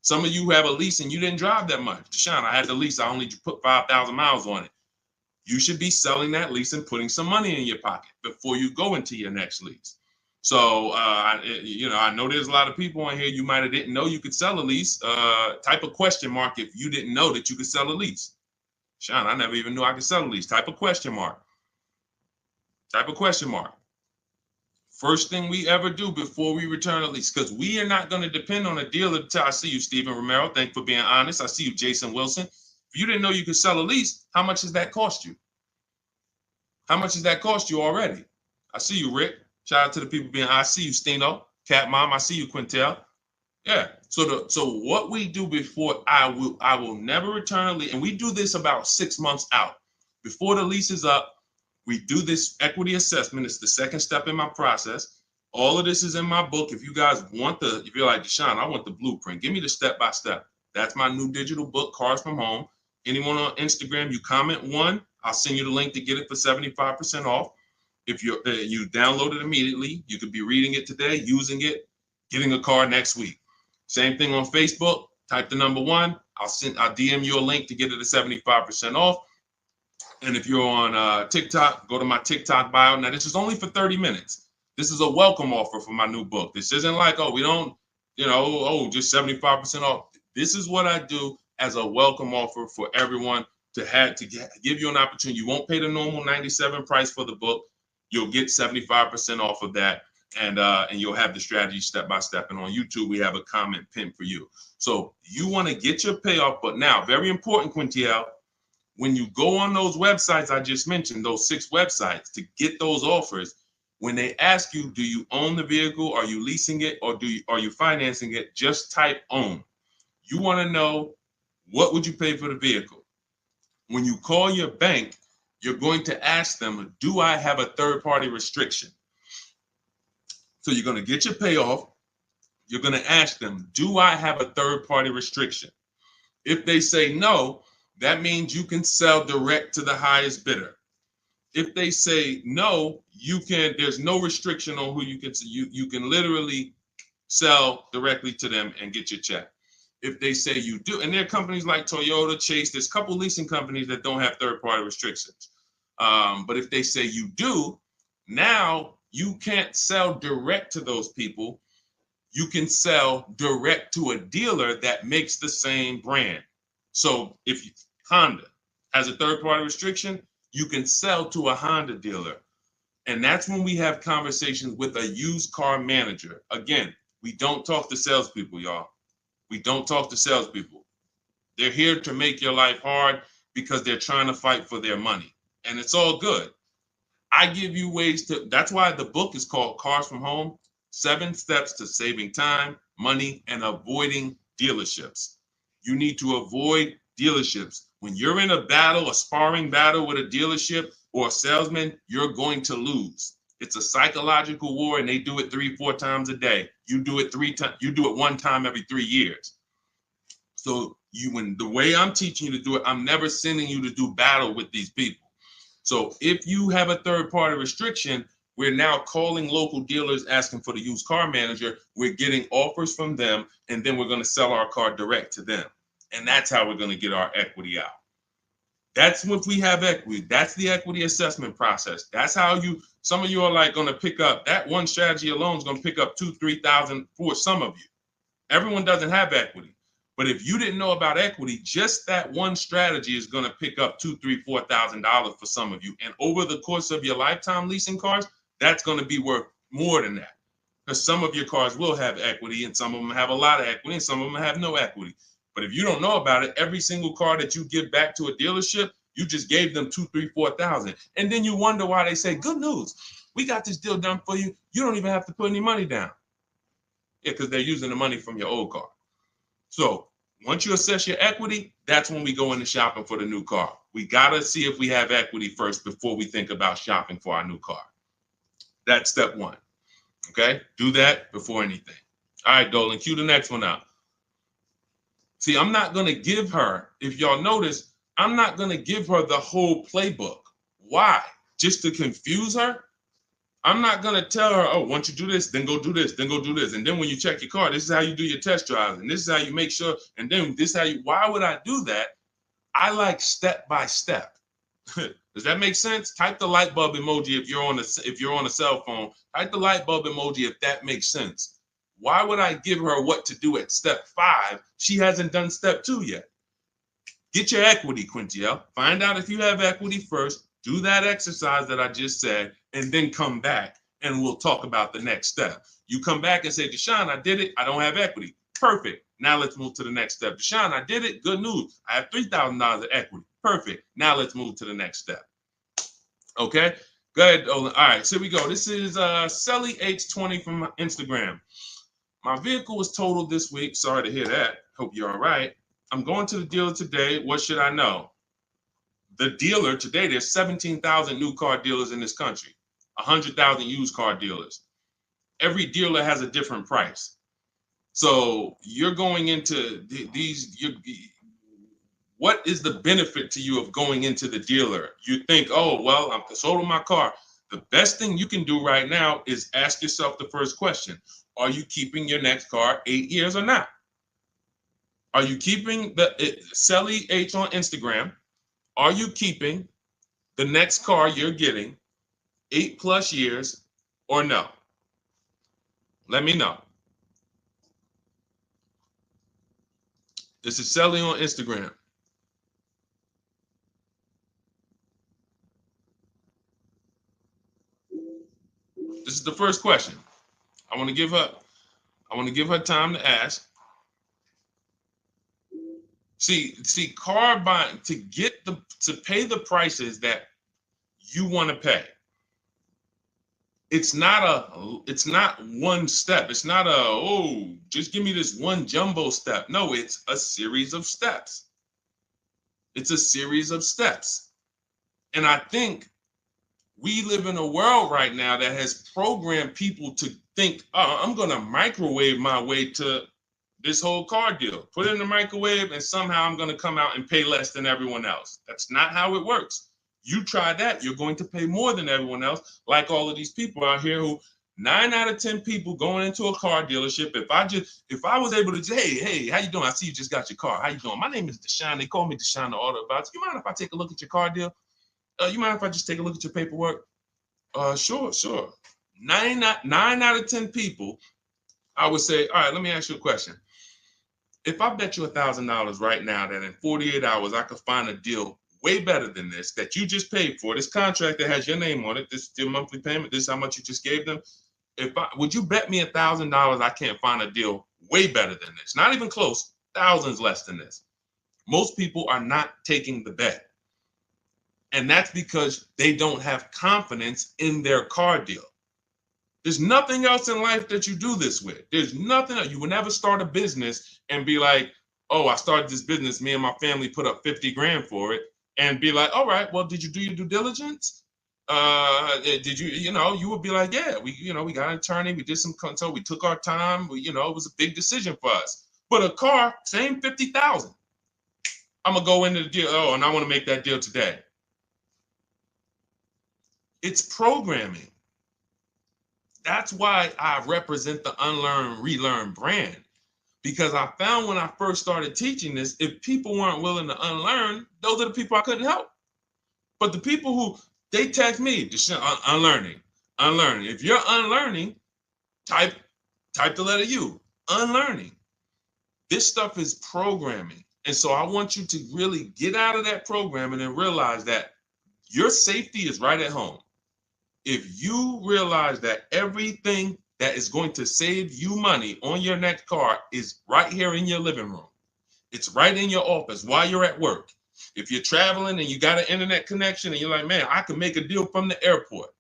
Some of you have a lease and you didn't drive that much. Deshone, I had the lease. I only put 5,000 miles on it. You should be selling that lease and putting some money in your pocket before you go into your next lease. So, I know there's a lot of people on here. You might have didn't know you could sell a lease. Type a question mark if you didn't know that you could sell a lease. Deshone, I never even knew I could sell a lease. Type a question mark. Type a question mark. First thing we ever do before we return a lease, because we are not going to depend on a dealer. I see you, Stephen Romero. Thank you for being honest. I see you, Jason Wilson. If you didn't know you could sell a lease, how much does that cost you? How much does that cost you already? I see you, Rick. Shout out to the people being. I see you, Stino, Cat Mom. I see you, Quintel. Yeah. So what we do before I will never return a lease, and we do this about 6 months out before the lease is up. We do this equity assessment. It's the second step in my process. All of this is in my book. If you guys want if you're like, Deshone, I want the blueprint. Give me the step-by-step. That's my new digital book, Cars from Home. Anyone on Instagram, you comment 1, I'll send you the link to get it for 75% off. If you download it immediately, you could be reading it today, using it, getting a car next week. Same thing on Facebook. Type the number 1. I'll DM you a link to get it at 75% off. And if you're on TikTok, go to my TikTok bio. Now, this is only for 30 minutes. This is a welcome offer for my new book. This isn't like, oh, we don't, just 75% off. This is what I do as a welcome offer for everyone to give you an opportunity. You won't pay the normal $97 price for the book. You'll get 75% off of that. And you'll have the strategy step by step. And on YouTube, we have a comment pinned for you. So you want to get your payoff. But now, very important, Quintiel, when you go on those websites I just mentioned, those 6 websites to get those offers, when they ask you, do you own the vehicle? Are you leasing it? Or are you financing it? Just type own. You want to know, what would you pay for the vehicle? When you call your bank, you're going to ask them, do I have a third-party restriction? So you're going to get your payoff. You're going to ask them, do I have a third-party restriction? If they say no, that means you can sell direct to the highest bidder. If they say no, there's no restriction on who you can sell. You can literally sell directly to them and get your check. If they say you do, and there are companies like Toyota, Chase, there's a couple leasing companies that don't have third-party restrictions. But if they say you do, now you can't sell direct to those people. You can sell direct to a dealer that makes the same brand. So if Honda has a third-party restriction, you can sell to a Honda dealer. And that's when we have conversations with a used car manager. Again, we don't talk to salespeople, y'all. We don't talk to salespeople. They're here to make your life hard because they're trying to fight for their money. and it's all good. I give you ways to, that's why the book is called Cars from Home, 7 Steps to Saving Time, Money, and Avoiding Dealerships. You need to avoid dealerships. When you're in a battle, a sparring battle with a dealership or a salesman, you're going to lose. It's a psychological war, and they do it 3-4 times a day. You do it 3 times, you do it 1 time every 3 years. So when the way I'm teaching you to do it, I'm never sending you to do battle with these people. So if you have a third-party restriction, we're now calling local dealers asking for the used car manager. We're getting offers from them, and then we're going to sell our car direct to them. And that's how we're going to get our equity out. That's if we have equity. That's the equity assessment process. That's how some of you are like going to pick up, that one strategy alone is going to pick up $2,000-$3,000 for some of you. Everyone doesn't have equity. But if you didn't know about equity, just that one strategy is going to pick up $2,000, $3,000, $4,000 for some of you. And over the course of your lifetime leasing cars, that's going to be worth more than that. Because some of your cars will have equity, and some of them have a lot of equity, and some of them have no equity. But if you don't know about it, every single car that you give back to a dealership, you just gave them $2,000, $3,000, $4,000. And then you wonder why they say, good news, we got this deal done for you. You don't even have to put any money down. Yeah, because they're using the money from your old car. So once you assess your equity, that's when we go into shopping for the new car. We got to see if we have equity first before we think about shopping for our new car. That's step 1. Okay? Do that before anything. All right, Dolan, cue the next one out. See, I'm not going to give her, if y'all notice, I'm not going to give her the whole playbook. Why? Just to confuse her? I'm not going to tell her, oh, once you do this, then go do this, then go do this. And then when you check your car, this is how you do your test drives. And this is how you make sure. And then this is how you, why would I do that? I like step by step. Does that make sense? Type the light bulb emoji if you're on a cell phone. Type the light bulb emoji if that makes sense. Why would I give her what to do at step 5? She hasn't done step 2 yet. Get your equity, Quintiel. Find out if you have equity first. Do that exercise that I just said, and then come back and we'll talk about the next step. You come back and say, Deshone, I did it. I don't have equity. Perfect. Now let's move to the next step. Deshone, I did it. Good news. I have $3,000 of equity. Perfect. Now let's move to the next step. Okay. Go ahead, Olin. All right. So here we go. This is Selly H20 from Instagram. My vehicle was totaled this week. Sorry to hear that. Hope you're all right. I'm going to the dealer today. What should I know? The dealer today, there's 17,000 new car dealers in this country, 100,000 used car dealers. Every dealer has a different price. So you're going into what is the benefit to you of going into the dealer? You think, oh, well, I'm sold on my car. The best thing you can do right now is ask yourself the first question. Are you keeping your next car 8 years or not? Are you keeping Selly H on Instagram? Are you keeping the next car you're getting 8+ years or no? Let me know. This is Selly on Instagram. This is the first question. I want to give her time to ask. See, car buying, to pay the prices that you want to pay. It's not one step. It's not just give me this one jumbo step. No, it's a series of steps. It's a series of steps. And I think we live in a world right now that has programmed people to think, oh, I'm going to microwave my way to this whole car deal. Put it in the microwave and somehow I'm going to come out and pay less than everyone else. That's not how it works. You try that, you're going to pay more than everyone else, like all of these people out here who 9 out of 10 people going into a car dealership. If I was able to say, hey, how you doing? I see you just got your car. How you doing? My name is Deshone. They call me Deshone the Auto Advisor. You mind if I take a look at your car deal? You mind if I just take a look at your paperwork? Sure. 9 out of 10 people, I would say, all right, let me ask you a question. If I bet you $1,000 right now that in 48 hours I could find a deal way better than this that you just paid for, this contract that has your name on it, this is your monthly payment, this is how much you just gave them. Would you bet me $1,000 I can't find a deal way better than this? Not even close, thousands less than this. Most people are not taking the bet. And that's because they don't have confidence in their car deal. There's nothing else in life that you do this with. There's nothing else. You will never start a business and be like, oh, I started this business. Me and my family put up 50 grand for it, and be like, all right, well, did you do your due diligence? Did you, you would be like, yeah, we got an attorney. We did some consult. We took our time. It was a big decision for us. But a car, same 50,000. I'm going to go into the deal. Oh, and I want to make that deal today. It's programming. That's why I represent the unlearn, relearn brand, because I found when I first started teaching this, if people weren't willing to unlearn, those are the people I couldn't help. But the people who, they text me, unlearning. If you're unlearning, type the letter U, unlearning. This stuff is programming. And so I want you to really get out of that programming and realize that your safety is right at home. If you realize that everything that is going to save you money on your next car is right here in your living room, it's right in your office while you're at work. If you're traveling and you got an internet connection and you're like, man, I can make a deal from the airport.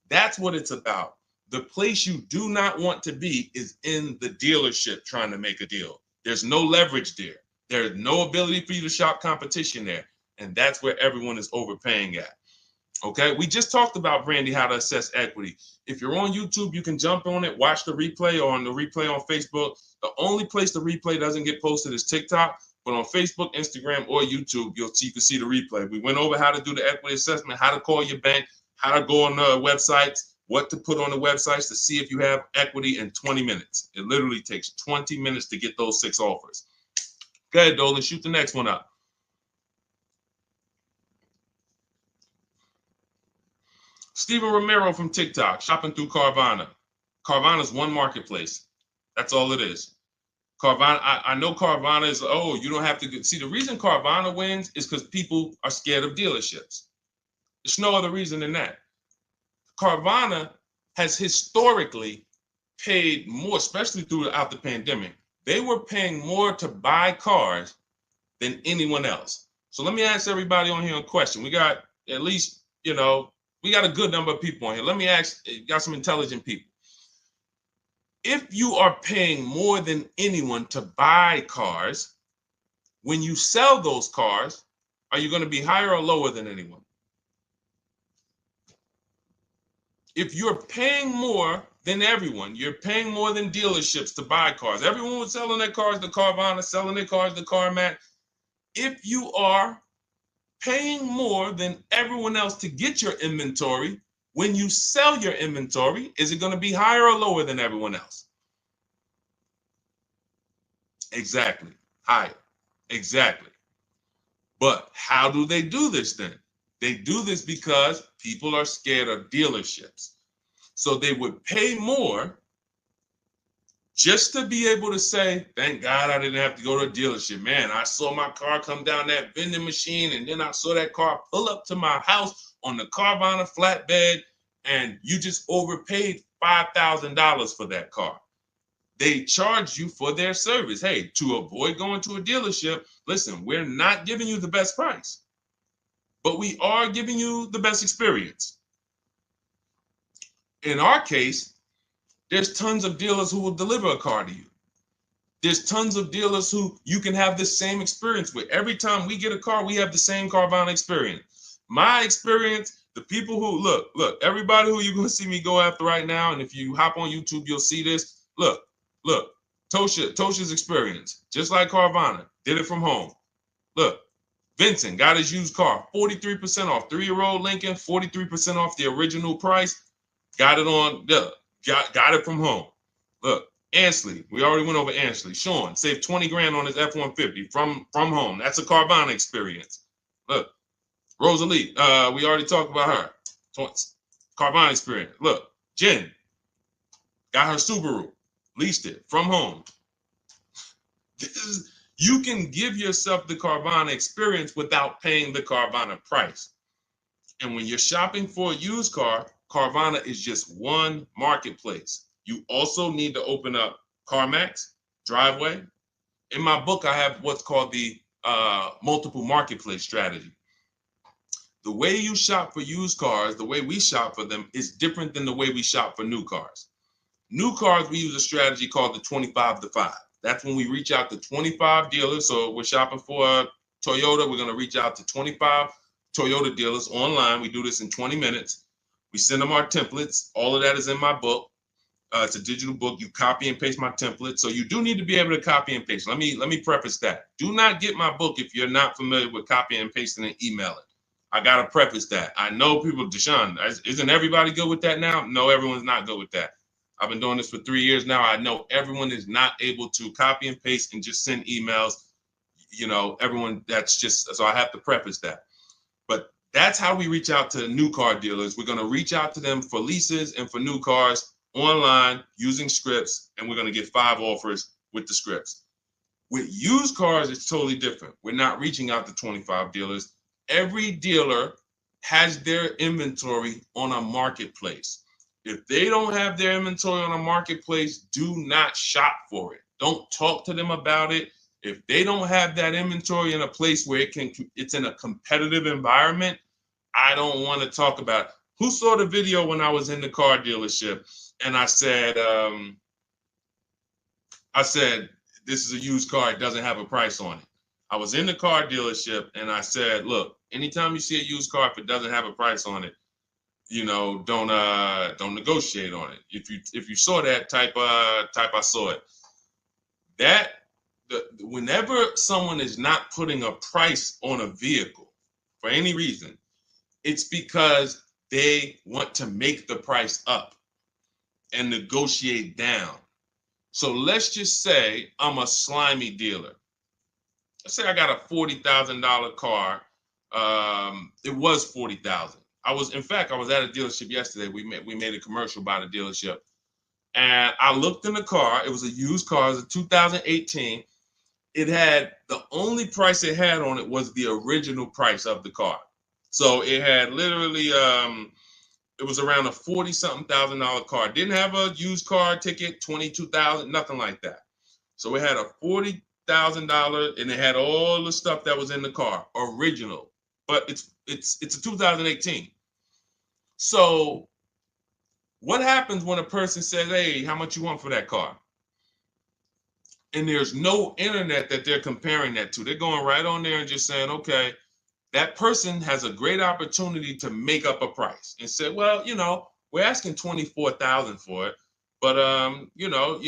That's what it's about. The place you do not want to be is in the dealership trying to make a deal. There's no leverage there. There's no ability for you to shop competition there. And that's where everyone is overpaying at. Okay, we just talked about, Brandy, how to assess equity. If you're on YouTube, you can jump on it, watch the replay, or on the replay on Facebook. The only place the replay doesn't get posted is TikTok, but on Facebook, Instagram, or YouTube, you can see the replay. We went over how to do the equity assessment, how to call your bank, how to go on the websites, what to put on the websites to see if you have equity in 20 minutes. It literally takes 20 minutes to get those 6 offers. Go ahead, Dolan, shoot the next one up. Steven Romero from TikTok, shopping through Carvana. Carvana is one marketplace. That's all it is. Carvana, I know Carvana is, oh, you don't have to see, the reason Carvana wins is because people are scared of dealerships. There's no other reason than that. Carvana has historically paid more, especially throughout the pandemic. They were paying more to buy cars than anyone else. So let me ask everybody on here a question. We got at least, we got a good number of people on here. Let me ask, got some intelligent people. If you are paying more than anyone to buy cars, when you sell those cars, are you going to be higher or lower than anyone? If you're paying more than everyone, you're paying more than dealerships to buy cars. Everyone was selling their cars to Carvana, selling their cars to CarMax. If you are paying more than everyone else to get your inventory, when you sell your inventory, is it going to be higher or lower than everyone else? Exactly. Higher. Exactly. But how do they do this then? They do this because people are scared of dealerships. So they would pay more just to be able to say, thank God I didn't have to go to a dealership. Man, I saw my car come down that vending machine, and then I saw that car pull up to my house on the Carvana flatbed, and you just overpaid $5,000 for that car. They charge you for their service. Hey, to avoid going to a dealership, listen, we're not giving you the best price, but we are giving you the best experience. In our case, there's tons of dealers who will deliver a car to you. There's tons of dealers who you can have the same experience with. Every time we get a car, we have the same Carvana experience. My experience, the people who, look, everybody who you're going to see me go after right now, and if you hop on YouTube, you'll see this. Look, Tosha's experience, just like Carvana, did it from home. Look, Vincent got his used car, 43% off, 3-year-old Lincoln, 43% off the original price. Got it on, got it from home. Look, Ansley, we already went over Ansley. Sean saved 20 grand on his F-150 from home. That's a Carvana experience. Look, Rosalie, we already talked about her. Carvana experience. Look, Jen got her Subaru, leased it from home. You can give yourself the Carvana experience without paying the Carvana price. And when you're shopping for a used car, Carvana is just one marketplace. You also need to open up CarMax, Driveway. In my book, I have what's called the multiple marketplace strategy. The way you shop for used cars, the way we shop for them, is different than the way we shop for new cars. New cars, we use a strategy called the 25 to 5. That's when we reach out to 25 dealers. So we're shopping for a Toyota. We're going to reach out to 25 Toyota dealers online. We do this in 20 minutes. We send them our templates. All of that is in my book. It's a digital book. You copy and paste my template. So you do need to be able to copy and paste. Let me preface that. Do not get my book if you're not familiar with copying and pasting and emailing. I got to preface that. I know people, Deshone, isn't everybody good with that now? No, everyone's not good with that. I've been doing this for 3 years now. I know everyone is not able to copy and paste and just send emails. You know, everyone, that's just, so I have to preface that. But that's how we reach out to new car dealers. We're going to reach out to them for leases and for new cars online using scripts, and we're going to get 5 offers with the scripts. With used cars, it's totally different. We're not reaching out to 25 dealers. Every dealer has their inventory on a marketplace. If they don't have their inventory on a marketplace, do not shop for it. Don't talk to them about it. If they don't have that inventory in a place where it's in a competitive environment, I don't want to talk about it. Who saw the video when I was in the car dealership and I said, this is a used car, it doesn't have a price on it. I was in the car dealership and I said, look, anytime you see a used car, if it doesn't have a price on it, you know, don't negotiate on it. If you saw that, type I saw it. Whenever someone is not putting a price on a vehicle for any reason, it's because they want to make the price up and negotiate down. So let's just say I'm a slimy dealer. Let's say I got a $40,000 car. It was $40,000. I was at a dealership yesterday. We made a commercial about a dealership, and I looked in the car. It was a used car. It was a 2018. It had, the only price it had on it was the original price of the car. So it had literally, it was around a $40-something thousand car. It didn't have a used car ticket, $22,000, nothing like that. So it had a $40,000, and it had all the stuff that was in the car, original. But it's a 2018. So what happens when a person says, hey, how much you want for that car? And there's no internet that they're comparing that to. They're going right on there and just saying, okay, that person has a great opportunity to make up a price and say, well, you know, we're asking $24,000 for it, but you know,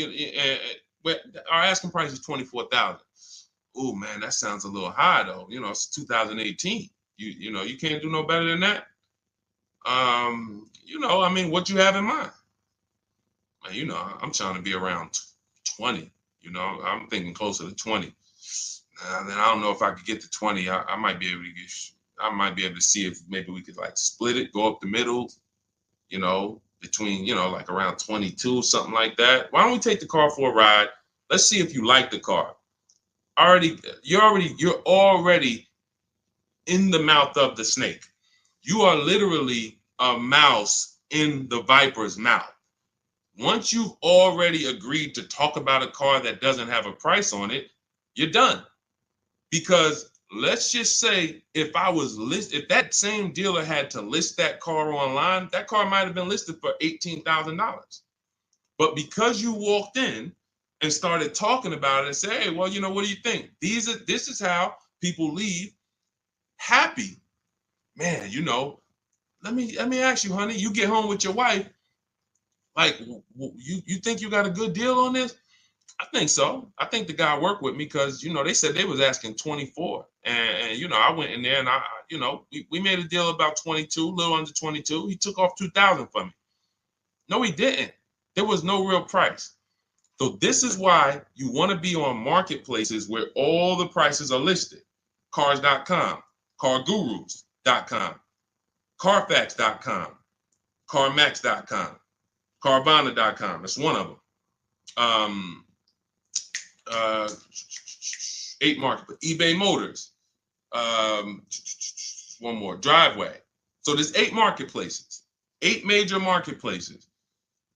our asking price is $24,000. Oh man, that sounds a little high though. You know, it's 2018. You know, you can't do no better than that. You know, I mean, what you have in mind? You know, I'm trying to be around 20. You know, I'm thinking closer to 20. Then I don't know if I could get to 20. I might be able to to see if maybe we could like split it, go up the middle, you know, between, you know, like around 22, something like that. Why don't we take the car for a ride? Let's see if you like the car. You're already in the mouth of the snake. You are literally a mouse in the viper's mouth. Once you've already agreed to talk about a car that doesn't have a price on it, you're done. Because let's just say if that same dealer had to list that car online, that car might have been listed for $18,000. But because you walked in and started talking about it and say, hey, well, you know, what do you think? This is how people leave happy. Man, you know, let me ask you, honey, you get home with your wife, like, you think you got a good deal on this? I think so. I think the guy worked with me because, you know, they said they was asking 24. And you know, I went in there and you know, we made a deal about 22, a little under 22. He took off 2,000 from me. No, he didn't. There was no real price. So this is why you want to be on marketplaces where all the prices are listed. Cars.com, cargurus.com, carfax.com, carmax.com, carvana.com. That's one of them. 8 market, eBay Motors, one more, Driveway. So there's 8 marketplaces, 8 major marketplaces.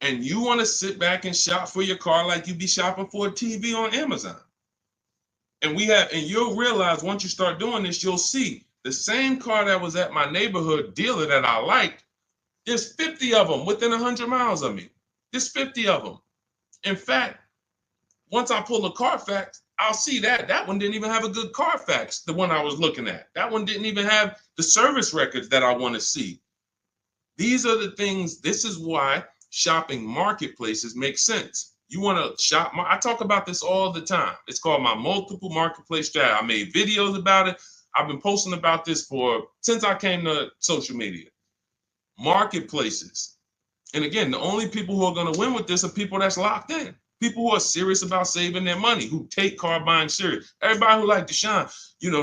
And you want to sit back and shop for your car like you be shopping for a TV on Amazon. And you'll realize once you start doing this, you'll see The same car that was at my neighborhood dealer that I liked, there's 50 of them within 100 miles of me. There's 50 of them. In fact, once I pull a Carfax, I'll see that one didn't even have a good Carfax, the one I was looking at. That one didn't even have the service records that I want to see. These are the things, this is why shopping marketplaces make sense. You want to shop, I talk about this all the time. It's called my multiple marketplace strategy. I made videos about it. I've been posting about this since I came to social media. Marketplaces. And again, the only people who are going to win with this are people that's locked in. People who are serious about saving their money, who take car buying serious. Everybody who like Deshone,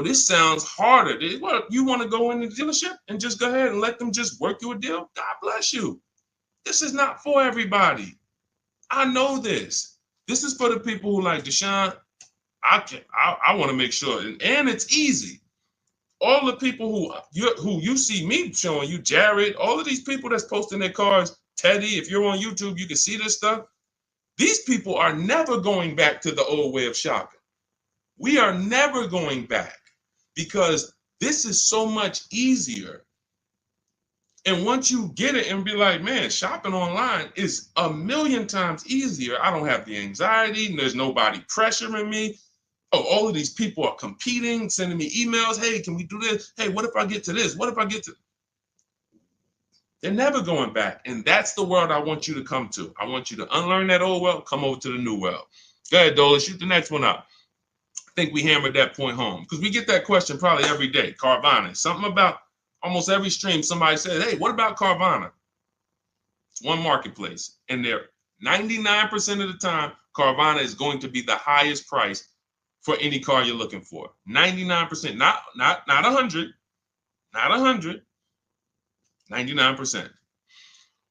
this sounds harder. What, you want to go in the dealership and just go ahead and let them just work you a deal? God bless you. This is not for everybody. I know this. This is for the people who like Deshone. I want to make sure, and it's easy. All the people who you see me showing you, Jared, all of these people that's posting their cars, Teddy, if you're on YouTube, you can see this stuff. These people are never going back to the old way of shopping. We are never going back because this is so much easier. And once you get it and be like, man, shopping online is a million times easier. I don't have the anxiety and there's nobody pressuring me. Oh, all of these people are competing, sending me emails. Hey, can we do this? Hey, what if I get to this? What if I get to... They're never going back. And that's the world I want you to come to. I want you to unlearn that old world, come over to the new world. Go ahead, Dola, shoot the next one up. I think we hammered that point home because we get that question probably every day. Carvana, something about almost every stream, somebody said, hey, what about Carvana? It's one marketplace. And they're 99% of the time, Carvana is going to be the highest price for any car you're looking for. 99%, not 100, not 100. 99%.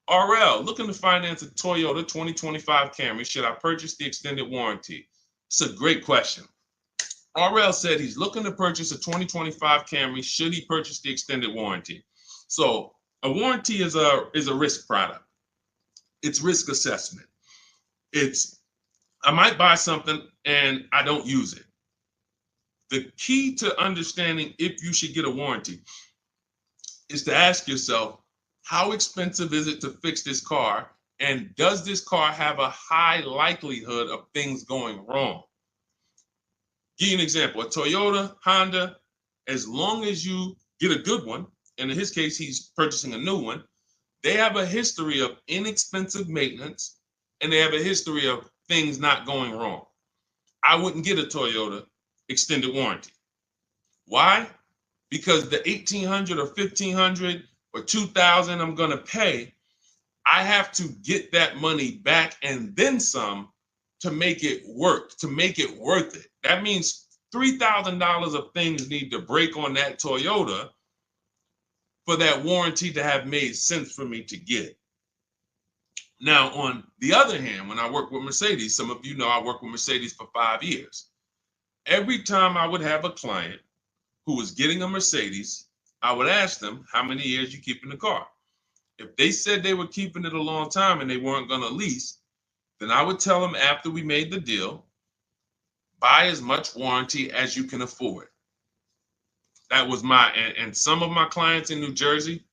RL, looking to finance a Toyota 2025 Camry. Should I purchase the extended warranty? It's a great question. RL said he's looking to purchase a 2025 Camry. Should he purchase the extended warranty? So a warranty is a risk product. It's risk assessment. I might buy something and I don't use it. The key to understanding if you should get a warranty is to ask yourself, how expensive is it to fix this car? And does this car have a high likelihood of things going wrong? Give you an example, a Toyota, Honda, as long as you get a good one, and in his case, he's purchasing a new one, they have a history of inexpensive maintenance, and they have a history of things not going wrong. I wouldn't get a Toyota extended warranty. Why? Because the $1,800 or $1,500 or $2,000 I'm going to pay, I have to get that money back and then some to make it work, to make it worth it. That means $3,000 of things need to break on that Toyota for that warranty to have made sense for me to get. Now, on the other hand, when I work with Mercedes, some of you know I worked with Mercedes for 5 years. Every time I would have a client who was getting a Mercedes, I would ask them, how many years you keeping the car? If they said they were keeping it a long time and they weren't going to lease, then I would tell them after we made the deal, buy as much warranty as you can afford. That was and some of my clients in New Jersey,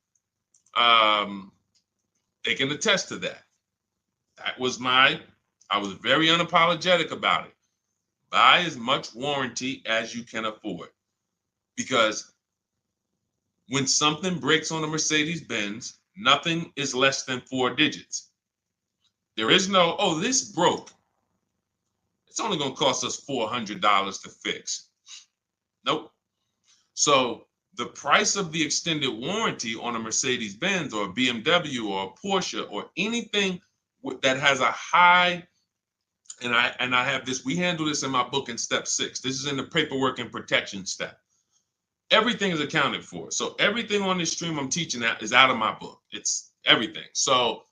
they can attest to that. That was I was very unapologetic about it. Buy as much warranty as you can afford. Because when something breaks on a Mercedes-Benz, nothing is less than 4 digits. There is no, oh, this broke. It's only going to cost us $400 to fix. Nope. So the price of the extended warranty on a Mercedes-Benz or a BMW or a Porsche or anything that has a high, and I have this, we handle this in my book in step 6. This is in the paperwork and protection step. Everything is accounted for. So everything on this stream I'm teaching is out of my book. It's everything. So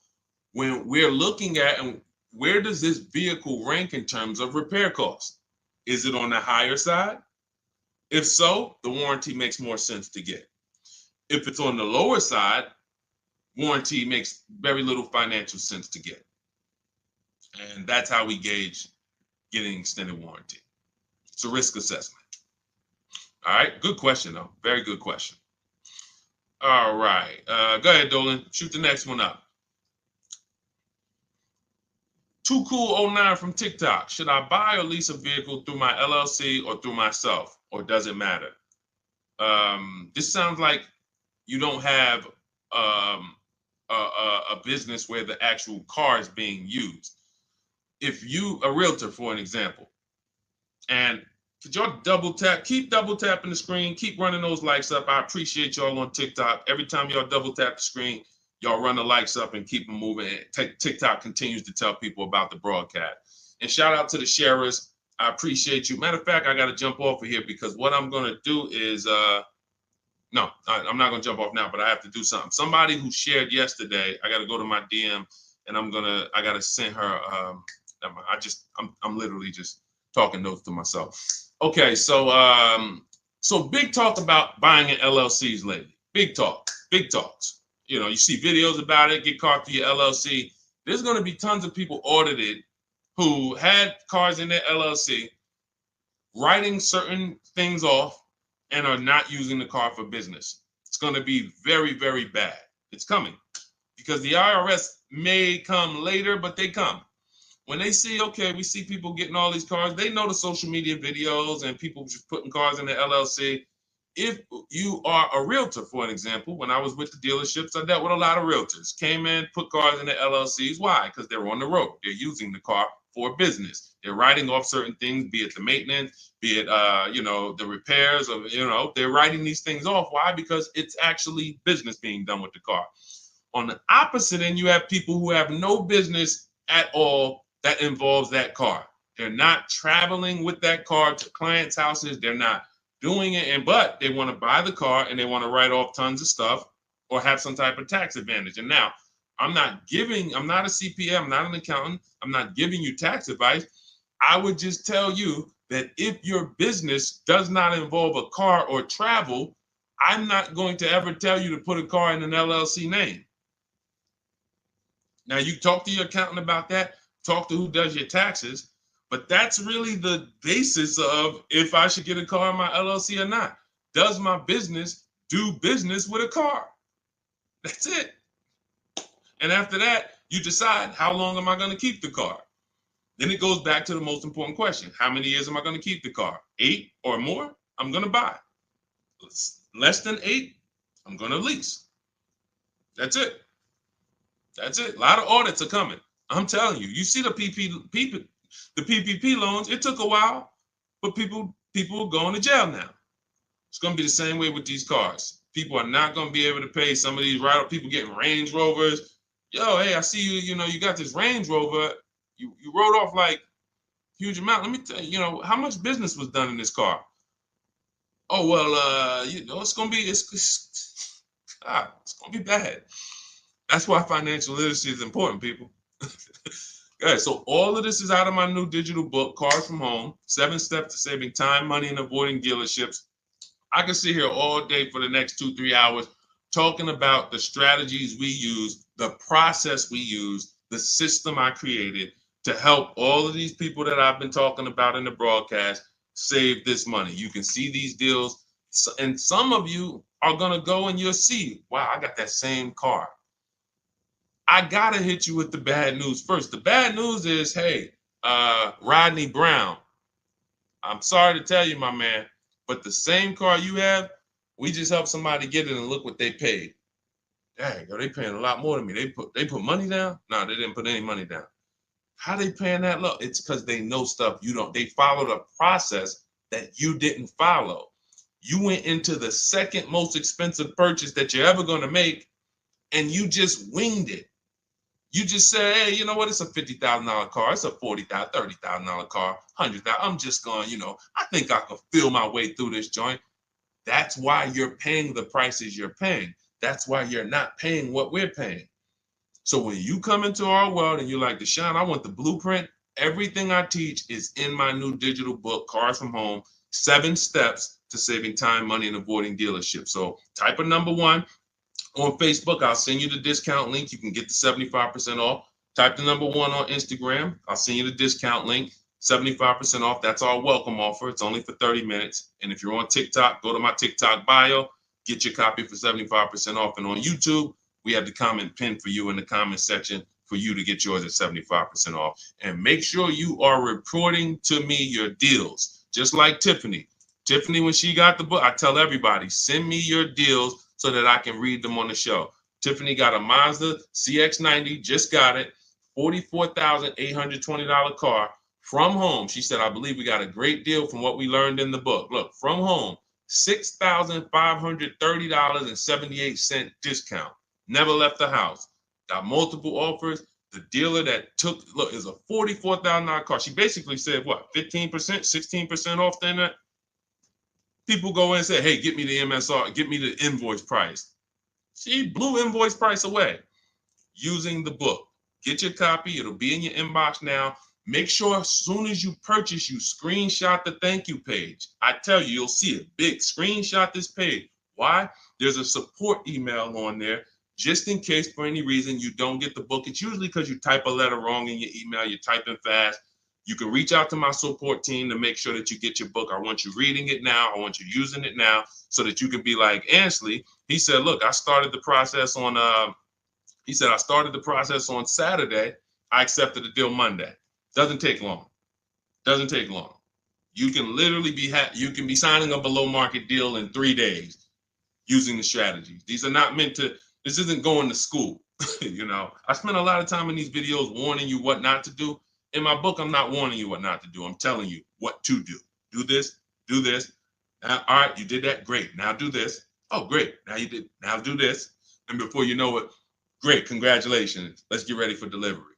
when we're looking at, and where does this vehicle rank in terms of repair costs? Is it on the higher side? If so, the warranty makes more sense to get. If it's on the lower side, warranty makes very little financial sense to get. And that's how we gauge getting extended warranty. It's a risk assessment. All right, good question though. Very good question. All right, go ahead, Dolan. Shoot the next one up. Too Cool 09 from TikTok. Should I buy or lease a vehicle through my LLC or through myself, or does it matter? This sounds like you don't have a business where the actual car is being used. If you, a realtor, for an example, and could y'all double tap, keep double tapping the screen, keep running those likes up. I appreciate y'all on TikTok. Every time y'all double tap the screen, y'all run the likes up and keep them moving. TikTok continues to tell people about the broadcast. And shout out to the sharers. I appreciate you. Matter of fact, I got to jump off of here because what I'm going to do is, no, I'm not going to jump off now, but I have to do something. Somebody who shared yesterday, I got to go to my DM and I got to send her, I'm literally just talking notes to myself. Okay, so big talk about buying in LLCs lately. Big talks. You know, you see videos about it, get caught through your LLC. There's going to be tons of people audited who had cars in their LLC, writing certain things off and are not using the car for business. It's going to be very, very bad. It's coming because the IRS may come later, but they come. When they see, okay, we see people getting all these cars, they know the social media videos and people just putting cars in the LLC. If you are a realtor, for an example, when I was with the dealerships, I dealt with a lot of realtors. Came in, put cars in the LLCs. Why? Because they're on the road. They're using the car for business. They're writing off certain things, be it the maintenance, be it the repairs, or they're writing these things off. Why? Because it's actually business being done with the car. On the opposite end, you have people who have no business at all that involves that car. They're not traveling with that car to clients' houses. They're not doing it, but they want to buy the car and they want to write off tons of stuff or have some type of tax advantage. And now, I'm not a CPA, I'm not an accountant, I'm not giving you tax advice. I would just tell you that if your business does not involve a car or travel, I'm not going to ever tell you to put a car in an LLC name. Now, you talk to your accountant about that, talk to who does your taxes, but that's really the basis of if I should get a car in my LLC or not. Does my business do business with a car? That's it. And after that, you decide, how long am I going to keep the car? Then it goes back to the most important question. How many years am I going to keep the car? 8 or more, I'm going to buy. Less than 8, I'm going to lease. That's it. That's it. A lot of audits are coming. I'm telling you. You see the PPP loans. It took a while, but people are going to jail now. It's going to be the same way with these cars. People are not going to be able to pay some of these people getting Range Rovers. Yo, hey, I see you. You got this Range Rover. You wrote off like huge amount. Let me tell you, how much business was done in this car? Oh well, it's going to be it's going to be bad. That's why financial literacy is important, people. Okay, so all of this is out of my new digital book, Cars from Home, 7 Steps to Saving Time, Money, and Avoiding Dealerships. I can sit here all day for the next 2-3 hours talking about the strategies we use, the process we use, the system I created to help all of these people that I've been talking about in the broadcast save this money. You can see these deals, and some of you are going to go and you'll see, wow, I got that same car. I got to hit you with the bad news first. The bad news is, hey, Rodney Brown, I'm sorry to tell you, my man, but the same car you have, we just helped somebody get it and look what they paid. Dang, they paying a lot more than me. They put money down? No, they didn't put any money down. How they paying that low? It's because they know stuff you don't. They followed a process that you didn't follow. You went into the second most expensive purchase that you're ever going to make, and you just winged it. You just say, hey, you know what? It's a $50,000 car. It's a $40,000, $30,000 car, $100,000. I'm just going, I think I can feel my way through this joint. That's why you're paying the prices you're paying. That's why you're not paying what we're paying. So when you come into our world and you're like, Deshone, I want the blueprint. Everything I teach is in my new digital book, Cars from Home, 7 Steps to Saving Time, Money, and Avoiding Dealerships. So type of number 1. On Facebook, I'll send you the discount link. You can get the 75% off. Type the number 1 on Instagram. I'll send you the discount link. 75% off. That's our welcome offer. It's only for 30 minutes. And if you're on TikTok, go to my TikTok bio, get your copy for 75% off. And on YouTube, we have the comment pinned for you in the comment section for you to get yours at 75% off. And make sure you are reporting to me your deals, just like Tiffany. Tiffany, when she got the book, I tell everybody, send me your deals so that I can read them on the show. Tiffany got a Mazda CX-90, just got it, $44,820 car. From home, she said, I believe we got a great deal from what we learned in the book. Look, from home, $6,530.78 discount. Never left the house. Got multiple offers. The dealer that took, look, is a $44,000 car. She basically said, what, 15%, 16% off then that? People go in and say, hey, get me the MSR, get me the invoice price. She blew invoice price away using the book. Get your copy. It'll be in your inbox now. Make sure as soon as you purchase, you screenshot the thank you page. I tell you, you'll see it big. Screenshot this page. Why? There's a support email on there just in case for any reason you don't get the book. It's usually because you type a letter wrong in your email. You're typing fast. You can reach out to my support team to make sure that you get your book. I want you reading it now. I want you using it now so that you can be like Ansley. He said, look, I started the process on, I started the process on Saturday. I accepted the deal Monday. Doesn't take long. Doesn't take long. You can literally be you can be signing a below market deal in 3 days using the strategies. These are not meant to, this isn't going to school. You know, I spend a lot of time in these videos warning you what not to do. In my book, I'm not warning you what not to do. I'm telling you what to do. Do this, do this. Now, all right, you did that. Great. Now do this. Oh, great. Now you did. Now do this. And before you know it, great. Congratulations. Let's get ready for delivery.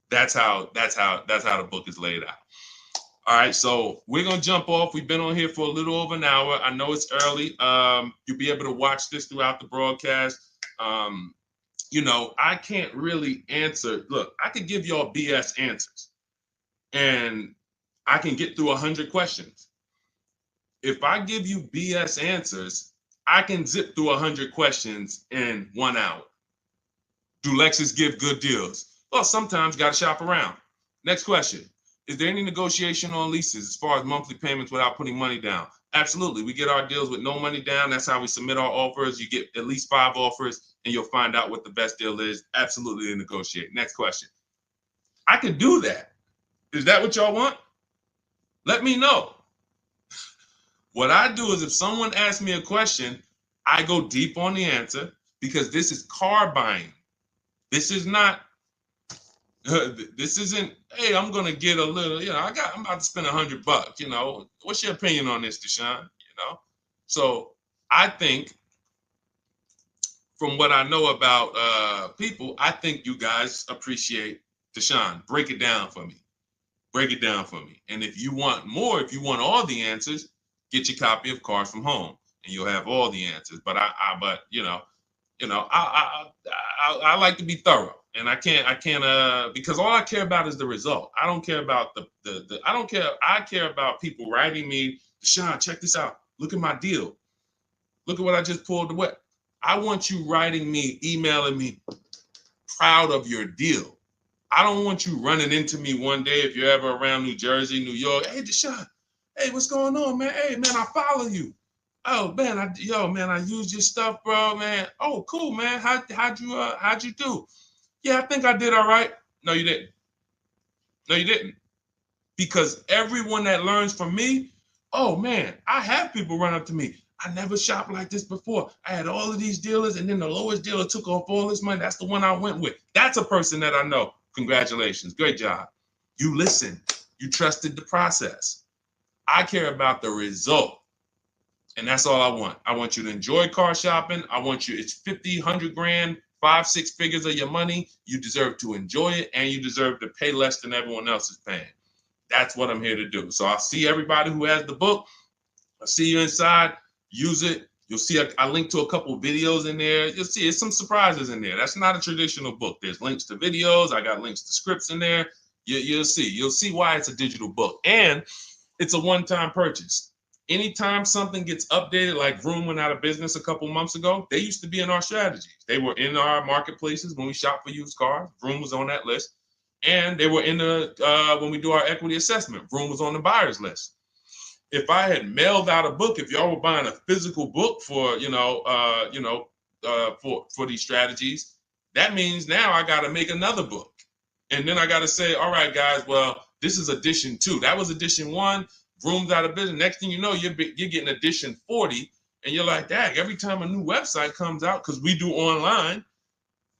That's how the book is laid out. All right, so we're gonna jump off. We've been on here for a little over an hour. I know it's early. You'll be able to watch this throughout the broadcast. You know, I can't really answer. Look, I could give y'all BS answers, and I can get through 100 questions. If I give you BS answers, I can zip through 100 questions in 1 hour. Do Lexus give good deals? Well, sometimes got to shop around. Next question. Is there any negotiation on leases as far as monthly payments without putting money down? Absolutely. We get our deals with no money down. That's how we submit our offers. You get at least 5 offers and you'll find out what the best deal is. Absolutely negotiate. Next question. I could do that. Is that what y'all want? Let me know. What I do is if someone asks me a question, I go deep on the answer because this is car buying. This is not. This isn't, hey, I'm gonna get a little, you know, I'm about to spend $100, you know. What's your opinion on this, Deshone? You know? So I think from what I know about people, I think you guys appreciate Deshone. Break it down for me. Break it down for me. And if you want more, if you want all the answers, get your copy of Cars from Home and you'll have all the answers. But I like to be thorough. And I can't because all I care about is the result. I don't care about I care about people writing me, Deshone, check this out. Look at my deal. Look at what I just pulled away. I want you writing me, emailing me, proud of your deal. I don't want you running into me one day if you're ever around New Jersey, New York. Hey, Deshone, hey, what's going on, man? Hey, man, I follow you. Oh, man, I used your stuff, bro, man. Oh, cool, man. How'd you do? Yeah, I think I did all right. No, you didn't. No, you didn't. Because everyone that learns from me, oh, man, I have people run up to me. I never shopped like this before. I had all of these dealers, and then the lowest dealer took off all this money. That's the one I went with. That's a person that I know. Congratulations. Great job. You listened. You trusted the process. I care about the result. And that's all I want. I want you to enjoy car shopping. I want you, it's 50, 100 grand, 5, 6 figures of your money. You deserve to enjoy it, and you deserve to pay less than everyone else is paying. That's what I'm here to do. So I'll see everybody who has the book. I'll see you inside. Use it. You'll see I link to a couple videos in there. You'll see it's some surprises in there. That's not a traditional book. There's links to videos. I got links to scripts in there. You'll see. You'll see why it's a digital book. And it's a one-time purchase. Anytime something gets updated, like Vroom went out of business a couple months ago, they used to be in our strategies. They were in our marketplaces when we shop for used cars. Vroom was on that list. And they were in the when we do our equity assessment, Vroom was on the buyers list. If I had mailed out a book, if y'all were buying a physical book for for these strategies, that means now I got to make another book, and then I got to say, all right, guys, well, this is edition 2. That was edition 1. Vroom's out of business. Next thing you know, you're getting edition 40, and you're like, dang, every time a new website comes out, because we do online,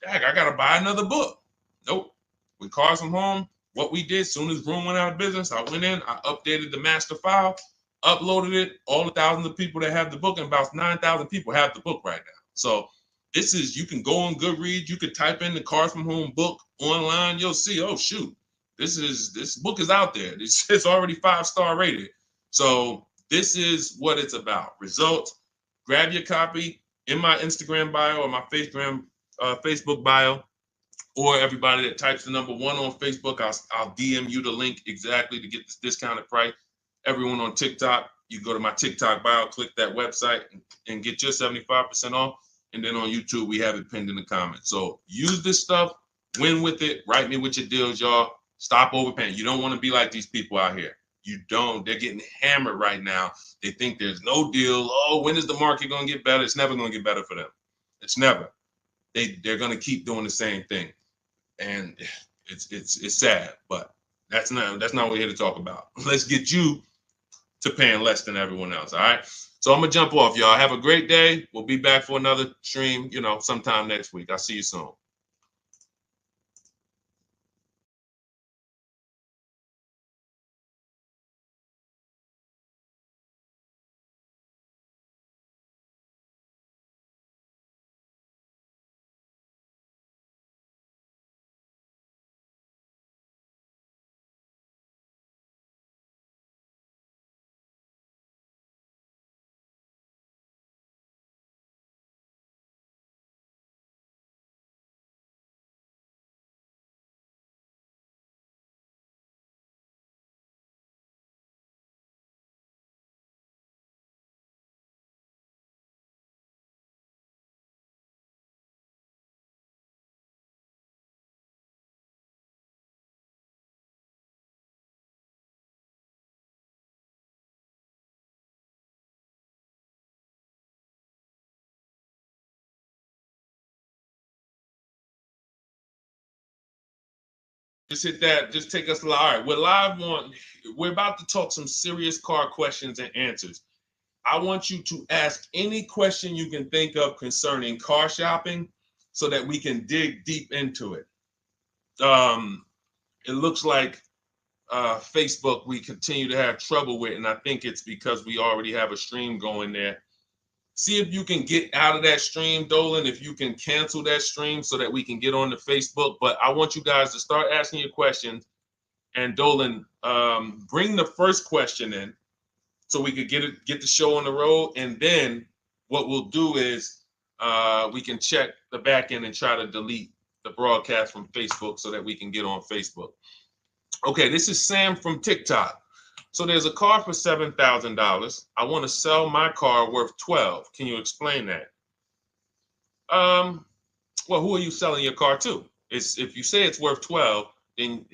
dang, I got to buy another book. Nope. With Cars from Home, what we did, soon as Vroom went out of business, I went in, I updated the master file, uploaded it, all the thousands of people that have the book, and about 9,000 people have the book right now. So this is, you can go on Goodreads, you could type in the Cars from Home book online, you'll see, oh shoot, this book is out there. It's already 5-star rated. So this is what it's about. Results. Grab your copy in my Instagram bio or my Facebook bio, or everybody that types the number 1 on Facebook, I'll DM you the link exactly to get this discounted price. Everyone on TikTok, you go to my TikTok bio, click that website, and get your 75% off. And then on YouTube, we have it pinned in the comments. So use this stuff, win with it, write me with your deals, y'all. Stop overpaying. You don't want to be like these people out here. You don't. They're getting hammered right now. They think there's no deal. Oh, when is the market going to get better? It's never going to get better for them. It's never. They're going to keep doing the same thing. And it's sad, but that's not what we're here to talk about. Let's get you to paying less than everyone else. All right. So I'm gonna jump off, y'all. Have a great day. We'll be back for another stream, sometime next week. I'll see you soon. Just hit that. Just take us live. All right, we're about to talk some serious car questions and answers. I want you to ask any question you can think of concerning car shopping so that we can dig deep into it. It looks like Facebook we continue to have trouble with, and I think it's because we already have a stream going there. See if you can get out of that stream, Dolan, if you can cancel that stream so that we can get on the Facebook. But I want you guys to start asking your questions. And Dolan, bring the first question in so we could get the show on the road. And then what we'll do is we can check the back end and try to delete the broadcast from Facebook so that we can get on Facebook. Okay, this is Sam from TikTok. So there's a car for $7,000. I want to sell my car worth $12,000. Can you explain that? Well, who are you selling your car to? If you say it's worth $12,000, then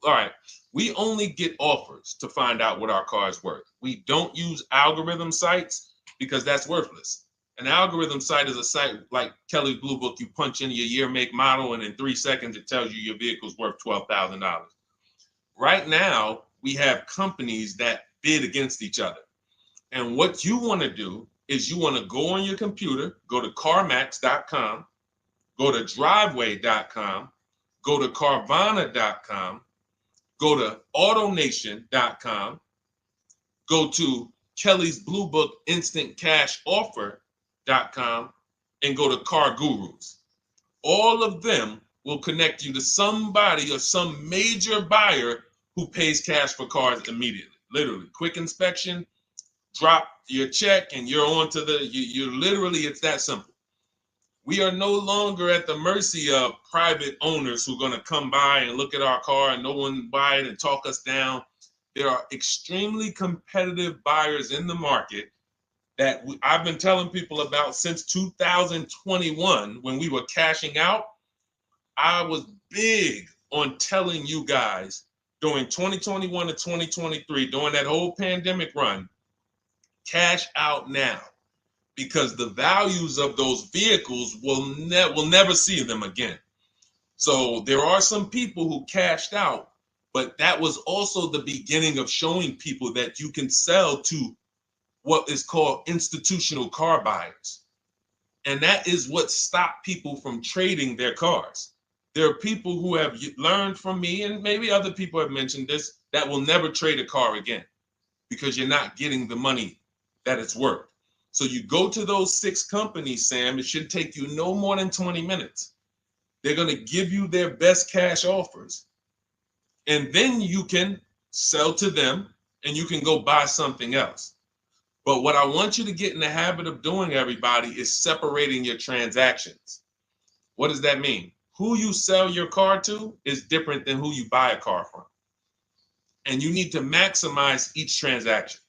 all right. We only get offers to find out what our car is worth. We don't use algorithm sites because that's worthless. An algorithm site is a site like Kelly's Blue Book. You punch in your year, make, model, and in 3 seconds it tells you your vehicle's worth $12,000. Right now, we have companies that bid against each other. And what you want to do is you want to go on your computer, go to CarMax.com, go to Driveway.com, go to Carvana.com, go to AutoNation.com, go to Kelly's Blue Book Instant Cash Offer.com, and go to Car Gurus. All of them will connect you to somebody or some major buyer who pays cash for cars immediately. Literally, quick inspection, drop your check, and you're on to you're literally, it's that simple. We are no longer at the mercy of private owners who are going to come by and look at our car and no one buy it and talk us down. There are extremely competitive buyers in the market that I've been telling people about since 2021 when we were cashing out. I was big on telling you guys during 2021 to 2023, during that whole pandemic run, cash out now, because the values of those vehicles will never see them again. So there are some people who cashed out, but that was also the beginning of showing people that you can sell to what is called institutional car buyers. And that is what stopped people from trading their cars. There are people who have learned from me, and maybe other people have mentioned this, that will never trade a car again because you're not getting the money that it's worth. So you go to those 6 companies, Sam, it should take you no more than 20 minutes. They're going to give you their best cash offers. And then you can sell to them and you can go buy something else. But what I want you to get in the habit of doing, everybody, is separating your transactions. What does that mean? Who you sell your car to is different than who you buy a car from. And you need to maximize each transaction.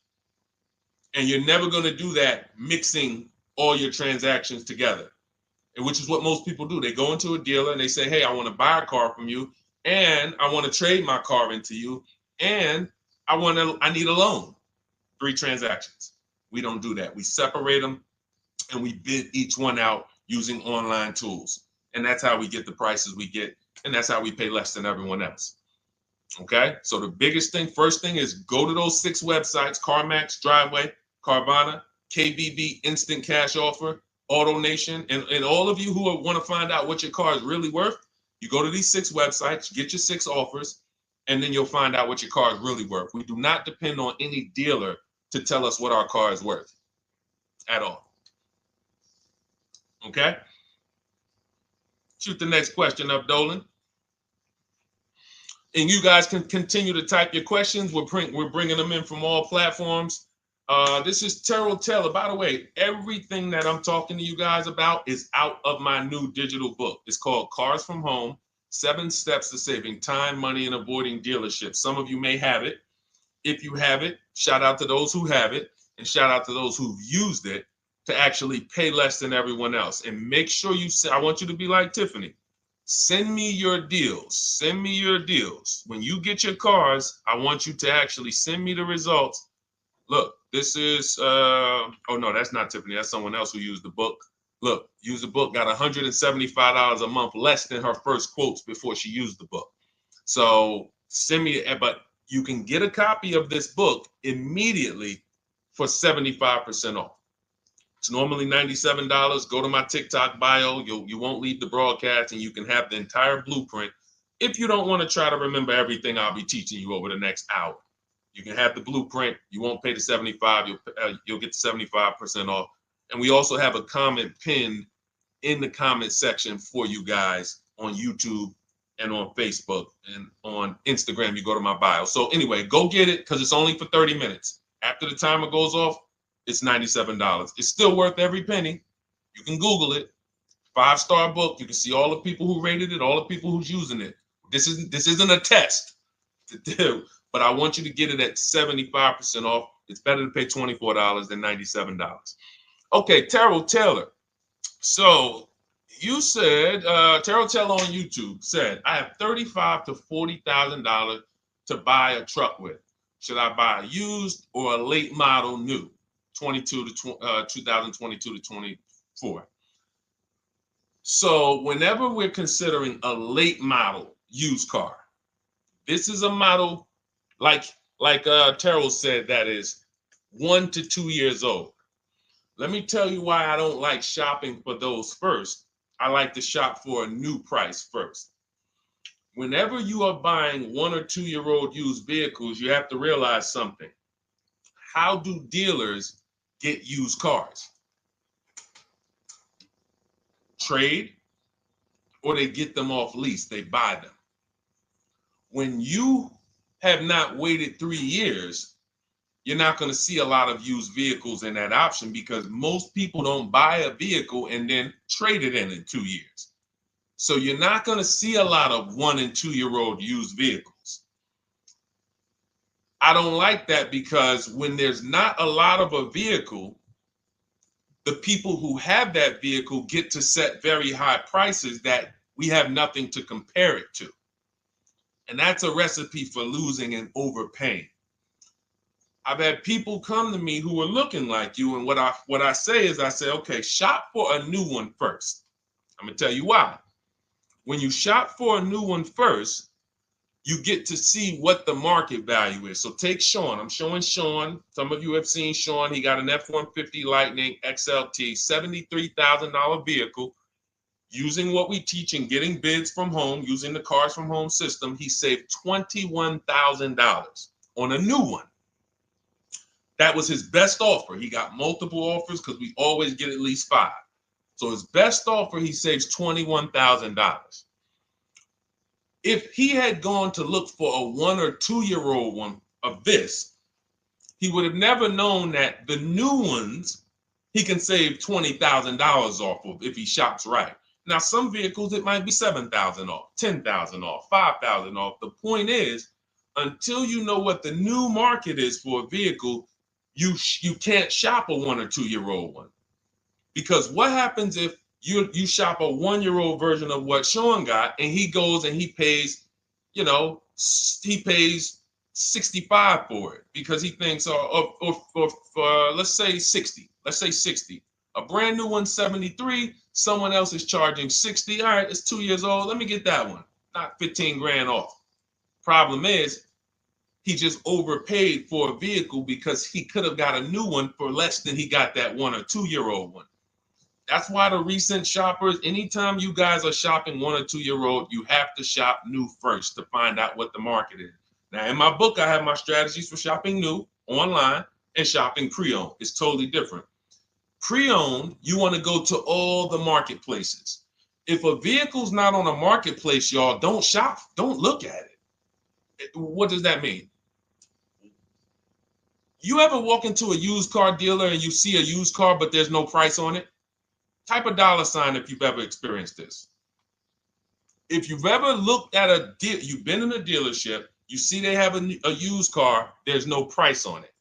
And you're never going to do that mixing all your transactions together, which is what most people do. They go into a dealer and they say, hey, I want to buy a car from you, and I want to trade my car into you, and I need a loan. 3 transactions. We don't do that. We separate them and we bid each one out using online tools. And that's how we get the prices we get. And that's how we pay less than everyone else. Okay. So the biggest thing, first thing, is go to those 6 websites: CarMax, Driveway, Carvana, KBB, Instant Cash Offer, AutoNation. And all of you who want to find out what your car is really worth, you go to these 6 websites, get your 6 offers, and then you'll find out what your car is really worth. We do not depend on any dealer to tell us what our car is worth at all. Okay? Shoot the next question up, Dolan. And you guys can continue to type your questions. We're bringing them in from all platforms. This is Terrell Taylor. By the way, everything that I'm talking to you guys about is out of my new digital book. It's called Cars from Home: 7 Steps to Saving Time, Money, and Avoiding Dealerships. Some of you may have it. If you have it, shout out to those who have it, and shout out to those who've used it to actually pay less than everyone else. And make sure I want you to be like Tiffany. Send me your deals. Send me your deals. When you get your cars, I want you to actually send me the results. Look, this is, oh no, that's not Tiffany. That's someone else who used the book. Look, used the book, got $175 a month less than her first quotes before she used the book. So send me, but you can get a copy of this book immediately for 75% off. It's normally $97. Go to my TikTok bio. You won't leave the broadcast, and you can have the entire blueprint. If you don't want to try to remember everything I'll be teaching you over the next hour, you can have the blueprint. You won't pay the $75. You'll get the 75% off. And we also have a comment pinned in the comment section for you guys on YouTube and on Facebook and on Instagram. You go to my bio. So anyway, go get it, because it's only for 30 minutes. After the timer goes off, it's $97. It's still worth every penny. You can Google it. 5-star book. You can see all the people who rated it, all the people who's using it. This isn't a test to do, but I want you to get it at 75% off. It's better to pay $24 than $97. Okay, Terrell Taylor. So you said, Terrell Taylor on YouTube said, I have $35,000 to $40,000 to buy a truck with. Should I buy a used or a late model new, 2022 to 24? So whenever we're considering a late model used car, this is a model like Terrell said, that is 1 to 2 years old. Let me tell you why I don't like shopping for those first. I like to shop for a new price first. Whenever you are buying 1 or 2 year old used vehicles, you have to realize something. How do dealers get used cars? Trade, or they get them off lease, they buy them. When you have not waited 3 years, you're not going to see a lot of used vehicles in that option, because most people don't buy a vehicle and then trade it in 2 years. So you're not going to see a lot of 1 and 2 year old used vehicles. I don't like that, because when there's not a lot of a vehicle, the people who have that vehicle get to set very high prices that we have nothing to compare it to. And that's a recipe for losing and overpaying. I've had people come to me who are looking like you, and what I say is, I say, okay, shop for a new one first. I'm gonna tell you why. When you shop for a new one first, you get to see what the market value is. So take Sean. I'm showing Sean. Some of you have seen Sean. He got an F-150 Lightning XLT, $73,000 vehicle. Using what we teach and getting bids from home, using the Cars from Home system, he saved $21,000 on a new one. That was his best offer. He got multiple offers because we always get at least 5. So his best offer, he saves $21,000. If he had gone to look for a 1 or 2 year old one of this, he would have never known that the new ones he can save $20,000 off of if he shops right. Now, some vehicles, it might be $7,000 off, $10,000 off, $5,000 off. The point is, until you know what the new market is for a vehicle, you can't shop a 1 or 2 year old one. Because what happens if you shop a 1 year old version of what Sean got, and he goes and he pays, he pays 65 for it because he thinks, or let's say 60. Let's say 60. A brand new one, 73. Someone else is charging 60. All right, it's 2 years old. Let me get that one. Not 15 grand off. Problem is, he just overpaid for a vehicle because he could have got a new one for less than he got that 1 or 2 year old one. That's why the recent shoppers, anytime you guys are shopping 1 or 2 year old, you have to shop new first to find out what the market is. Now, in my book, I have my strategies for shopping new online and shopping pre-owned. It's totally different. Pre-owned, you want to go to all the marketplaces. If a vehicle's not on a marketplace, y'all, don't shop. Don't look at it. What does that mean? You ever walk into a used car dealer and you see a used car, but there's no price on it? Type a $ if you've ever experienced this. If you've ever looked at a deal, you've been in a dealership, you see they have a used car, there's no price on it.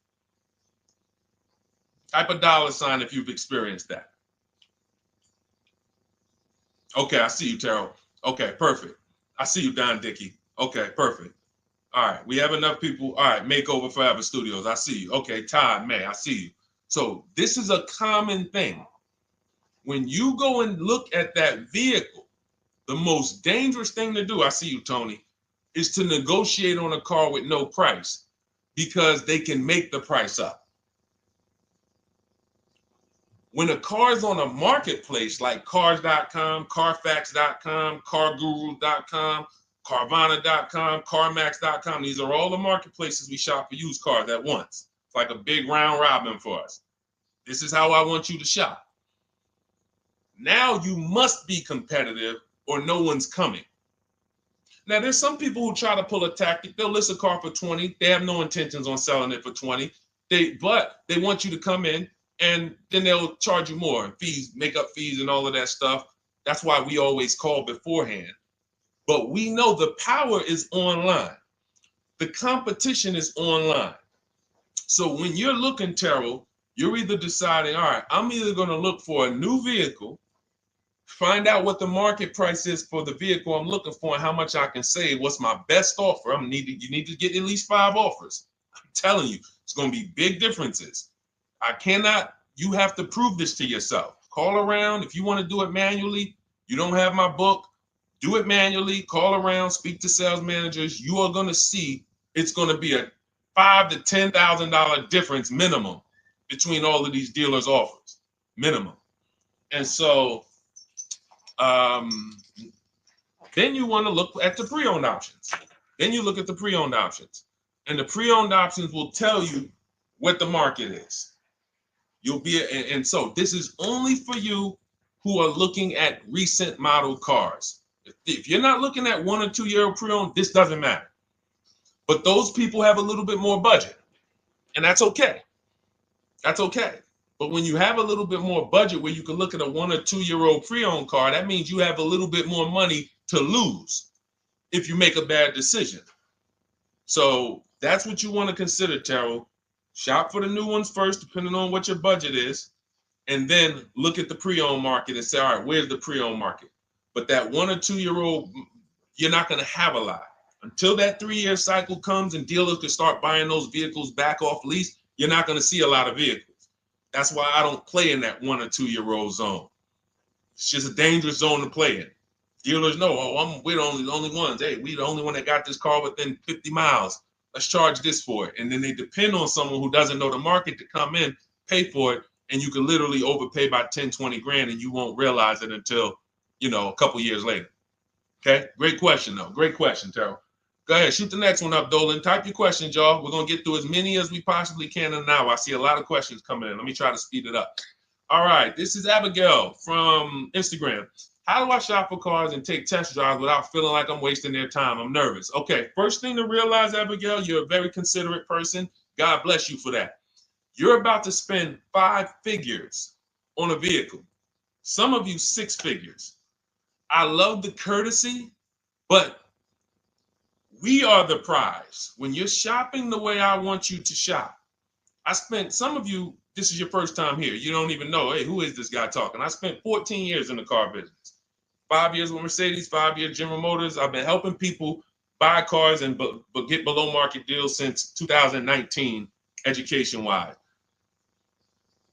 Type a $ if you've experienced that. Okay, I see you, Terrell. Okay, perfect. I see you, Don Dickey. Okay, perfect. All right, we have enough people. All right, Makeover Forever Studios. I see you. Okay, Todd May, I see you. So this is a common thing. When you go and look at that vehicle, the most dangerous thing to do, I see you, Tony, is to negotiate on a car with no price because they can make the price up. When a car is on a marketplace like cars.com, carfax.com, carguru.com, carvana.com, carmax.com, these are all the marketplaces we shop for used cars at once. It's like a big round robin for us. This is how I want you to shop. Now you must be competitive or no one's coming. Now, there's some people who try to pull a tactic. They'll list a car for 20. They have no intentions on selling it for 20. But they want you to come in and then they'll charge you more, fees, makeup fees and all of that stuff. That's why we always call beforehand. But we know the power is online. The competition is online. So when you're looking, Terrell, you're either deciding, all right, I'm either going to look for a new vehicle, find out what the market price is for the vehicle I'm looking for and how much I can save. What's my best offer? You need to get at least 5 offers. I'm telling you, it's going to be big differences. You have to prove this to yourself. Call around. If you want to do it manually, you don't have my book, do it manually, call around, speak to sales managers. You are going to see it's going to be a $5,000 to $10,000 difference minimum between all of these dealers' offers, minimum. And so then you want to look at the pre-owned options. Then you look at the pre-owned options. And the pre-owned options will tell you what the market is. And so this is only for you who are looking at recent model cars. If you're not looking at 1 or 2 year pre-owned, this doesn't matter. But those people have a little bit more budget, and that's okay. That's okay. But when you have a little bit more budget where you can look at a 1 or 2 year old pre-owned car, that means you have a little bit more money to lose if you make a bad decision. So that's what you want to consider, Terrell. Shop for the new ones first, depending on what your budget is, and then look at the pre-owned market and say, all right, where's the pre-owned market? But that 1 or 2 year old, you're not going to have a lot. Until that 3-year cycle comes and dealers can start buying those vehicles back off lease, you're not going to see a lot of vehicles. That's why I don't play in that 1 or 2-year-old zone. It's just a dangerous zone to play in. Dealers know, oh, we're the only ones. Hey, we the only one that got this car within 50 miles. Let's charge this for it. And then they depend on someone who doesn't know the market to come in, pay for it, and you can literally overpay by 10, 20 grand and you won't realize it until, a couple years later. Okay, great question though. Great question, Terrell. Go ahead, shoot the next one up, Dolan. Type your questions, y'all. We're gonna get through as many as we possibly can in an hour. I see a lot of questions coming in. Let me try to speed it up. All right, this is Abigail from Instagram. How do I shop for cars and take test drives without feeling like I'm wasting their time? I'm nervous. Okay, first thing to realize, Abigail, you're a very considerate person. God bless you for that. You're about to spend 5 figures on a vehicle. Some of you 6 figures. I love the courtesy, but we are the prize. When you're shopping the way I want you to shop, some of you, this is your first time here. You don't even know, hey, who is this guy talking? I spent 14 years in the car business. 5 years with Mercedes, 5 years General Motors. I've been helping people buy cars and get below market deals since 2019, education-wise.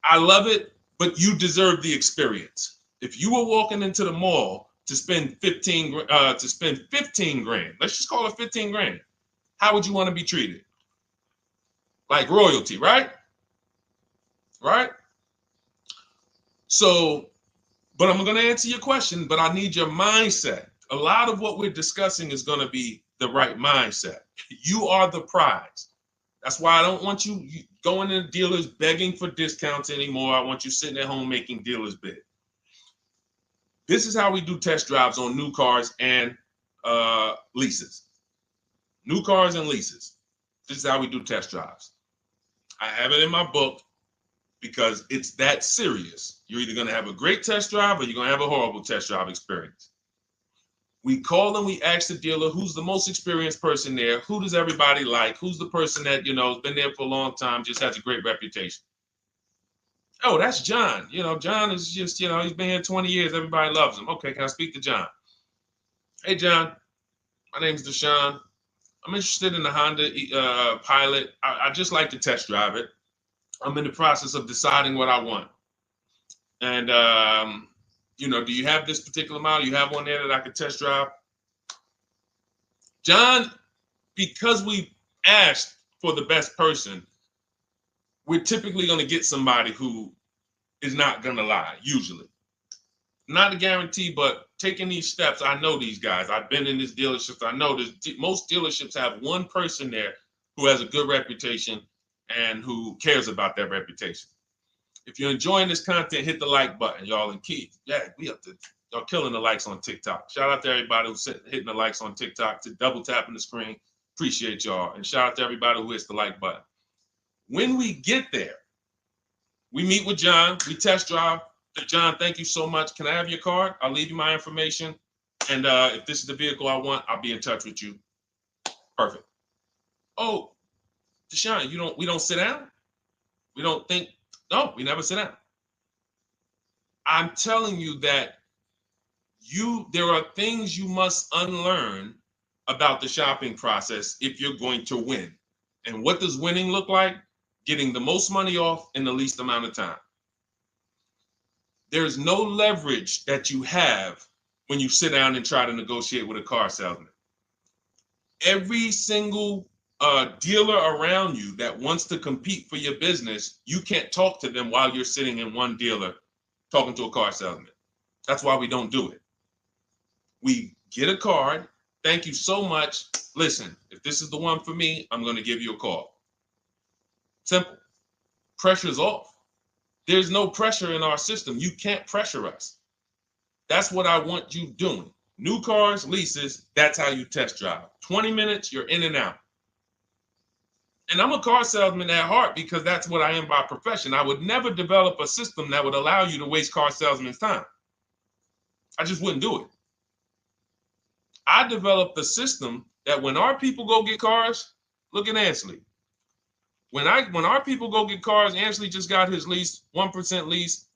I love it, but you deserve the experience. If you were walking into the mall to spend 15 grand, let's just call it 15 grand, how would you want to be treated? Like royalty, right? Right? So, but I'm going to answer your question, but I need your mindset. A lot of what we're discussing is going to be the right mindset. You are the prize. That's why I don't want you going to dealers begging for discounts anymore. I want you sitting at home making dealers bid. This is how we do test drives on new cars and leases. New cars and leases. This is how we do test drives. I have it in my book because it's that serious. You're either going to have a great test drive or you're going to have a horrible test drive experience. We call and we ask the dealer, who's the most experienced person there? Who does everybody like? Who's the person that, has been there for a long time, just has a great reputation? Oh, that's John. John is just, he's been here 20 years. Everybody loves him. Okay, can I speak to John? Hey, John. My name is Deshone. I'm interested in the Honda Pilot. I just like to test drive it. I'm in the process of deciding what I want. And, do you have this particular model? You have one there that I could test drive? John, because we asked for the best person, we're typically going to get somebody who is not going to lie, usually. Not a guarantee, but taking these steps, I know these guys. I've been in this dealership. I know most dealerships have one person there who has a good reputation and who cares about that reputation. If you're enjoying this content, hit the like button, y'all. And Keith, y'all killing the likes on TikTok. Shout out to everybody who's hitting the likes on TikTok, to double tapping the screen. Appreciate y'all. And shout out to everybody who hits the like button. When we get there, we meet with John, we test drive. John, thank you so much. Can I have your card? I'll leave you my information. And if this is the vehicle I want, I'll be in touch with you. Perfect. Oh, Deshone, we don't sit down? We don't think? No, we never sit down. I'm telling you that there are things you must unlearn about the shopping process if you're going to win. And what does winning look like? Getting the most money off in the least amount of time. There's no leverage that you have when you sit down and try to negotiate with a car salesman. Every single dealer around you that wants to compete for your business, you can't talk to them while you're sitting in one dealer talking to a car salesman. That's why we don't do it. We get a card. Thank you so much. Listen, if this is the one for me, I'm going to give you a call. Simple. Pressure's off. There's no pressure in our system. You can't pressure us. That's what I want you doing. New cars, leases, that's how you test drive. 20 minutes, you're in and out. And I'm a car salesman at heart because that's what I am by profession. I would never develop a system that would allow you to waste car salesmen's time. I just wouldn't do it. I developed a system that when our people go get cars, look at Ansley. When our people go get cars, Ansley just got his lease, 1% lease,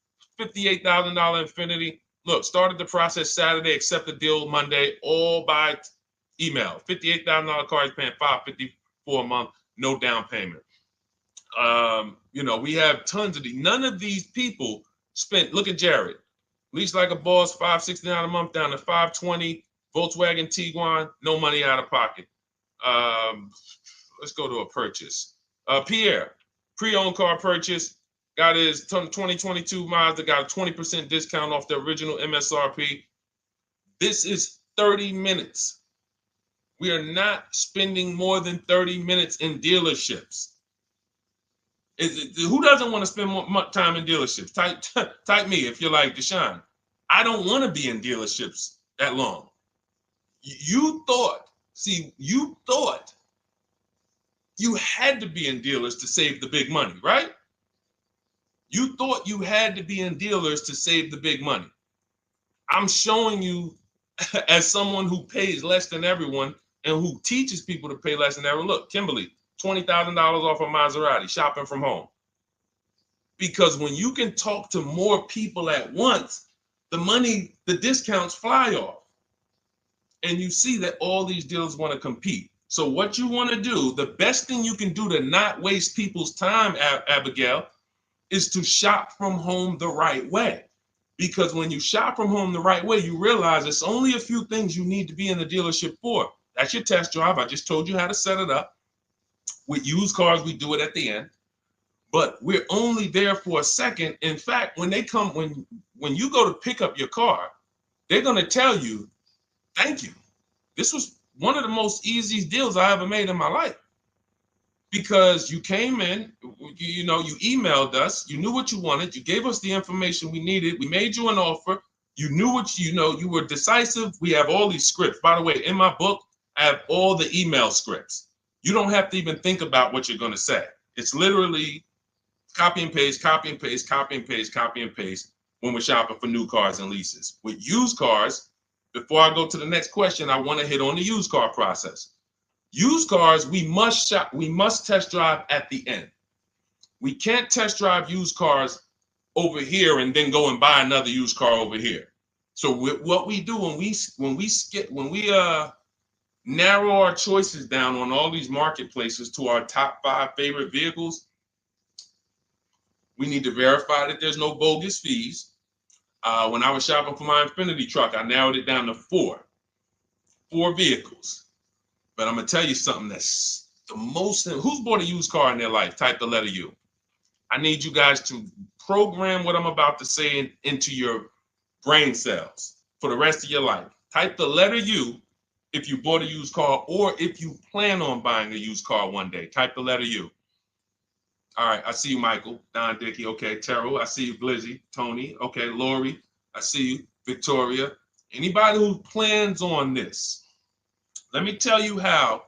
$58,000 Infiniti. Look, started the process Saturday, accept the deal Monday, all by Email. $58,000 car is paying $554 a month, no down payment. You know, we have tons of these. None of these people spent. Look at Jared. Lease like a boss, $569 a month down to $520. Volkswagen Tiguan, no money out of pocket. Let's go to a purchase. Pierre, pre-owned car purchase, got his 2022 Mazda, got a 20% discount off the original MSRP. This is 30 minutes. We are not spending more than 30 minutes in dealerships. Who doesn't want to spend more time in dealerships? Type me if you're like Deshone. I don't want to be in dealerships that long. You thought you had to be in dealers to save the big money, right? You thought you had to be in dealers to save the big money. I'm showing you as someone who pays less than everyone and who teaches people to pay less than everyone. Look, Kimberly, $20,000 off a Maserati, shopping from home. Because when you can talk to more people at once, the discounts fly off. And you see that all these dealers want to compete. So what you want to do, the best thing you can do to not waste people's time, Abigail, is to shop from home the right way. Because when you shop from home the right way, you realize it's only a few things you need to be in the dealership for. That's your test drive. I just told you how to set it up. With used cars, we do it at the end. But we're only there for a second. In fact, when you go to pick up your car, they're going to tell you, thank you. This was one of the most easiest deals I ever made in my life. Because you came in, you emailed us, you knew what you wanted, you gave us the information we needed, we made you an offer, you knew what you were decisive. We have all these scripts. By the way, in my book, I have all the email scripts. You don't have to even think about what you're going to say. It's literally copy and paste, copy and paste, copy and paste, copy and paste when we're shopping for new cars and leases. With used cars, before I go to the next question, I want to hit on the used car process. Used cars, we must test drive at the end. We can't test drive used cars over here and then go and buy another used car over here. So what we do when we narrow our choices down on all these marketplaces to our top 5 favorite vehicles, we need to verify that there's no bogus fees. When I was shopping for my Infinity truck, I narrowed it down to 4 vehicles. But I'm going to tell you something that's the most. Who's bought a used car in their life? Type the letter U. I need you guys to program what I'm about to say into your brain cells for the rest of your life. Type the letter U if you bought a used car or if you plan on buying a used car one day. Type the letter U. All right. I see you, Michael. Don Dickey. Okay. Terrell. I see you, Blizzy. Tony. Okay. Lori. I see you. Victoria. Anybody who plans on this. Let me tell you how.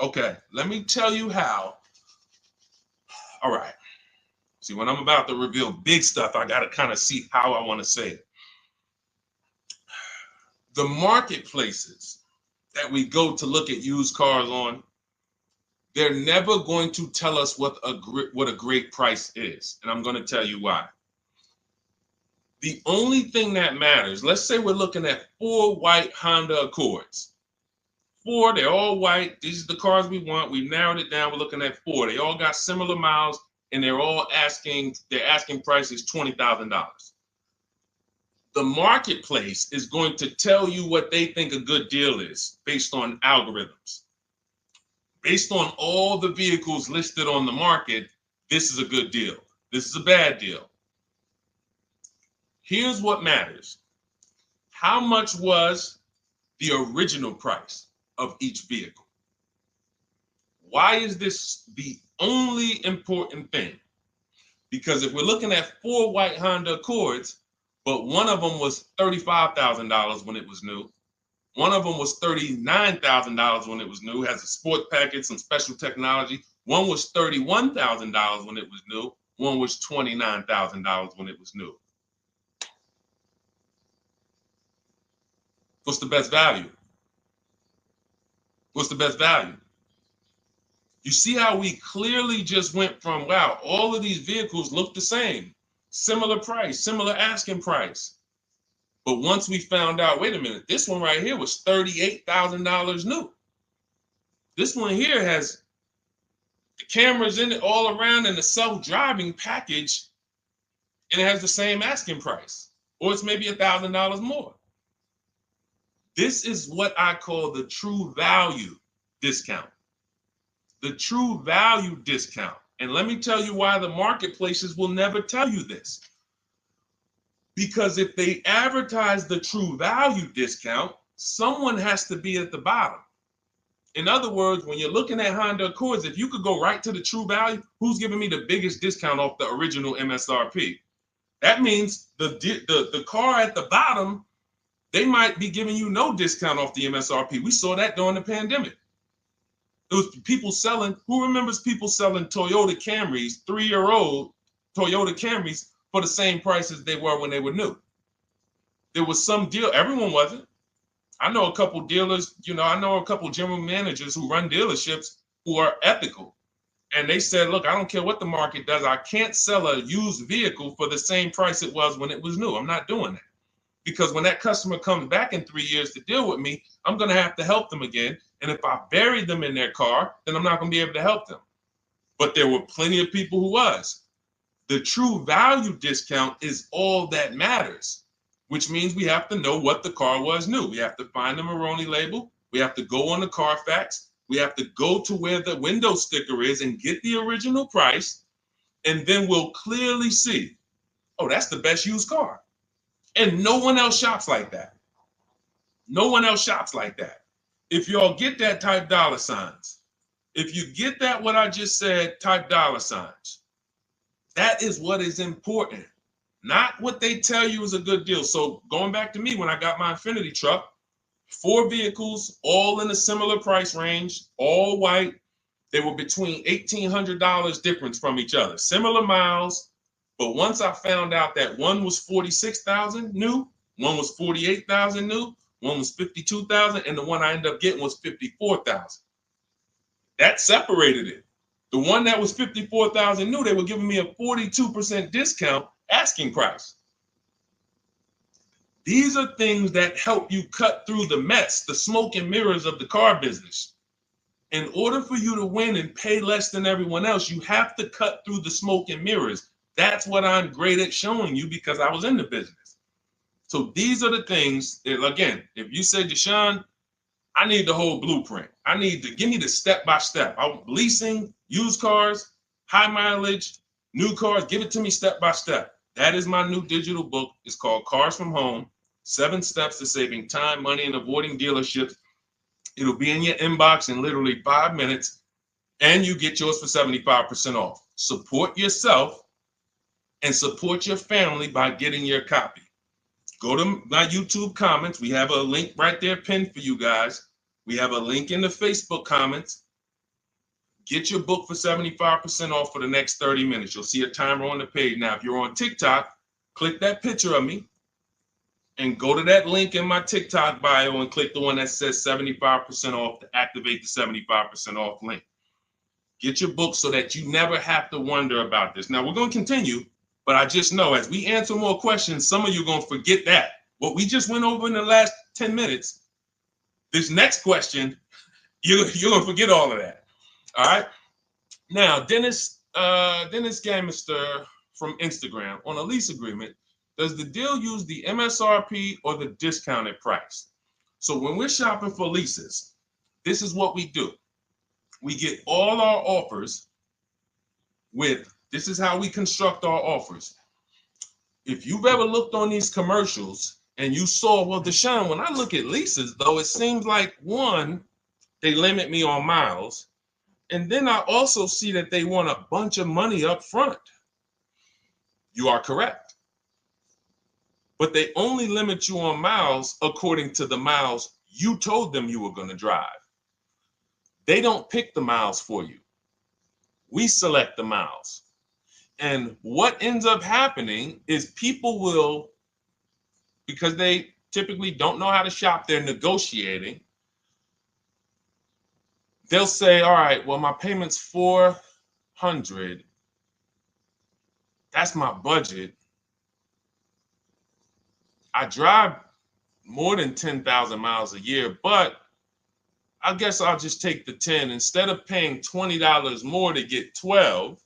Okay, let me tell you how. All right. See, when I'm about to reveal big stuff, I got to kind of see how I want to say it. The marketplaces that we go to look at used cars on, they're never going to tell us what a great price is. And I'm going to tell you why. The only thing that matters, let's say we're looking at 4 white Honda Accords. 4, they're all white. These are the cars we want. We've narrowed it down. We're looking at 4. They all got similar miles, and their asking price is $20,000. The marketplace is going to tell you what they think a good deal is based on algorithms. Based on all the vehicles listed on the market, this is a good deal. This is a bad deal. Here's what matters. How much was the original price of each vehicle? Why is this the only important thing? Because if we're looking at 4 white Honda Accords, but one of them was $35,000 when it was new, one of them was $39,000 when it was new, has a sport package, some special technology. One was $31,000 when it was new, one was $29,000 when it was new. What's the best value? What's the best value? You see how we clearly just went from, wow, all of these vehicles look the same, similar price, similar asking price. But once we found out, wait a minute, this one right here was $38,000 new. This one here has the cameras in it all around and the self-driving package, and it has the same asking price, or it's maybe $1,000 more. This is what I call the true value discount. The true value discount. And let me tell you why the marketplaces will never tell you this. Because if they advertise the true value discount, someone has to be at the bottom. In other words, when you're looking at Honda Accords, if you could go right to the true value, who's giving me the biggest discount off the original MSRP? That means the car at the bottom, they might be giving you no discount off the MSRP. We saw that during the pandemic. It was people selling, who remembers people selling Toyota Camrys, 3-year-old Toyota Camrys, for the same price as they were when they were new? There was some deal, everyone wasn't. I know a couple dealers, I know a couple general managers who run dealerships who are ethical. And they said, look, I don't care what the market does. I can't sell a used vehicle for the same price it was when it was new. I'm not doing that. Because when that customer comes back in 3 years to deal with me, I'm going to have to help them again. And if I buried them in their car, then I'm not going to be able to help them. But there were plenty of people who was. The true value discount is all that matters, which means we have to know what the car was new. We have to find the Maroni label. We have to go on the Carfax. We have to go to where the window sticker is and get the original price. And then we'll clearly see, oh, that's the best used car. And no one else shops like that. No one else shops like that. If y'all get that, type dollar signs. If you get that, what I just said, type dollar signs. That is what is important, not what they tell you is a good deal. So going back to me, when I got my Infiniti truck, 4 vehicles, all in a similar price range, all white. They were between $1,800 difference from each other, similar miles. But once I found out that one was 46,000 new, one was 48,000 new, one was 52,000, and the one I ended up getting was 54,000. That separated it. The one that was 54,000 new, they were giving me a 42% discount asking price. These are things that help you cut through the mess, the smoke and mirrors of the car business. In order for you to win and pay less than everyone else, you have to cut through the smoke and mirrors. That's what I'm great at showing you because I was in the business. So these are the things that, again, if you say, Deshone, I need the whole blueprint. I need to give me the step-by-step. Leasing, used cars, high mileage, new cars, give it to me step-by-step. That is my new digital book. It's called Cars from Home, 7 Steps to Saving Time, Money, and Avoiding Dealerships. It'll be in your inbox in literally 5 minutes, and you get yours for 75% off. Support yourself and support your family by getting your copy. Go to my YouTube comments. We have a link right there pinned for you guys. We have a link in the Facebook comments. Get your book for 75% off for the next 30 minutes. You'll see a timer on the page. Now, if you're on TikTok, click that picture of me and go to that link in my TikTok bio and click the one that says 75% off to activate the 75% off link. Get your book so that you never have to wonder about this. Now, we're going to continue, but I just know as we answer more questions, some of you are going to forget that. What we just went over in the last 10 minutes, this next question, you're going to forget all of that. All right. Now, Dennis Gamister from Instagram, on a lease agreement, does the deal use the MSRP or the discounted price? So when we're shopping for leases, this is what we do. We get all our offers with, this is how we construct our offers. If you've ever looked on these commercials and you saw, well, Deshone, when I look at leases, though, it seems like, one, they limit me on miles. And then I also see that they want a bunch of money up front. You are correct. But they only limit you on miles according to the miles you told them you were going to drive. They don't pick the miles for you. We select the miles. And what ends up happening is people will, because they typically don't know how to shop, they're negotiating. They'll say, all right, well, my payment's $400. That's my budget. I drive more than 10,000 miles a year, but I guess I'll just take the 10. Instead of paying $20 more to get 12,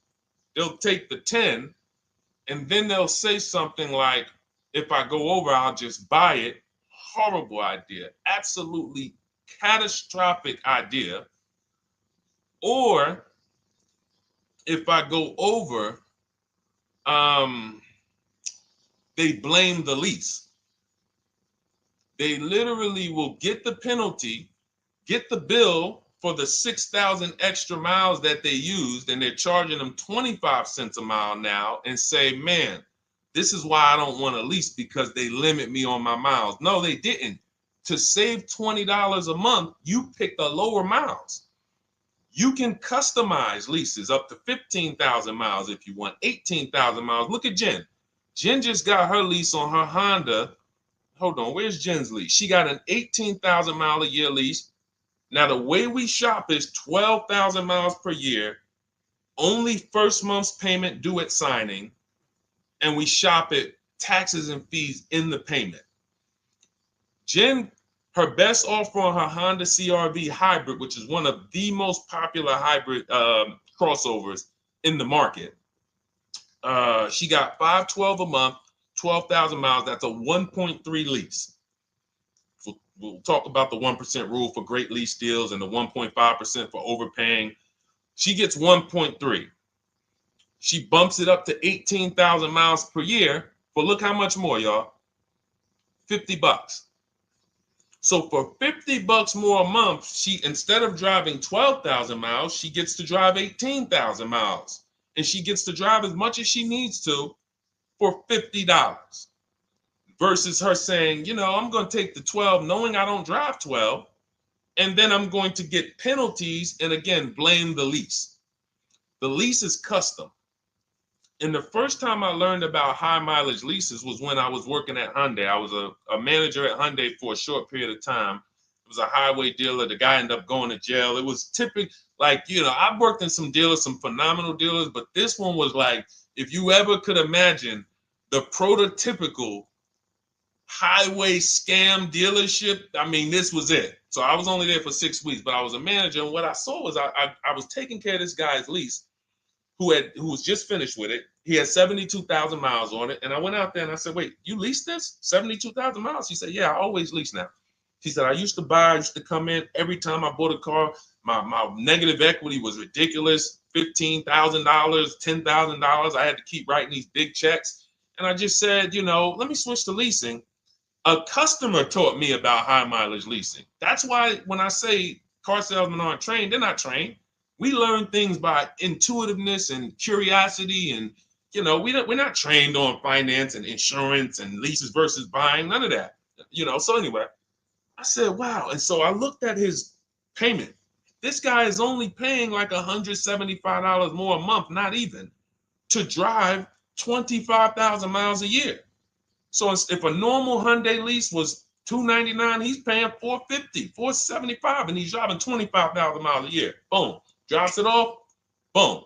they'll take the 10, and then they'll say something like, if I go over, I'll just buy it. Horrible idea. Absolutely catastrophic idea. Or if I go over, they blame the lease. They literally will get the penalty, get the bill for the 6,000 extra miles that they used, and they're charging them 25 cents a mile now, and say, man, this is why I don't want to lease, because they limit me on my miles. No, they didn't. To save $20 a month, you pick the lower miles. You can customize leases up to 15,000 miles if you want, 18,000 miles. Look at Jen. Jen just got her lease on her Honda. Hold on, where's Jen's lease? She got an 18,000 mile a year lease. Now, the way we shop is 12,000 miles per year, only first month's payment due at signing, and we shop it taxes and fees in the payment. Jen, her best offer on her Honda CR-V hybrid, which is one of the most popular hybrid crossovers in the market, she got $512 a month, 12,000 miles. That's a 1.3 lease. We'll talk about the 1% rule for great lease deals and the 1.5% for overpaying. She gets 1.3. She bumps it up to 18,000 miles per year. But look how much more, y'all. $50. So for $50 more a month, she, instead of driving 12,000 miles, she gets to drive 18,000 miles. And she gets to drive as much as she needs to for $50. Versus her saying, you know, I'm going to take the 12 knowing I don't drive 12, and then I'm going to get penalties and, again, blame the lease. The lease is custom. And the first time I learned about high mileage leases was when I was working at Hyundai. I was a manager at Hyundai for a short period of time. It was a highway dealer. The guy ended up going to jail. It was typical, like, you know, I've worked in some dealers, some phenomenal dealers, but this one was like, if you ever could imagine the prototypical highway scam dealership, I mean, this was it. So I was only there for 6 weeks, but I was a manager, and what I saw was I was taking care of this guy's lease who was just finished with it. He had 72,000 miles on it, and I went out there and I said, wait, you leased this 72,000 miles? He said, yeah, I always lease now. He said, I used to come in every time I bought a car, my negative equity was ridiculous, $15,000, $10,000. I had to keep writing these big checks, and I just said, you know, let me switch to leasing. A customer taught me about high mileage leasing. That's why when I say car salesmen aren't trained, they're not trained. We learn things by intuitiveness and curiosity, and, you know, we're not trained on finance and insurance and leases versus buying, none of that, you know. So anyway, I said, wow. And so I looked at his payment. This guy is only paying like $175 more a month, not even, to drive 25,000 miles a year. So if a normal Hyundai lease was $299, he's paying $450, $475, and he's driving 25,000 miles a year. Boom. Drops it off. Boom.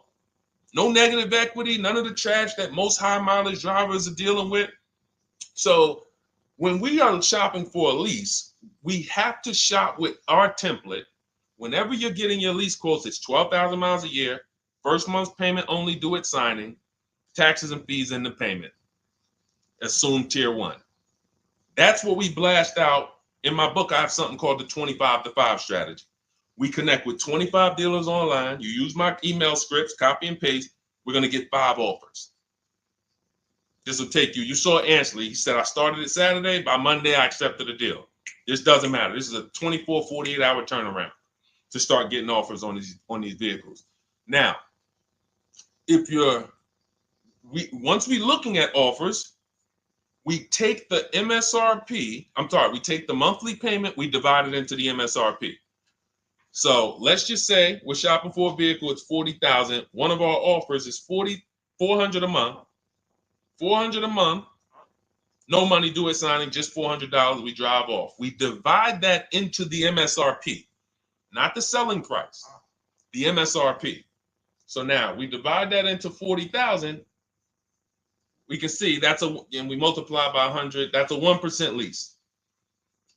No negative equity, none of the trash that most high mileage drivers are dealing with. So when we are shopping for a lease, we have to shop with our template. Whenever you're getting your lease quotes, it's 12,000 miles a year, first month's payment only due at signing, taxes and fees in the payment. Assume tier 1. That's what we blast out. In my book, I have something called the 25 to 5 strategy. We connect with 25 dealers online. You use my email scripts, copy and paste. We're going to get 5 offers. This will take you. You saw Ansley. He said, I started it Saturday. By Monday, I accepted a deal. This doesn't matter. This is a 24, 48-hour turnaround to start getting offers on these vehicles. Now, once we're looking at offers, we take the MSRP. We take the monthly payment. We divide it into the MSRP. So let's just say we're shopping for a vehicle. It's $40,000. One of our offers is $400 a month. $400 a month. No money due at signing. Just $400. We drive off. We divide that into the MSRP, not the selling price. The MSRP. So now we divide that into $40,000. we can see and we multiply by 100, that's a 1% lease.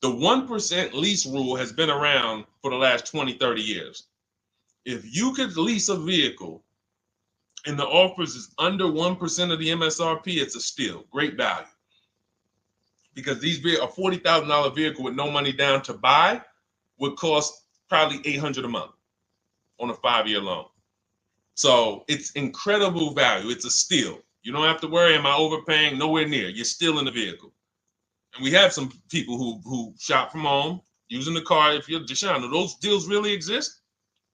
The 1% lease rule has been around for the last 20, 30 years. If you could lease a vehicle and the offers is under 1% of the MSRP, it's a steal, great value. Because these a $40,000 vehicle with no money down to buy would cost probably $800 a month on a 5-year loan. So it's incredible value. It's a steal. You don't have to worry, am I overpaying? Nowhere near. You're still in the vehicle. And we have some people who shop from home using the car. If you're Deshone, do those deals really exist?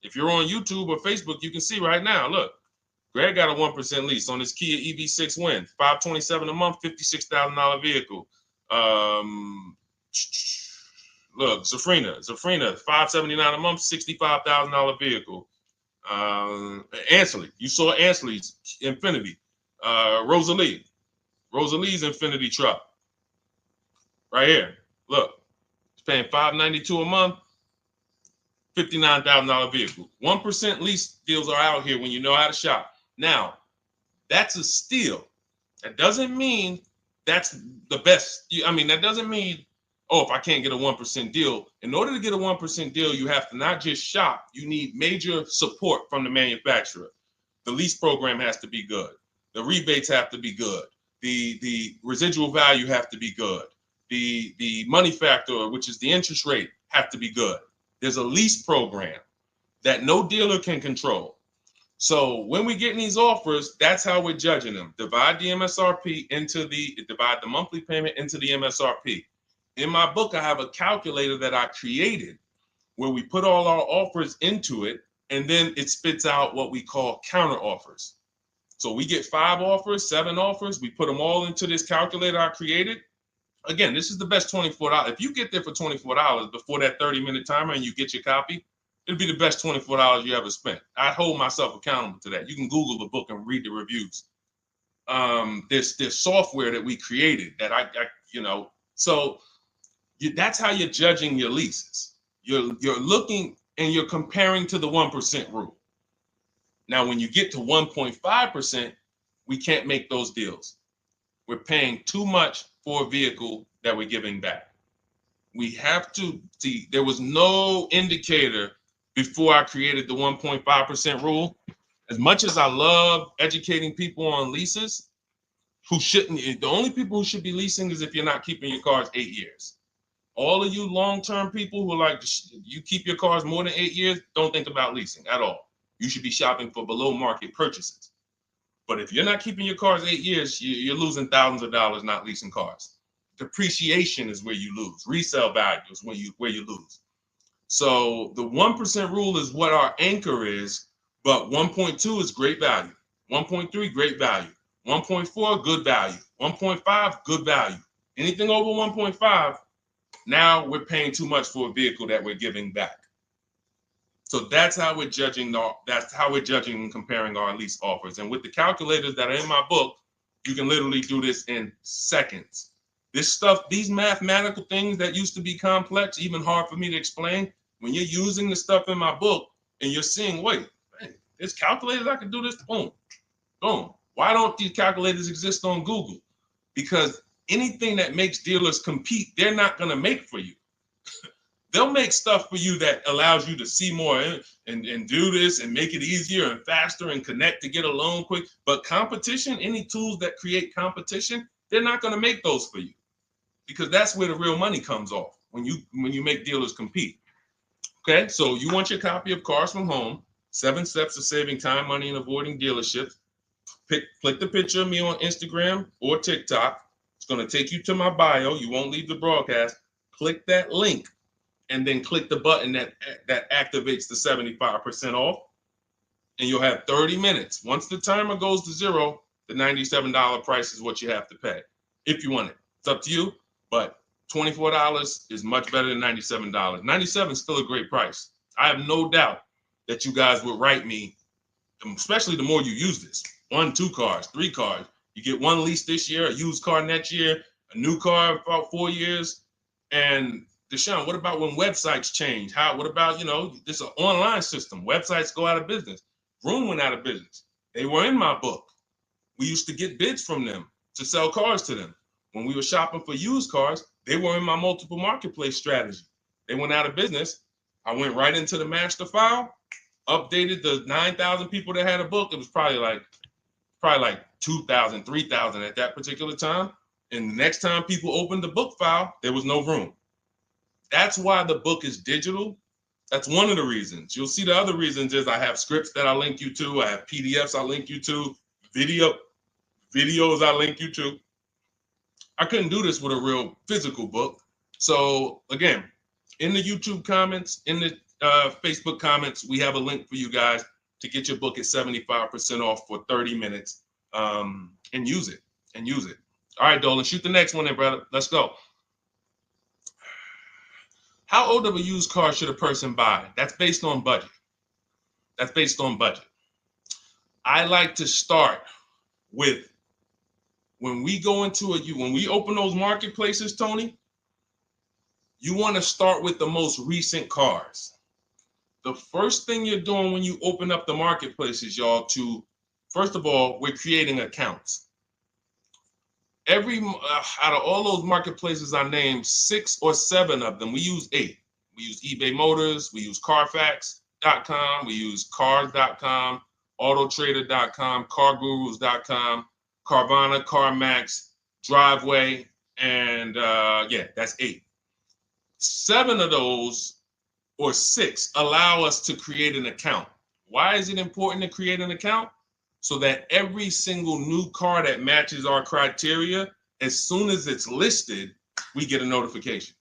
If you're on YouTube or Facebook, you can see right now, look, Greg got a 1% lease on his Kia EV6 Win, $527 a month, $56,000 vehicle. Look, Zafrina, $579 a month, $65,000 vehicle. Ansley, you saw Ansley's Infinity. Rosalie's Infinity truck. Right here. Look, it's paying $592 a month, $59,000 vehicle. 1% lease deals are out here when you know how to shop. Now, that's a steal. That doesn't mean that's the best. I mean, that doesn't mean, oh, if I can't get a 1% deal. In order to get a 1% deal, you have to not just shop. You need major support from the manufacturer. The lease program has to be good. The rebates have to be good. The residual value have to be good. The money factor, which is the interest rate, have to be good. There's a lease program that no dealer can control. So when we get these offers, that's how we're judging them. Divide the monthly payment into the MSRP. In my book, I have a calculator that I created where we put all our offers into it, and then it spits out what we call counter offers. So we get 5 offers, 7 offers, we put them all into this calculator I created. Again, this is the best $24. If you get there for $24 before that 30-minute timer and you get your copy, it'll be the best $24 you ever spent. I hold myself accountable to that. You can Google the book and read the reviews. There's software that we created that that's how you're judging your leases. You're looking and you're comparing to the 1% rule. Now, when you get to 1.5%, we can't make those deals. We're paying too much for a vehicle that we're giving back. We have to see, there was no indicator before I created the 1.5% rule. As much as I love educating people on leases, the only people who should be leasing is if you're not keeping your cars 8 years. All of you long-term people who are like, you keep your cars more than 8 years, don't think about leasing at all. You should be shopping for below market purchases. But if you're not keeping your cars 8 years, you're losing thousands of dollars not leasing cars. Depreciation is where you lose. Resale value is where you lose. So the 1% rule is what our anchor is, but 1.2 is great value. 1.3, great value. 1.4, good value. 1.5, good value. Anything over 1.5, now we're paying too much for a vehicle that we're giving back. So that's how we're judging. That's how we're judging and comparing our lease offers. And with the calculators that are in my book, you can literally do this in seconds. This stuff, these mathematical things that used to be complex, even hard for me to explain, when you're using the stuff in my book and you're seeing, wait, man, there's calculators, I can do this, boom, boom. Why don't these calculators exist on Google? Because anything that makes dealers compete, they're not going to make for you. They'll make stuff for you that allows you to see more and do this and make it easier and faster and connect to get a loan quick. But competition, any tools that create competition, they're not going to make those for you, because that's where the real money comes off, when you make dealers compete. Okay, so you want your copy of Cars from Home, 7 Steps to Saving Time, Money, and Avoiding Dealerships. Click the picture of me on Instagram or TikTok. It's going to take you to my bio. You won't leave the broadcast. Click that link, and then click the button that activates the 75% off, and you'll have 30 minutes. Once the timer goes to 0, the $97 price is what you have to pay if you want it. It's up to you, but $24 is much better than $97. $97 is still a great price. I have no doubt that you guys would write me, especially the more you use this. 1, 2 cars, 3 cars. You get 1 lease this year, a used car next year, a new car about 4 years, and Deshone, what about when websites change? What about, this is an online system. Websites go out of business. Vroom went out of business. They were in my book. We used to get bids from them. to sell cars to them. When we were shopping for used cars, they were in my multiple marketplace strategy. They went out of business. I went right into the master file, updated the 9,000 people that had a book. It was probably like 2,000, 3,000 at that particular time. And the next time people opened the book file, there was no room. That's why the book is digital. That's one of the reasons. You'll see the other reasons is I have scripts that I link you to. I have PDFs I link you to, videos I link you to. I couldn't do this with a real physical book. So again, in the YouTube comments, in the Facebook comments, we have a link for you guys to get your book at 75% off for 30 minutes and use it. All right, Dolan, shoot the next one then, brother. Let's go. How old of a used car should a person buy? That's based on budget. I like to start with when we open those marketplaces, Tony, you want to start with the most recent cars. The first thing you're doing when you open up the marketplaces, y'all, first of all, we're creating accounts. Out of all those marketplaces I named, 6 or 7 of them, we use 8. We use eBay Motors, we use Carfax.com, we use Cars.com, Autotrader.com, CarGurus.com, Carvana, CarMax, Driveway, and that's 8. 7 of those, or 6, allow us to create an account. Why is it important to create an account? So that every single new car that matches our criteria, as soon as it's listed, we get a notification.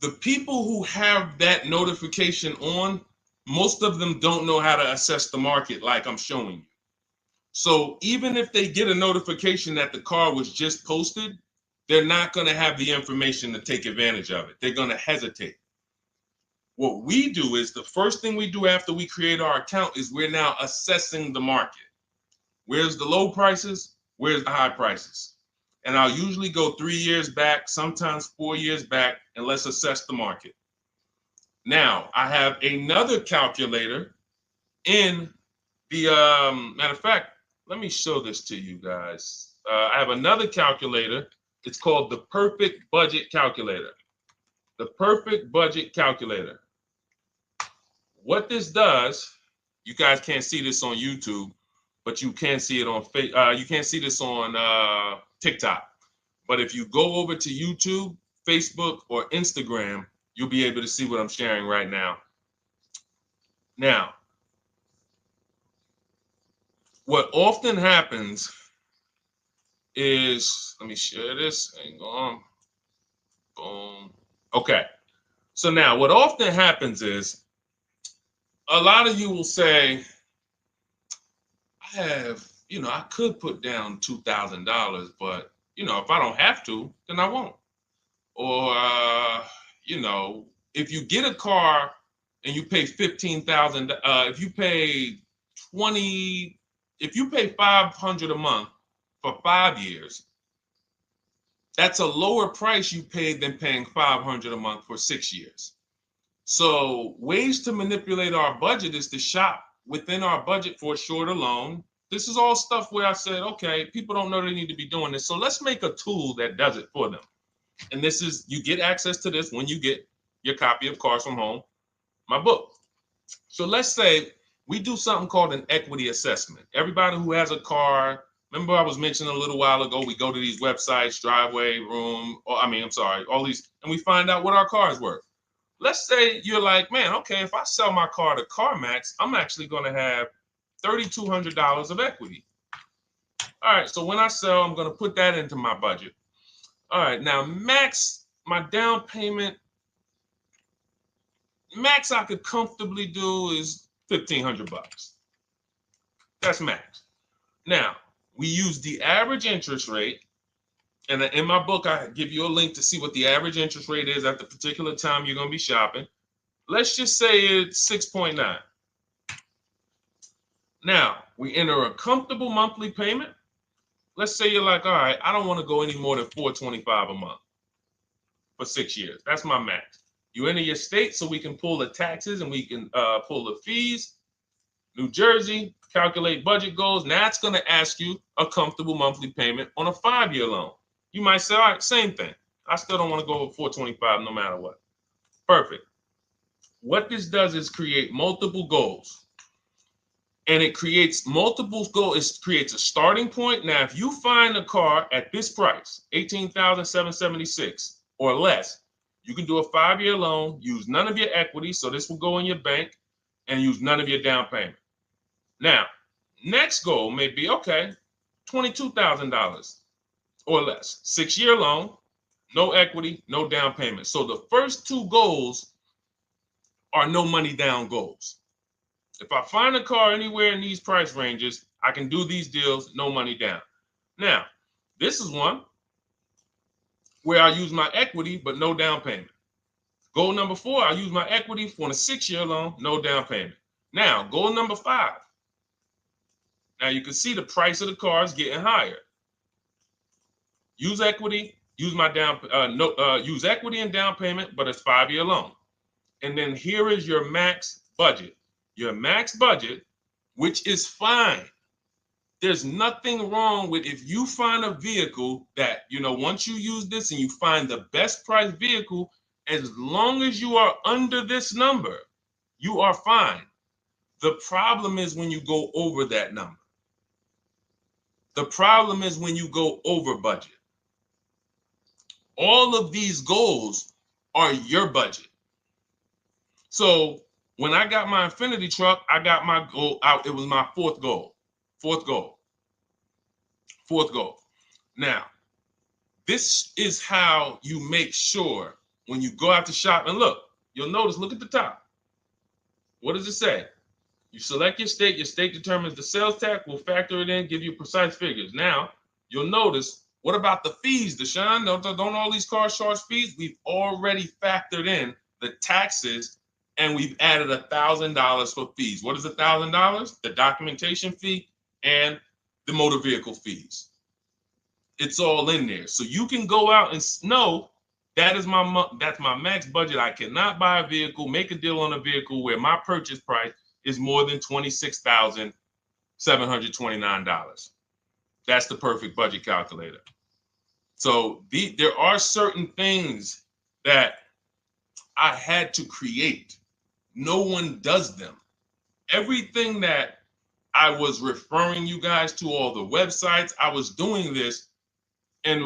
The people who have that notification on, most of them don't know how to assess the market like I'm showing you. So even if they get a notification that the car was just posted, they're not going to have the information to take advantage of it. They're going to hesitate. What we do is the first thing we do after we create our account is we're now assessing the market. Where's the low prices? Where's the high prices? And I'll usually go 3 years back, sometimes 4 years back, and let's assess the market. Now, I have another calculator in the, matter of fact, let me show this to you guys. I have another calculator. It's called the Perfect Budget Calculator. The Perfect Budget Calculator. What this does, you guys can't see this on YouTube, but you can see it on you can't see this on TikTok. But if you go over to YouTube, Facebook, or Instagram, you'll be able to see what I'm sharing right now. Now, what often happens is, let me share this. Hang on. Boom. Okay. So now what often happens is, a lot of you will say, I could put down $2,000, but, if I don't have to, then I won't. Or, if you get a car and you pay $15,000, if you pay $500 a month for 5 years, that's a lower price you paid than paying $500 a month for 6 years. So ways to manipulate our budget is to shop within our budget for a shorter loan. This is all stuff where I said, okay, people don't know they need to be doing this. So let's make a tool that does it for them. And this is, you get access to this when you get your copy of Cars from Home, my book. So let's say we do something called an equity assessment. Everybody who has a car, remember I was mentioning a little while ago, we go to these websites, Driveway, all these, and we find out what our car is worth. Let's say you're like, man, okay, if I sell my car to CarMax, I'm actually going to have $3,200 of equity. All right, so when I sell, I'm going to put that into my budget. All right, now my down payment, max I could comfortably do is $1,500. That's max. Now, we use the average interest rate. And in my book, I give you a link to see what the average interest rate is at the particular time you're going to be shopping. Let's just say it's 6.9. Now, we enter a comfortable monthly payment. Let's say you're like, all right, I don't want to go any more than $425 a month for 6 years. That's my max. You enter your state so we can pull the taxes and we can pull the fees. New Jersey, calculate budget goals. Now it's going to ask you a comfortable monthly payment on a 5-year loan. You might say, all right, same thing. I still don't want to go over 425 no matter what. Perfect. What this does is create multiple goals. And it creates multiple goals. It creates a starting point. Now, if you find a car at this price, $18,776 or less, you can do a 5-year loan, use none of your equity, so this will go in your bank, and use none of your down payment. Now, next goal may be, okay, $22,000 or less. 6-year loan, no equity, no down payment. So the first 2 goals are no money down goals. If I find a car anywhere in these price ranges, I can do these deals, no money down. Now, this is one where I use my equity, but no down payment. Goal number 4, I use my equity for a 6-year loan, no down payment. Now, goal number 5. Now you can see the price of the car is getting higher. Use equity, use my use equity and down payment, but it's 5-year loan. And then here is your max budget. Your max budget, which is fine. There's nothing wrong with if you find a vehicle that, once you use this and you find the best price vehicle, as long as you are under this number, you are fine. The problem is when you go over that number. The problem is when you go over budget. All of these goals are your budget. So when I got my Infinity truck, I got my goal out. It was my 4th goal. 4th goal. 4th goal. Now, this is how you make sure when you go out to shop, and look, you'll notice, look at the top. What does it say? You select your state determines the sales tax, will factor it in, give you precise figures. Now, you'll notice, what about the fees, Deshone? Don't all these cars charge fees? We've already factored in the taxes, and we've added $1,000 for fees. What is $1,000? The documentation fee and the motor vehicle fees. It's all in there. So you can go out and know that's my max budget. I cannot buy a vehicle, make a deal on a vehicle where my purchase price is more than $26,729. That's the perfect budget calculator. So there are certain things that I had to create. No one does them. Everything that I was referring you guys to, all the websites, I was doing this, and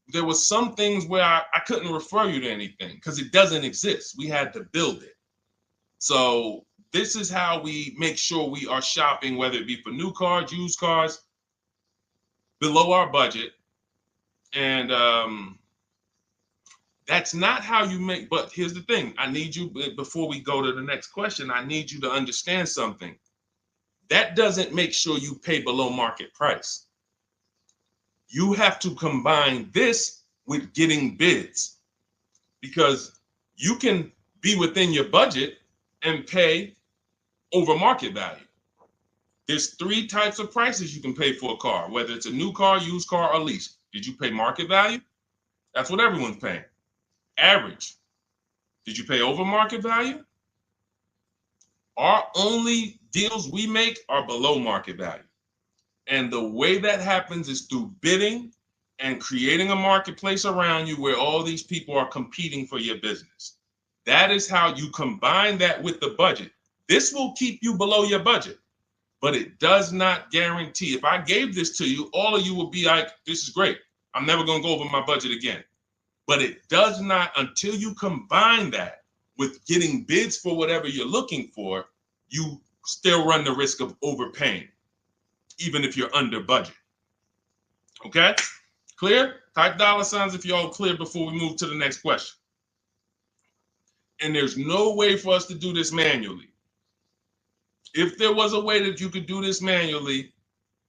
there was some things where I couldn't refer you to anything because it doesn't exist. We had to build it. So this is how we make sure we are shopping, whether it be for new cars, used cars, below our budget. And that's not how you make, but here's the thing. I need you, before we go to the next question, I need you to understand something. That doesn't make sure you pay below market price. You have to combine this with getting bids, because you can be within your budget and pay over market value. There's 3 types of prices you can pay for a car, whether it's a new car, used car, or lease. Did you pay market value? That's what everyone's paying. Average. Did you pay over market value? Our only deals we make are below market value. And the way that happens is through bidding and creating a marketplace around you where all these people are competing for your business. That is how you combine that with the budget. This will keep you below your budget, but it does not guarantee. If I gave this to you, all of you would be like, this is great. I'm never going to go over my budget again. But it does not, until you combine that with getting bids for whatever you're looking for, you still run the risk of overpaying, even if you're under budget. Okay? Clear? Type $ if you're all clear before we move to the next question. And there's no way for us to do this manually. If there was a way that you could do this manually,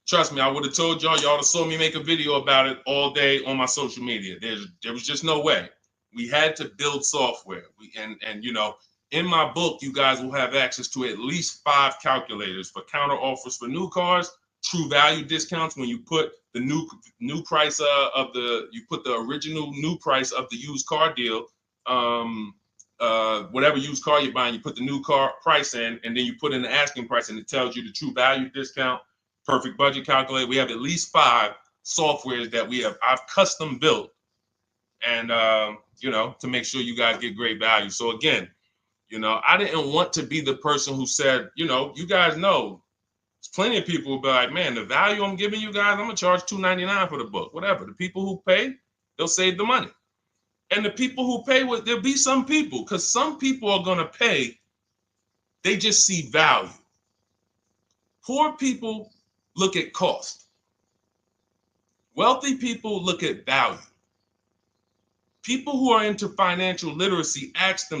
trust me, I would have told y'all to saw me make a video about it all day on my social media. There was just no way. We had to build software. And you know, in my book, you guys will have access to at least 5 calculators for counter offers for new cars, true value discounts when you put the new price you put the original new price of the used car deal whatever used car you're buying, you put the new car price in, and then you put in the asking price, and it tells you the true value discount, perfect budget calculator. We have at least 5 softwares that I've custom built, and to make sure you guys get great value. So again, I didn't want to be the person who said, you guys know, there's plenty of people who be like, man, the value I'm giving you guys, I'm gonna charge $2.99 for the book. Whatever. The people who pay, they'll save the money. And the people who pay, there'll be some people, because some people are gonna pay, they just see value. Poor people look at cost. Wealthy people look at value. People who are into financial literacy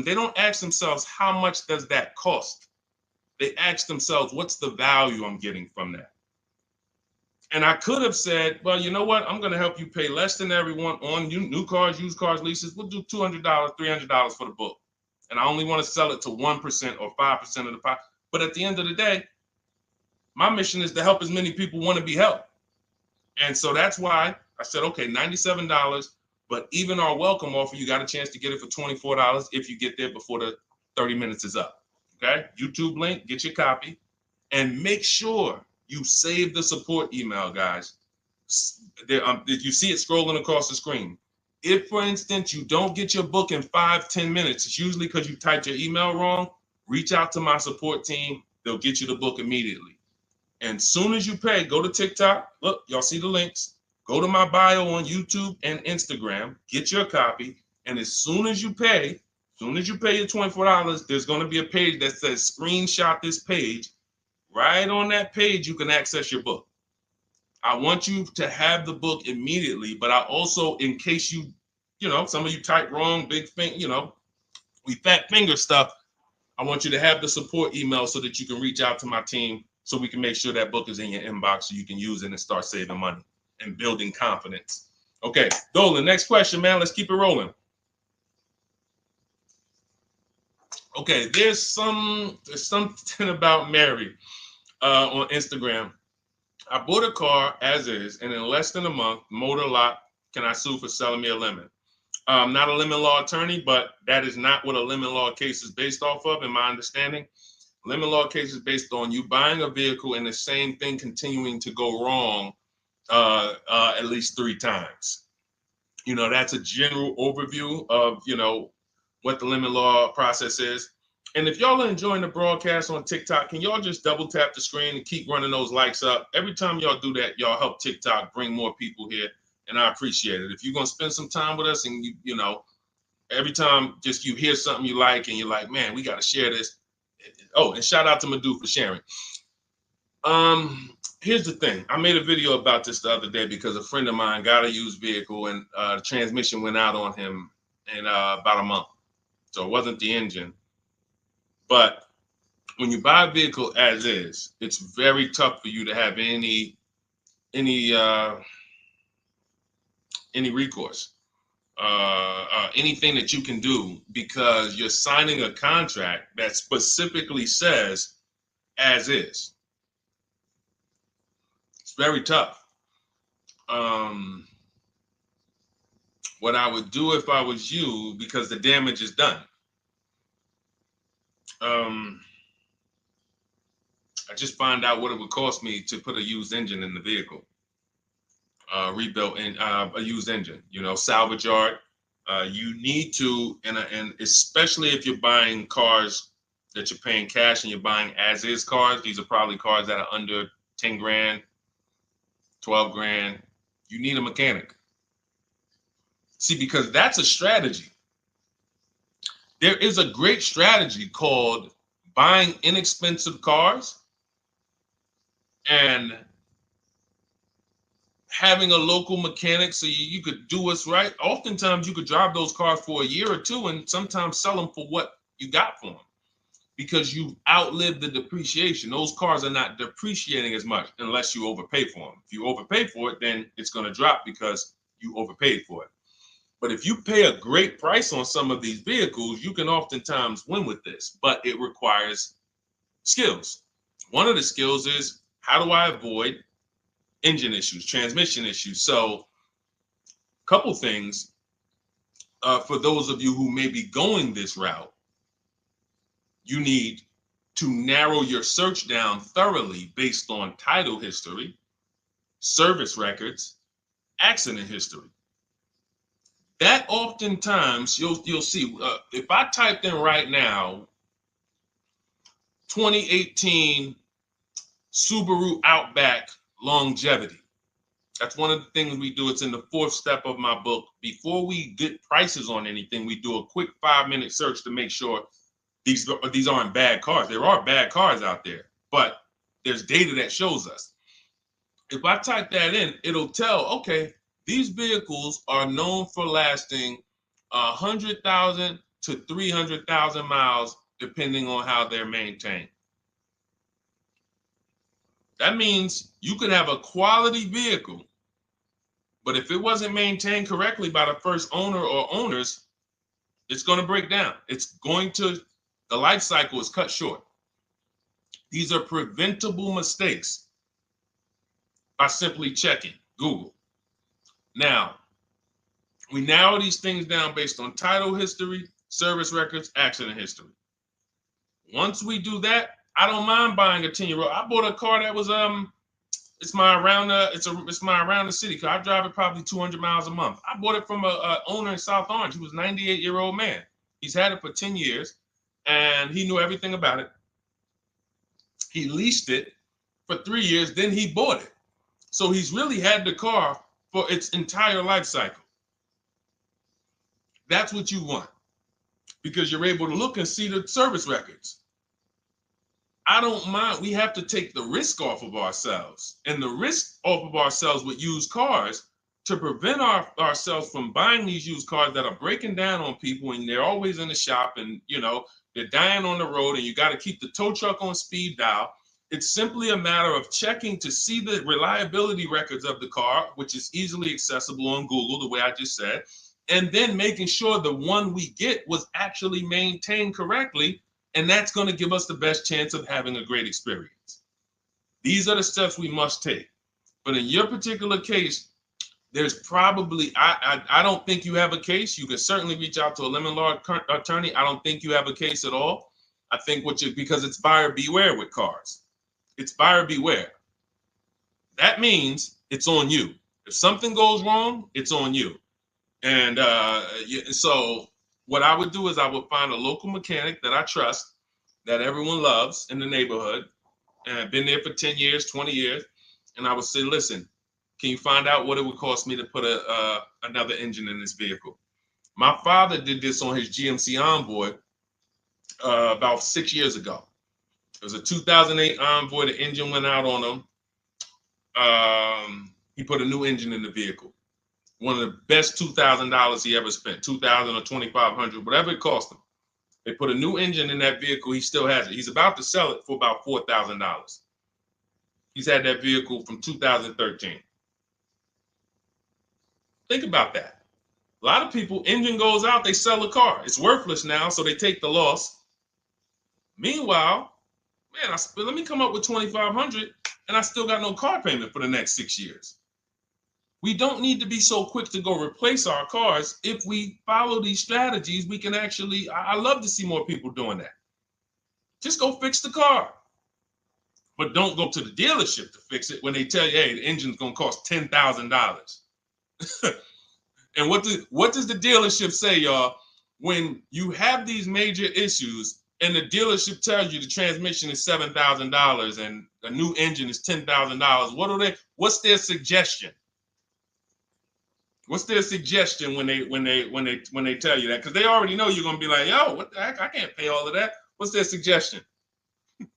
they don't ask themselves, how much does that cost? They ask themselves, what's the value I'm getting from that? And I could have said, well, you know what? I'm going to help you pay less than everyone on new cars, used cars, leases. We'll do $200, $300 for the book. And I only want to sell it to 1% or 5% of the pie. But at the end of the day, my mission is to help as many people want to be helped. And so that's why I said, okay, $97. But even our welcome offer, you got a chance to get it for $24 if you get there before the 30 minutes is up. Okay? YouTube link, get your copy. And make sure you save the support email, guys. If you see it scrolling across the screen. If, for instance, you don't get your book in 5-10 minutes, it's usually because you typed your email wrong. Reach out to my support team. They'll get you the book immediately. And soon as you pay, go to TikTok. Look, y'all see the links. Go to my bio on YouTube and Instagram. Get your copy. And as soon as you pay your $24, there's going to be a page that says screenshot this page. Right on that page, you can access your book. I want you to have the book immediately, but I also, in case some of you type wrong, big thing, we fat finger stuff. I want you to have the support email so that you can reach out to my team so we can make sure that book is in your inbox so you can use it and start saving money and building confidence. Okay, Dolan, next question, man. Let's keep it rolling. Okay, there's something about Mary on Instagram. I bought a car as is, and in less than a month, motor lock, can I sue for selling me a lemon? I'm not a lemon law attorney, but that is not what a lemon law case is based off of, in my understanding. Lemon law case is based on you buying a vehicle and the same thing continuing to go wrong at least 3 times. That's a general overview of, what the lemon law process is. And if y'all are enjoying the broadcast on TikTok, can y'all just double tap the screen and keep running those likes up? Every time y'all do that, y'all help TikTok bring more people here, and I appreciate it. If you're going to spend some time with us and, every time just you hear something you like and you're like, man, we got to share this. Oh, and shout out to Madhu for sharing. Here's the thing. I made a video about this the other day because a friend of mine got a used vehicle and the transmission went out on him in about a month. So it wasn't the engine. But when you buy a vehicle as is, it's very tough for you to have any recourse, anything that you can do, because you're signing a contract that specifically says as is. It's very tough. What I would do if I was you, because the damage is done, I just find out what it would cost me to put a used engine in the vehicle, rebuilt in a used engine, salvage yard. You need to, and especially if you're buying cars that you're paying cash and you're buying as is cars, these are probably cars that are under 10 grand, 12 grand. You need a mechanic. See, because that's a strategy. There is a great strategy called buying inexpensive cars and having a local mechanic so you could do what's right. Oftentimes you could drive those cars for a year or two and sometimes sell them for what you got for them because you've outlived the depreciation. Those cars are not depreciating as much unless you overpay for them. If you overpay for it, then it's going to drop because you overpaid for it. But if you pay a great price on some of these vehicles, you can oftentimes win with this, but it requires skills. One of the skills is, how do I avoid engine issues, transmission issues? So a couple things. for those of you who may be going this route, you need to narrow your search down thoroughly based on title history, service records, accident history. That oftentimes you'll see, if I typed in right now 2018 Subaru Outback longevity. That's one of the things we do. It's in the 4th step of my book. Before we get prices on anything, we do a quick 5-minute search to make sure these aren't bad cars. There are bad cars out there, but there's data that shows us. If I type that in, it'll tell, okay, these vehicles are known for lasting 100,000 to 300,000 miles, depending on how they're maintained. That means you could have a quality vehicle, but if it wasn't maintained correctly by the first owner or owners, it's going to break down. The life cycle is cut short. These are preventable mistakes by simply checking Google. Now, we narrow these things down based on title history, service records, accident history. Once we do that, I don't mind buying a 10-year-old. I bought a car that was it's my around the city car. I drive it probably 200 miles a month. I bought it from a owner in South Orange. He was a 98-year-old man. He's had it for 10 years, and he knew everything about it. He leased it for 3 years, then he bought it. So he's really had the car for its entire life cycle. That's what you want, because you're able to look and see the service records. I don't mind. We have to take the risk off of ourselves, and the risk off of ourselves with used cars to prevent ourselves from buying these used cars that are breaking down on people, and they're always in the shop, and they're dying on the road, and you got to keep the tow truck on speed dial. It's simply a matter of checking to see the reliability records of the car, which is easily accessible on Google, the way I just said, and then making sure the one we get was actually maintained correctly. And that's going to give us the best chance of having a great experience. These are the steps we must take. But in your particular case, there's probably, I don't think you have a case. You can certainly reach out to a lemon law attorney. I don't think you have a case at all. I think because it's buyer beware with cars. It's buyer beware. That means it's on you. If something goes wrong, it's on you. And so what I would do is I would find a local mechanic that I trust, that everyone loves in the neighborhood, and I've been there for 10 years, 20 years. And I would say, listen, can you find out what it would cost me to put another engine in this vehicle? My father did this on his GMC Envoy about 6 years ago. It was a 2008 Envoy. The engine went out on him. He put a new engine in the vehicle. One of the best $2,000 he ever spent, $2,000 or $2,500, whatever it cost him. They put a new engine in that vehicle. He still has it. He's about to sell it for about $4,000. He's had that vehicle from 2013. Think about that. A lot of people, engine goes out, they sell the car. It's worthless now, so they take the loss. Meanwhile, man, let me come up with $2,500, and I still got no car payment for the next 6 years. We don't need to be so quick to go replace our cars. If we follow these strategies, we can actually, I love to see more people doing that. Just go fix the car. But don't go to the dealership to fix it when they tell you, hey, the engine's going to cost $10,000. And what does the dealership say, y'all? When you have these major issues and the dealership tells you the transmission is $7,000 and a new engine is $10,000, what's their suggestion? What's their suggestion when they tell you that? Because they already know you're gonna be like, yo, what the heck? I can't pay all of that. What's their suggestion? Let's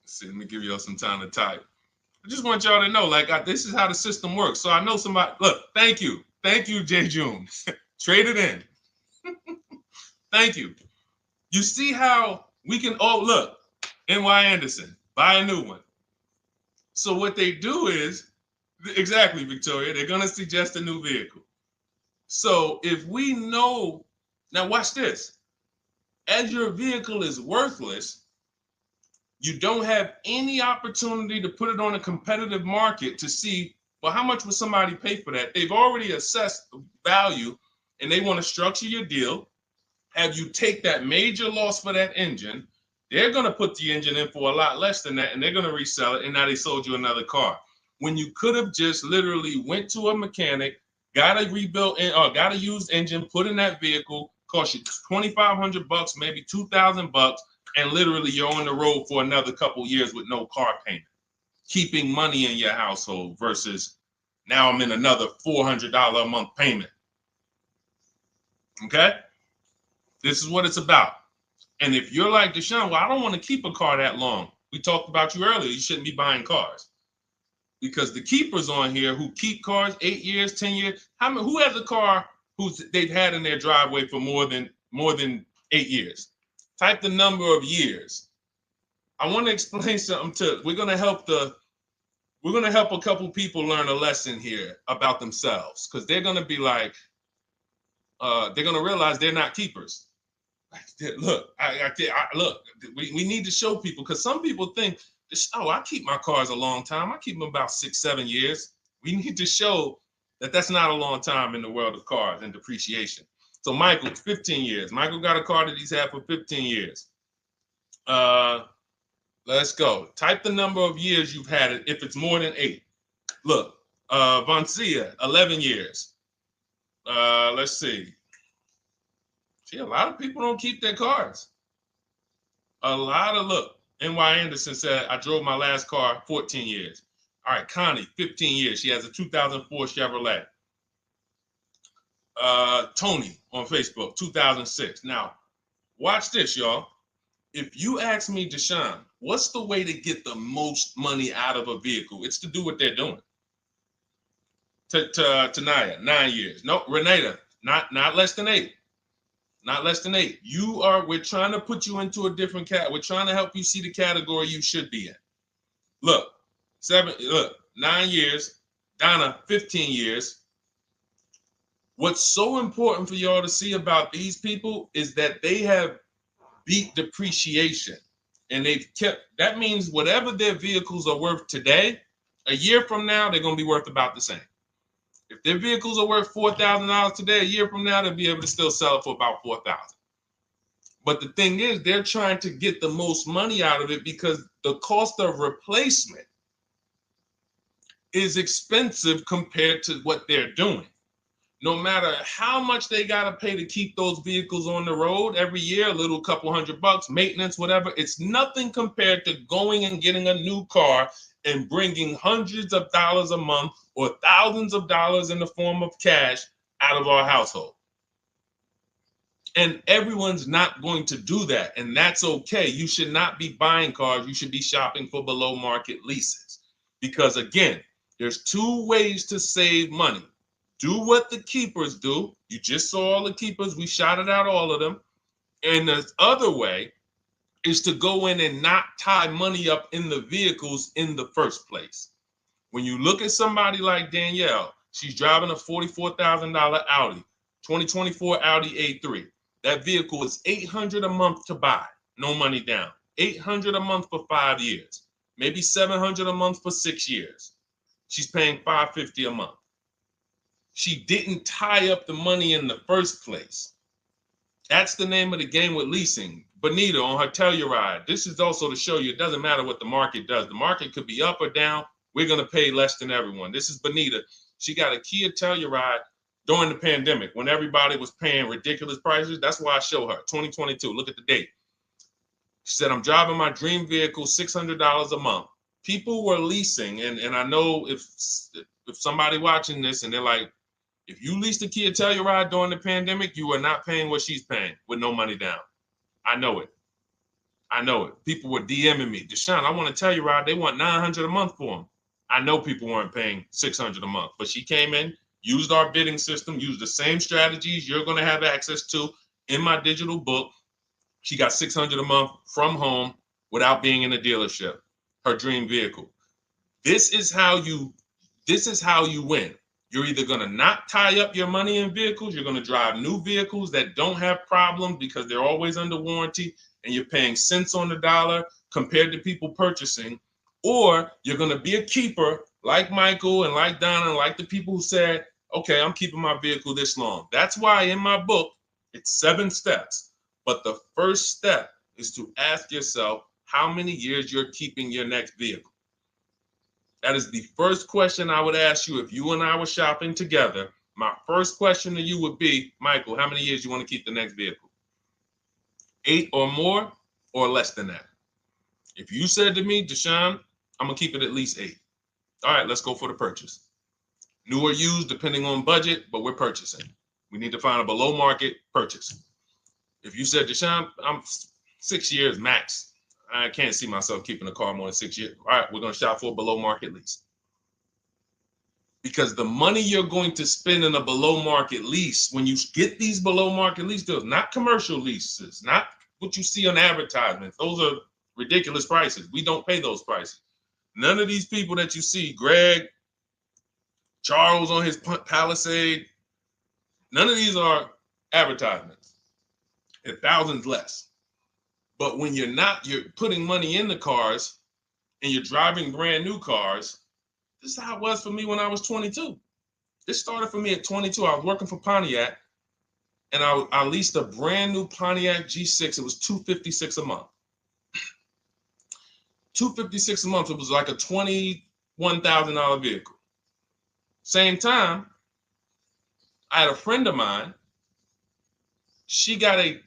see, let me give y'all some time to type. I just want y'all to know, this is how the system works. So I know somebody. Look, thank you, J. June. Trade it in. Thank you. You see how we can? Oh, look, N.Y. Anderson, buy a new one. So what they do is, exactly, Victoria, they're going to suggest a new vehicle. So if we know, now watch this, as your vehicle is worthless, you don't have any opportunity to put it on a competitive market to see Well, how much would somebody pay for that? They've already assessed the value, and they want to structure your deal, have you take that major loss for that engine. They're going to put the engine in for a lot less than that, and they're going to resell it, and now they sold you another car. When you could have just literally went to a mechanic, got a rebuilt or got a used engine, put in that vehicle, cost you $2,500, maybe $2,000, and literally you're on the road for another couple years with no car payment, keeping money in your household versus now I'm in another $400 a month payment. Okay? This is what it's about. And if you're like Deshone, well, I don't want to keep a car that long. We talked about you earlier. You shouldn't be buying cars. Because the keepers on here who keep cars 8 years, 10 years, who has a car they've had in their driveway for more than 8 years? Type the number of years. I want to explain something we're gonna help a couple people learn a lesson here about themselves, because they're gonna be like, they're gonna realize they're not keepers. Look, look, we need to show people, because some people think, oh, I keep my cars a long time. I keep them about 6-7 years. We need to show that that's not a long time in the world of cars and depreciation. So Michael, 15 years. Michael got a car that he's had for 15 years. Let's go. Type the number of years you've had it if it's more than 8. Look, Vancia, 11 years. Let's see. See, a lot of people don't keep their cars. Look, N.Y. Anderson said, I drove my last car 14 years. All right, Connie, 15 years. She has a 2004 Chevrolet. Tony on Facebook, 2006. Now, watch this, y'all. If you ask me, Deshone, what's the way to get the most money out of a vehicle? It's to do what they're doing. Tanaya, 9 years. No, Renata, not less than 8. Not less than 8. We're trying to put you into a different cat. We're trying to help you see the category you should be in. Look, 9 years. Donna, 15 years. What's so important for y'all to see about these people is that they have beat depreciation. And that means whatever their vehicles are worth today, a year from now, they're going to be worth about the same. If their vehicles are worth $4,000 today, a year from now, they'll be able to still sell it for about $4,000. But the thing is, they're trying to get the most money out of it because the cost of replacement is expensive compared to what they're doing. No matter how much they got to pay to keep those vehicles on the road every year, a little couple $100, maintenance, whatever, it's nothing compared to going and getting a new car and bringing hundreds of dollars a month or thousands of dollars in the form of cash out of our household. And everyone's not going to do that. And that's okay. You should not be buying cars. You should be shopping for below market leases. Because again, there's 2 ways to save money. Do what the keepers do. You just saw all the keepers. We shouted out all of them. And the other way is to go in and not tie money up in the vehicles in the first place. When you look at somebody like Danielle, she's driving a $44,000 Audi, 2024 Audi A3. That vehicle is $800 a month to buy, no money down. $800 a month for 5 years, maybe $700 a month for 6 years. She's paying $550 a month. She didn't tie up the money in the first place. That's the name of the game with leasing. Bonita on her Telluride. This is also to show you it doesn't matter what the market does. The market could be up or down. We're going to pay less than everyone. This is Bonita. She got a Kia Telluride during the pandemic when everybody was paying ridiculous prices. That's why I show her 2022. Look at the date. She said, I'm driving my dream vehicle, $600 a month. People were leasing. And I know if somebody watching this and they're like, if you leased a Kia Telluride during the pandemic, you are not paying what she's paying with no money down. I know it. I know it. People were DMing me, Deshone, I want a Telluride. They want $900 a month for them. I know people weren't paying $600 a month, but she came in, used our bidding system, used the same strategies you're going to have access to in my digital book. She got $600 a month from home without being in a dealership. Her dream vehicle. This is how you win. You're either going to not tie up your money in vehicles. You're going to drive new vehicles that don't have problems because they're always under warranty and you're paying cents on the dollar compared to people purchasing. Or you're going to be a keeper like Michael and like Donna and like the people who said, okay, I'm keeping my vehicle this long. That's why in my book, it's 7 steps. But the first step is to ask yourself how many years you're keeping your next vehicle. That is the first question I would ask you if you and I were shopping together. My first question to you would be, Michael, how many years you want to keep the next vehicle? 8 or more or less than that? If you said to me, Deshone, I'm going to keep it at least 8. All right, let's go for the purchase. New or used, depending on budget, but we're purchasing. We need to find a below market purchase. If you said, Deshone, I'm 6 years max. I can't see myself keeping a car more than 6 years. All right, we're going to shop for a below market lease. Because the money you're going to spend in a below market lease, when you get these below market lease deals, not commercial leases, not what you see on advertisements. Those are ridiculous prices. We don't pay those prices. None of these people that you see, Greg, Charles on his Palisade, none of these are advertisements. They're thousands less. But when you're putting money in the cars and you're driving brand new cars, this is how it was for me when I was 22. This started for me at 22. I was working for Pontiac, and I leased a brand new Pontiac G6. It was $256 a month. $256 a month. It was like a $21,000 vehicle. Same time, I had a friend of mine. She got a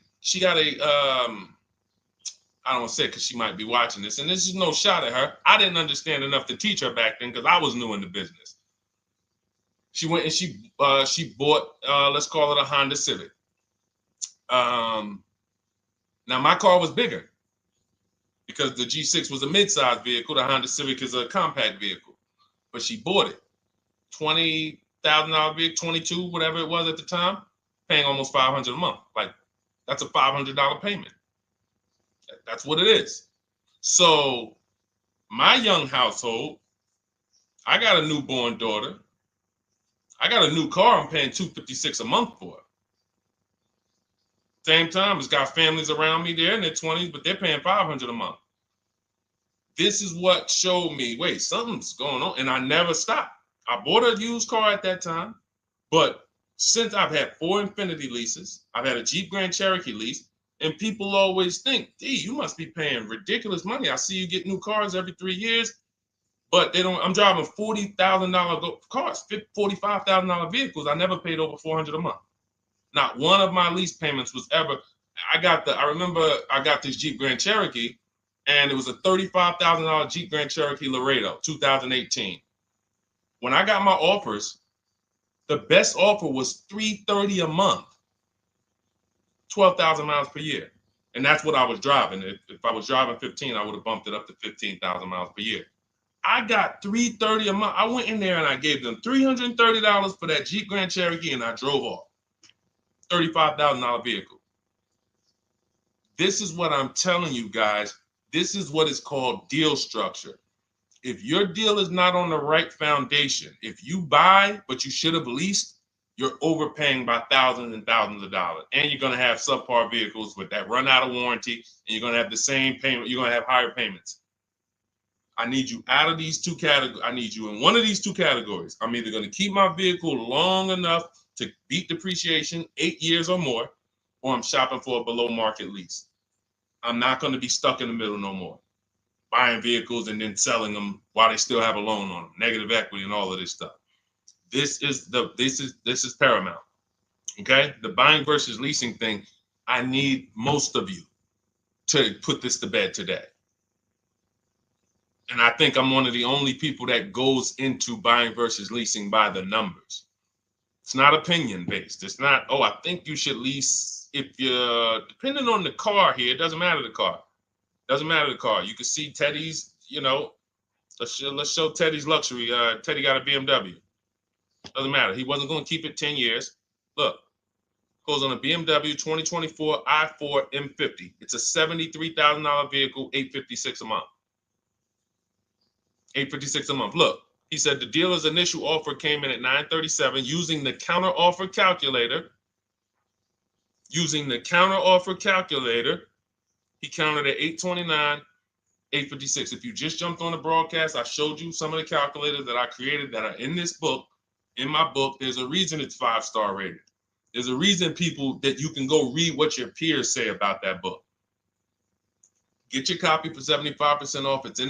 I don't want to say it because she might be watching this, and this is no shot at her. I didn't understand enough to teach her back then because I was new in the business. She went and she bought, let's call it a Honda Civic. Now my car was bigger because the G6 was a mid-size vehicle. The Honda Civic is a compact vehicle, but she bought it. $20,000 vehicle, 22, whatever it was at the time, paying almost $500 a month. Like, that's a $500 payment. That's what it is. So my young household, I got a newborn daughter. I got a new car I'm paying $256 a month for. Same time, it's got families around me. They're in their 20s, but they're paying $500 a month. This is what showed me, wait, something's going on. And I never stopped. I bought a used car at that time. But since I've had 4 Infiniti leases, I've had a Jeep Grand Cherokee lease, and people always think, D, you must be paying ridiculous money. I see you get new cars every 3 years, but they don't. I'm driving $40,000 cars, $45,000 vehicles. I never paid over $400 a month. Not one of my lease payments was ever. I remember I got this Jeep Grand Cherokee, and it was a $35,000 Jeep Grand Cherokee Laredo, 2018. When I got my offers, the best offer was $330 a month. 12,000 miles per year. And that's what I was driving. If I was driving 15, I would have bumped it up to 15,000 miles per year. I got $330 a month. I went in there and I gave them $330 for that Jeep Grand Cherokee, and I drove off. $35,000 vehicle. This is what I'm telling you guys. This is what is called deal structure. If your deal is not on the right foundation, if you buy but you should have leased, you're overpaying by thousands and thousands of dollars. And you're going to have subpar vehicles with that run out of warranty, and you're going to have the same payment. You're going to have higher payments. I need you out of these 2 categories. I need you in one of these 2 categories. I'm either going to keep my vehicle long enough to beat depreciation, 8 years or more, or I'm shopping for a below market lease. I'm not going to be stuck in the middle no more, buying vehicles and then selling them while they still have a loan on them, negative equity and all of this stuff. This is paramount. Okay, the buying versus leasing thing. I need most of you to put this to bed today. And I think I'm one of the only people that goes into buying versus leasing by the numbers. It's not opinion based. It's not, oh, I think you should lease if you're depending on the car here. It doesn't matter the car. Doesn't matter the car. You can see Teddy's, let's show Teddy's luxury. Teddy got a BMW. Doesn't matter. He wasn't going to keep it 10 years. Look, goes on a BMW 2024 i4 M50. It's a $73,000 vehicle, $856 a month. $856 a month. Look, he said the dealer's initial offer came in at $937 using the counter offer calculator. Using the counter offer calculator, he counted at $829. 8:56. If you just jumped on the broadcast, I showed you some of the calculators that I created that are in this book. In my book, there's a reason it's 5-star rated. There's a reason people that you can go read what your peers say about that book. Get your copy for 75% off. It's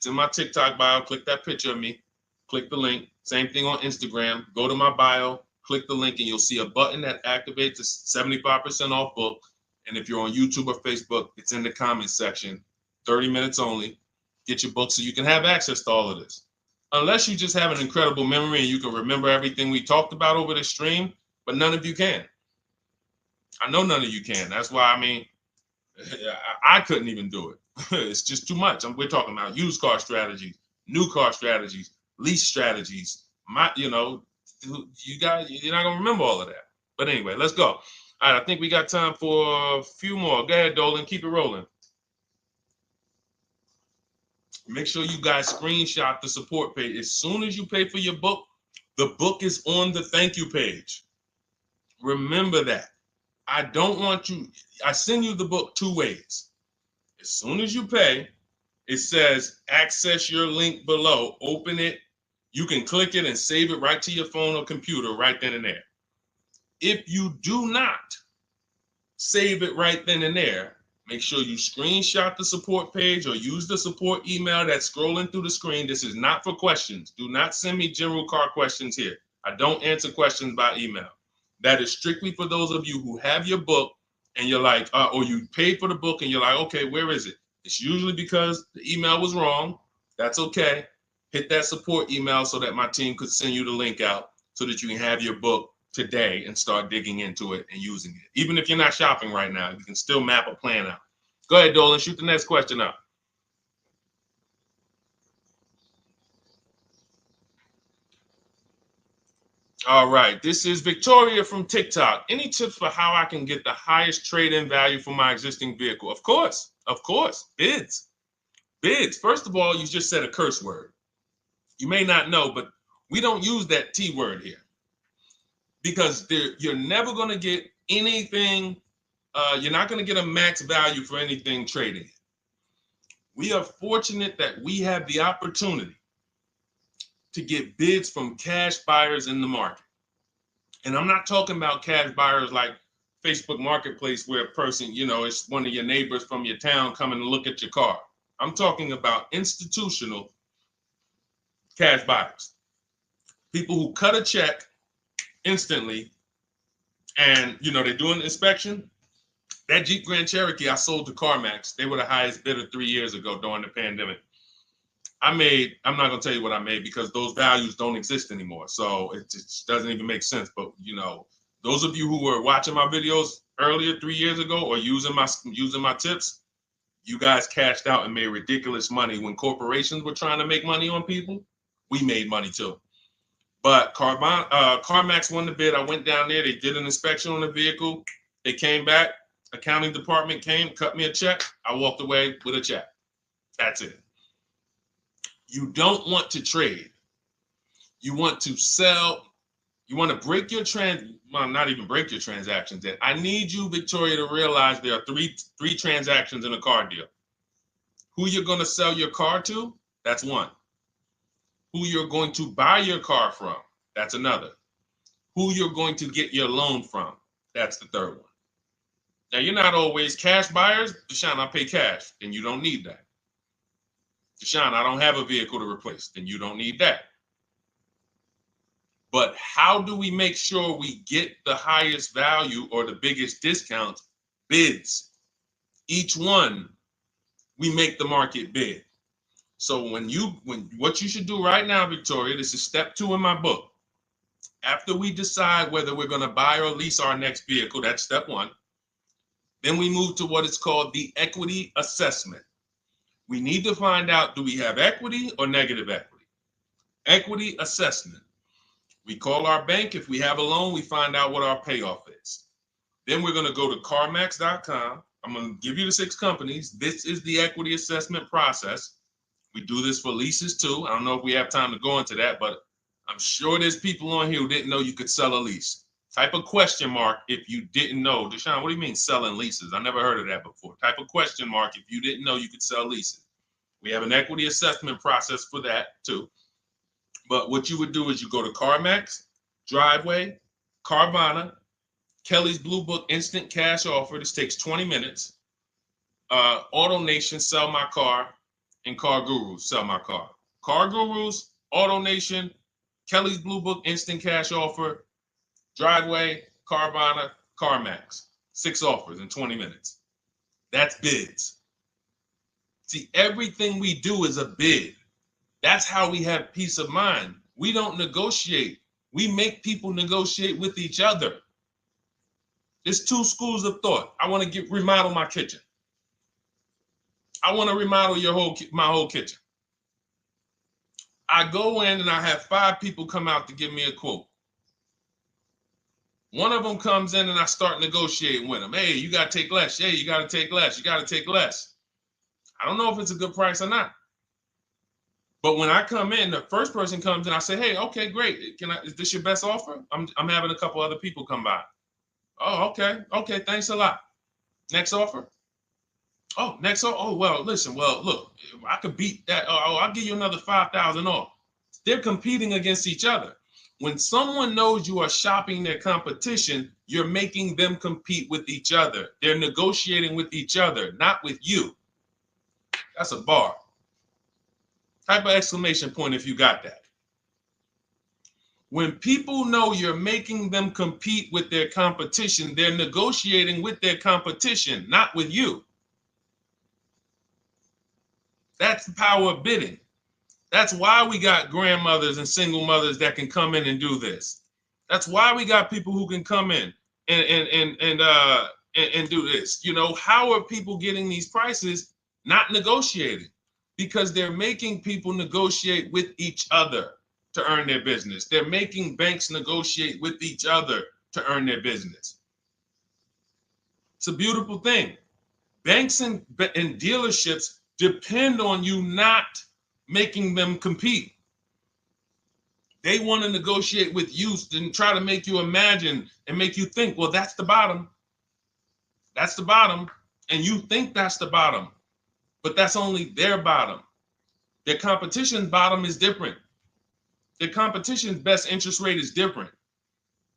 in my TikTok bio. Click that picture of me. Click the link. Same thing on Instagram. Go to my bio, click the link, and you'll see a button that activates the 75% off book. And if you're on YouTube or Facebook, it's in the comments section. 30 minutes only. Get your book so you can have access to all of this. Unless you just have an incredible memory and you can remember everything we talked about over the stream, but none of you can. I know none of you can. That's why, I mean, I couldn't even do it. It's just too much. We're talking about used car strategies, new car strategies, lease strategies. You guys, you're not gonna remember all of that. But anyway, let's go. All right, I think we got time for a few more. Go ahead, Dolan, keep it rolling. Make sure you guys screenshot the support page. As soon as you pay for your book, the book is on the thank you page. Remember that. I don't want you, I send you the book 2 ways. As soon as you pay, it says access your link below. Open it. You can click it and save it right to your phone or computer right then and there. If you do not save it right then and there, make sure you screenshot the support page or use the support email that's scrolling through the screen. This is not for questions. Do not send me general car questions here. I don't answer questions by email. That is strictly for those of you who have your book and you're like, or you paid for the book and you're like, okay, where is it? It's usually because the email was wrong. That's okay. Hit that support email so that my team could send you the link out so that you can have your book today and start digging into it and using it. Even if you're not shopping right now, you can still map a plan out. Go ahead, Dolan, shoot the next question up. All right, this is Victoria from TikTok. Any tips for how I can get the highest trade-in value for my existing vehicle? Of course, bids. Bids. First of all, you just said a curse word. You may not know, but we don't use that T word here because you're never going to get anything. You're not going to get a max value for anything trading. We are fortunate that we have the opportunity to get bids from cash buyers in the market. And I'm not talking about cash buyers like Facebook Marketplace where a person, it's one of your neighbors from your town coming to look at your car. I'm talking about institutional cash buyers. People who cut a check instantly and, they do an inspection. That Jeep Grand Cherokee I sold to CarMax, they were the highest bidder 3 years ago during the pandemic. I'm not going to tell you what I made because those values don't exist anymore. So it just doesn't even make sense. But, those of you who were watching my videos earlier 3 years ago or using my tips, you guys cashed out and made ridiculous money. When corporations were trying to make money on people, we made money too. But CarMax won the bid. I went down there. They did an inspection on the vehicle. They came back. Accounting department came, cut me a check. I walked away with a check. That's it. You don't want to trade. You want to sell. You want to break your not even break your transactions. I need you, Victoria, to realize there are three transactions in a car deal. Who you're going to sell your car to, that's one. Who you're going to buy your car from, that's another. Who you're going to get your loan from, that's the third one. Now, you're not always cash buyers. Deshone, I pay cash, then you don't need that. Deshone, I don't have a vehicle to replace, then you don't need that. But how do we make sure we get the highest value or the biggest discount? Bids. Each one, we make the market bid. So what you should do right now, Victoria, this is step 2 in my book. After we decide whether we're going to buy or lease our next vehicle, that's step 1. Then we move to what is called the equity assessment. We need to find out, do we have equity or negative equity? Equity assessment. We call our bank. If we have a loan, we find out what our payoff is. Then we're going to go to carmax.com. I'm going to give you the 6 companies. This is the equity assessment process. We do this for leases too. I don't know if we have time to go into that, but I'm sure there's people on here who didn't know you could sell a lease. Type a question mark if you didn't know. Deshone, what do you mean selling leases? I never heard of that before. Type a question mark if you didn't know you could sell leases. We have an equity assessment process for that too. But what you would do is you go to CarMax, Driveway, Carvana, Kelly's Blue Book Instant Cash Offer. This takes 20 minutes. Auto Nation, Sell My Car, and Car Gurus, Sell My Car. Car Gurus, Auto Nation, Kelly's Blue Book Instant Cash Offer, Driveway, Carvana, CarMax. 6 offers in 20 minutes. That's bids. See, everything we do is a bid. That's how we have peace of mind. We don't negotiate. We make people negotiate with each other. There's 2 schools of thought. I want to remodel my kitchen. I want to remodel my whole kitchen. I go in and I have 5 people come out to give me a quote. One of them comes in and I start negotiating with them. Hey, you got to take less. Hey, you got to take less. You got to take less. I don't know if it's a good price or not. But when I come in, the first person comes in, I say, hey, okay, great. Is this your best offer? I'm having a couple other people come by. Oh, okay. Okay, thanks a lot. Next offer? Oh, next offer? Oh, well, listen, look, I could beat that. Oh, I'll give you another 5,000 off. They're competing against each other. When someone knows you are shopping their competition, you're making them compete with each other. They're negotiating with each other, not with you. That's a bar. Type of exclamation point if you got that. When people know you're making them compete with their competition, they're negotiating with their competition, not with you. That's the power of bidding. That's why we got grandmothers and single mothers that can come in and do this. That's why we got people who can come in and do this. You know, how are people getting these prices? Not negotiating, because they're making people negotiate with each other to earn their business. They're making banks negotiate with each other to earn their business. It's a beautiful thing. Banks and dealerships depend on you not making them compete. They want to negotiate with you and try to make you imagine and make you think, well, that's the bottom. That's the bottom. And you think that's the bottom, but that's only their bottom. Their competition's bottom is different. Their competition's best interest rate is different.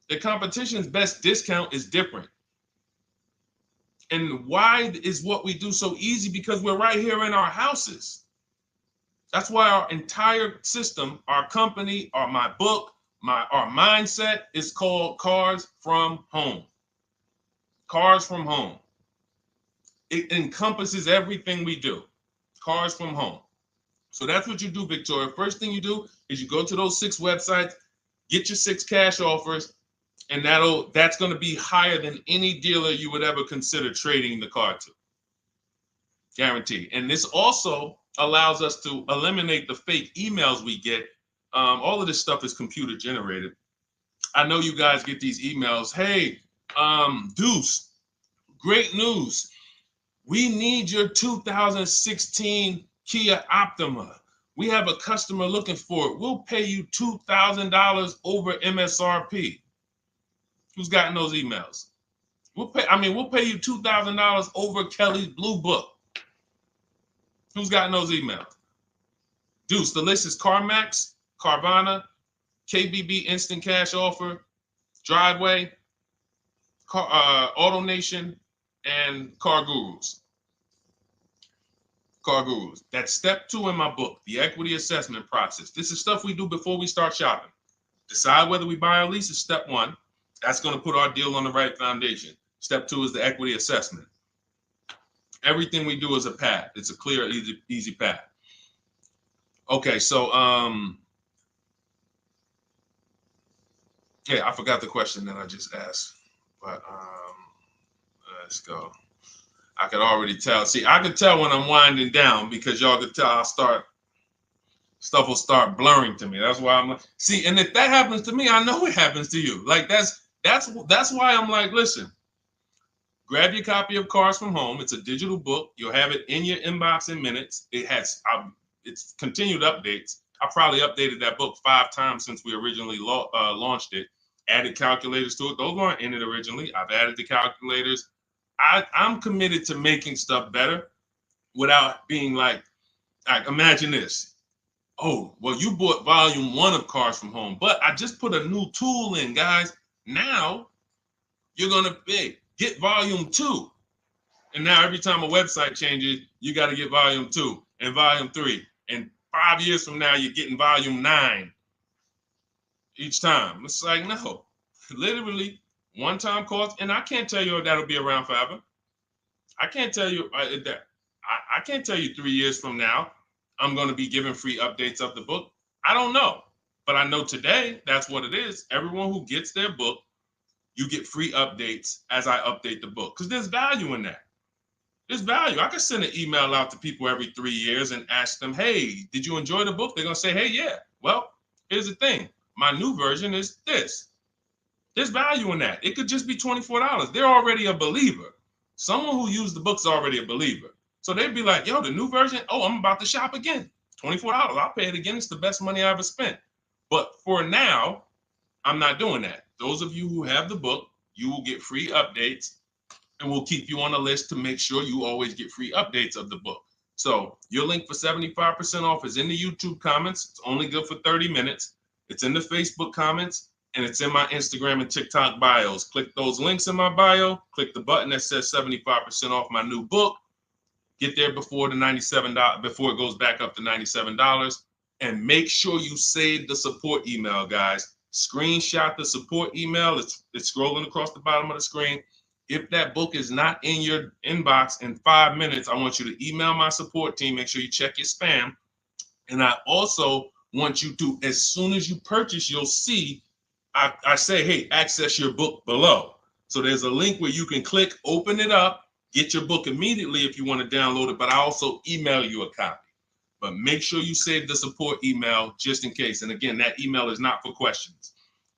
Their competition's best discount is different. And why is what we do so easy? Because we're right here in our houses. That's why our entire system, our company, my book, our mindset is called Cars from Home. Cars from Home. It encompasses everything we do. Cars from Home. So that's what you do, Victoria. First thing you do is you go to those 6 websites, get your 6 cash offers, and that's going to be higher than any dealer you would ever consider trading the car to. Guaranteed. And this also allows us to eliminate the fake emails we get. All of this stuff is computer generated. I know you guys get these emails. Hey, Deuce, great news. We need your 2016 Kia Optima. We have a customer looking for it. We'll pay you $2,000 over MSRP. Who's gotten those emails? We'll pay you $2,000 over Kelly's Blue Book. Who's gotten those emails? Deuce, the list is CarMax, Carvana, KBB Instant Cash Offer, Driveway, Auto Nation, and Car Gurus. Car Gurus. That's step 2 in my book, the equity assessment process. This is stuff we do before we start shopping. Decide whether we buy or lease is step 1. That's going to put our deal on the right foundation. Step 2 is the equity assessment. Everything we do is a path. It's a clear, easy path. Okay, so yeah, I forgot the question that I just asked, but let's go. I could already tell. See, I could tell when I'm winding down because y'all could tell stuff will start blurring to me. That's why I'm like, see, and if that happens to me, I know it happens to you. Like that's why I'm like, listen, grab your copy of Cars from Home. It's a digital book. You'll have it in your inbox in minutes. It's continued updates. I probably updated that book 5 times since we originally launched it. Added calculators to it. Those weren't in it originally. I've added the calculators. I'm committed to making stuff better without being like Like, imagine this. Oh, well, you bought volume 1 of Cars from Home, but I just put a new tool in, guys. Now you're going to get volume 2. And now every time a website changes, you got to get volume 2 and volume 3. And 5 years from now, you're getting volume 9 each time. It's like, no, literally one-time cost. And I can't tell you if that'll be around forever. I can't tell you that. I can't tell you 3 years from now I'm going to be giving free updates of the book. I don't know, but I know today that's what it is. Everyone who gets their book, you get free updates as I update the book, because there's value in that. There's value. I can send an email out to people every 3 years and ask them, hey, did you enjoy the book? They're going to say, hey, yeah. Well, here's the thing. My new version is this. There's value in that. It could just be $24. They're already a believer. Someone who used the book's already a believer. So they'd be like, yo, the new version, oh, I'm about to shop again. $24. I'll pay it again. It's the best money I ever spent. But for now, I'm not doing that. Those of you who have the book, you will get free updates, and we'll keep you on the list to make sure you always get free updates of the book. So your link for 75% off is in the YouTube comments. It's only good for 30 minutes. It's in the Facebook comments, and it's in my Instagram and TikTok bios. Click those links in my bio. Click the button that says 75% off my new book. Get there before the $97, before it goes back up to $97. And make sure you save the support email, guys. Screenshot the support email. It's scrolling across the bottom of the screen. If that book is not in your inbox in 5 minutes, I want you to email my support team. Make sure you check your spam. And I also want you to, as soon as you purchase, you'll see, I say, hey, access your book below. So there's a link where you can click, open it up, get your book immediately if you want to download it, but I also email you a copy. But make sure you save the support email just in case. And again, that email is not for questions.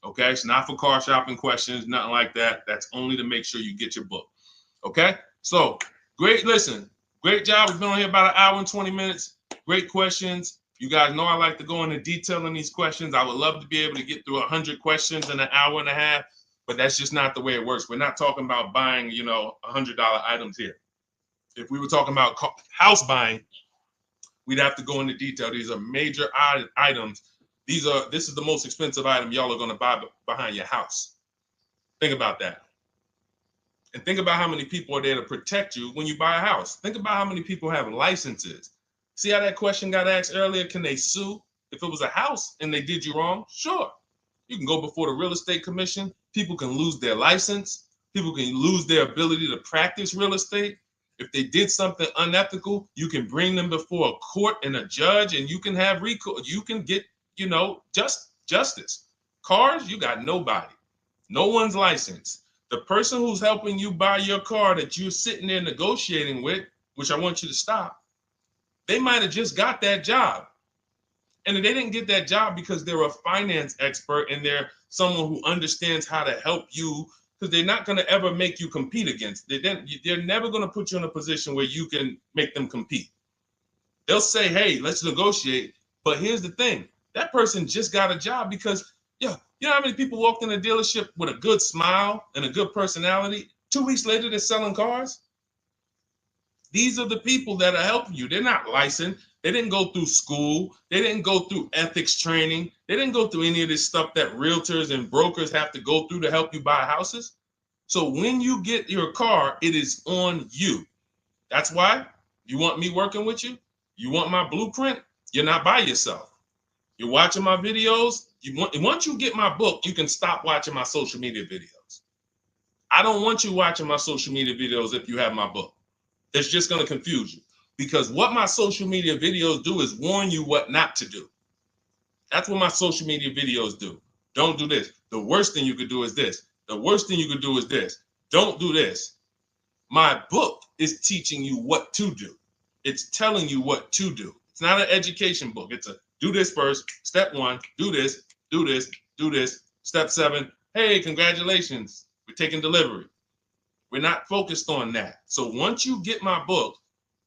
Okay, it's not for car shopping questions, nothing like that. That's only to make sure you get your book. Okay, so great. Listen, great job. We've been on here about 1 hour and 20 minutes. Great questions. You guys know I like to go into detail in these questions. I would love to be able to get through 100 questions in 1.5 hours, but that's just not the way it works. We're not talking about buying, $100 items here. If we were talking about house buying, we'd have to go into detail. These are major items. This is the most expensive item y'all are going to buy behind your house. Think about that. And think about how many people are there to protect you when you buy a house. Think about how many people have licenses. See how that question got asked earlier? Can they sue if it was a house and they did you wrong? Sure. You can go before the real estate commission. People can lose their license. People can lose their ability to practice real estate. If they did something unethical, you can bring them before a court and a judge, and you can have recourse. You can get, justice. Cars, you got nobody. No one's licensed. The person who's helping you buy your car that you're sitting there negotiating with, which I want you to stop, they might have just got that job. And they didn't get that job because they're a finance expert and they're someone who understands how to help you, because they're not going to ever make you compete against. They're never going to put you in a position where you can make them compete. They'll say, hey, let's negotiate. But here's the thing. That person just got a job because, you know how many people walked in a dealership with a good smile and a good personality? 2 weeks later, they're selling cars. These are the people that are helping you. They're not licensed. They didn't go through school. They didn't go through ethics training. They didn't go through any of this stuff that realtors and brokers have to go through to help you buy houses. So when you get your car, it is on you. That's why you want me working with you. You want my blueprint. You're not by yourself. You're watching my videos. Once you get my book, you can stop watching my social media videos. I don't want you watching my social media videos if you have my book. It's just going to confuse you, because what my social media videos do is warn you what not to do. That's what my social media videos do. Don't do this. The worst thing you could do is this. The worst thing you could do is this. Don't do this. My book is teaching you what to do. It's telling you what to do. It's not an education book. It's a do this first. Step 1, do this, do this, do this. Step 7, hey, congratulations, we're taking delivery. We're not focused on that. So once you get my book,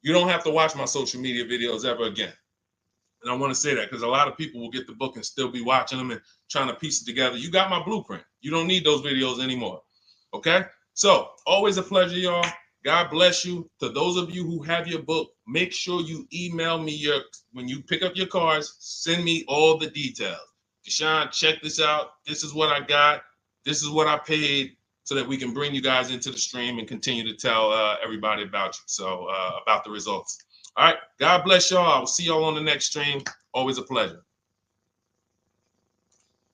you don't have to watch my social media videos ever again. And I want to say that because a lot of people will get the book and still be watching them and trying to piece it together. You got my blueprint. You don't need those videos anymore. Okay? So always a pleasure, y'all. God bless you. To those of you who have your book, make sure you email me when you pick up your cars, send me all the details. Deshone, check this out. This is what I got. This is what I paid, so that we can bring you guys into the stream and continue to tell everybody about you. So about the results. All right. God bless y'all. I will see y'all on the next stream. Always a pleasure.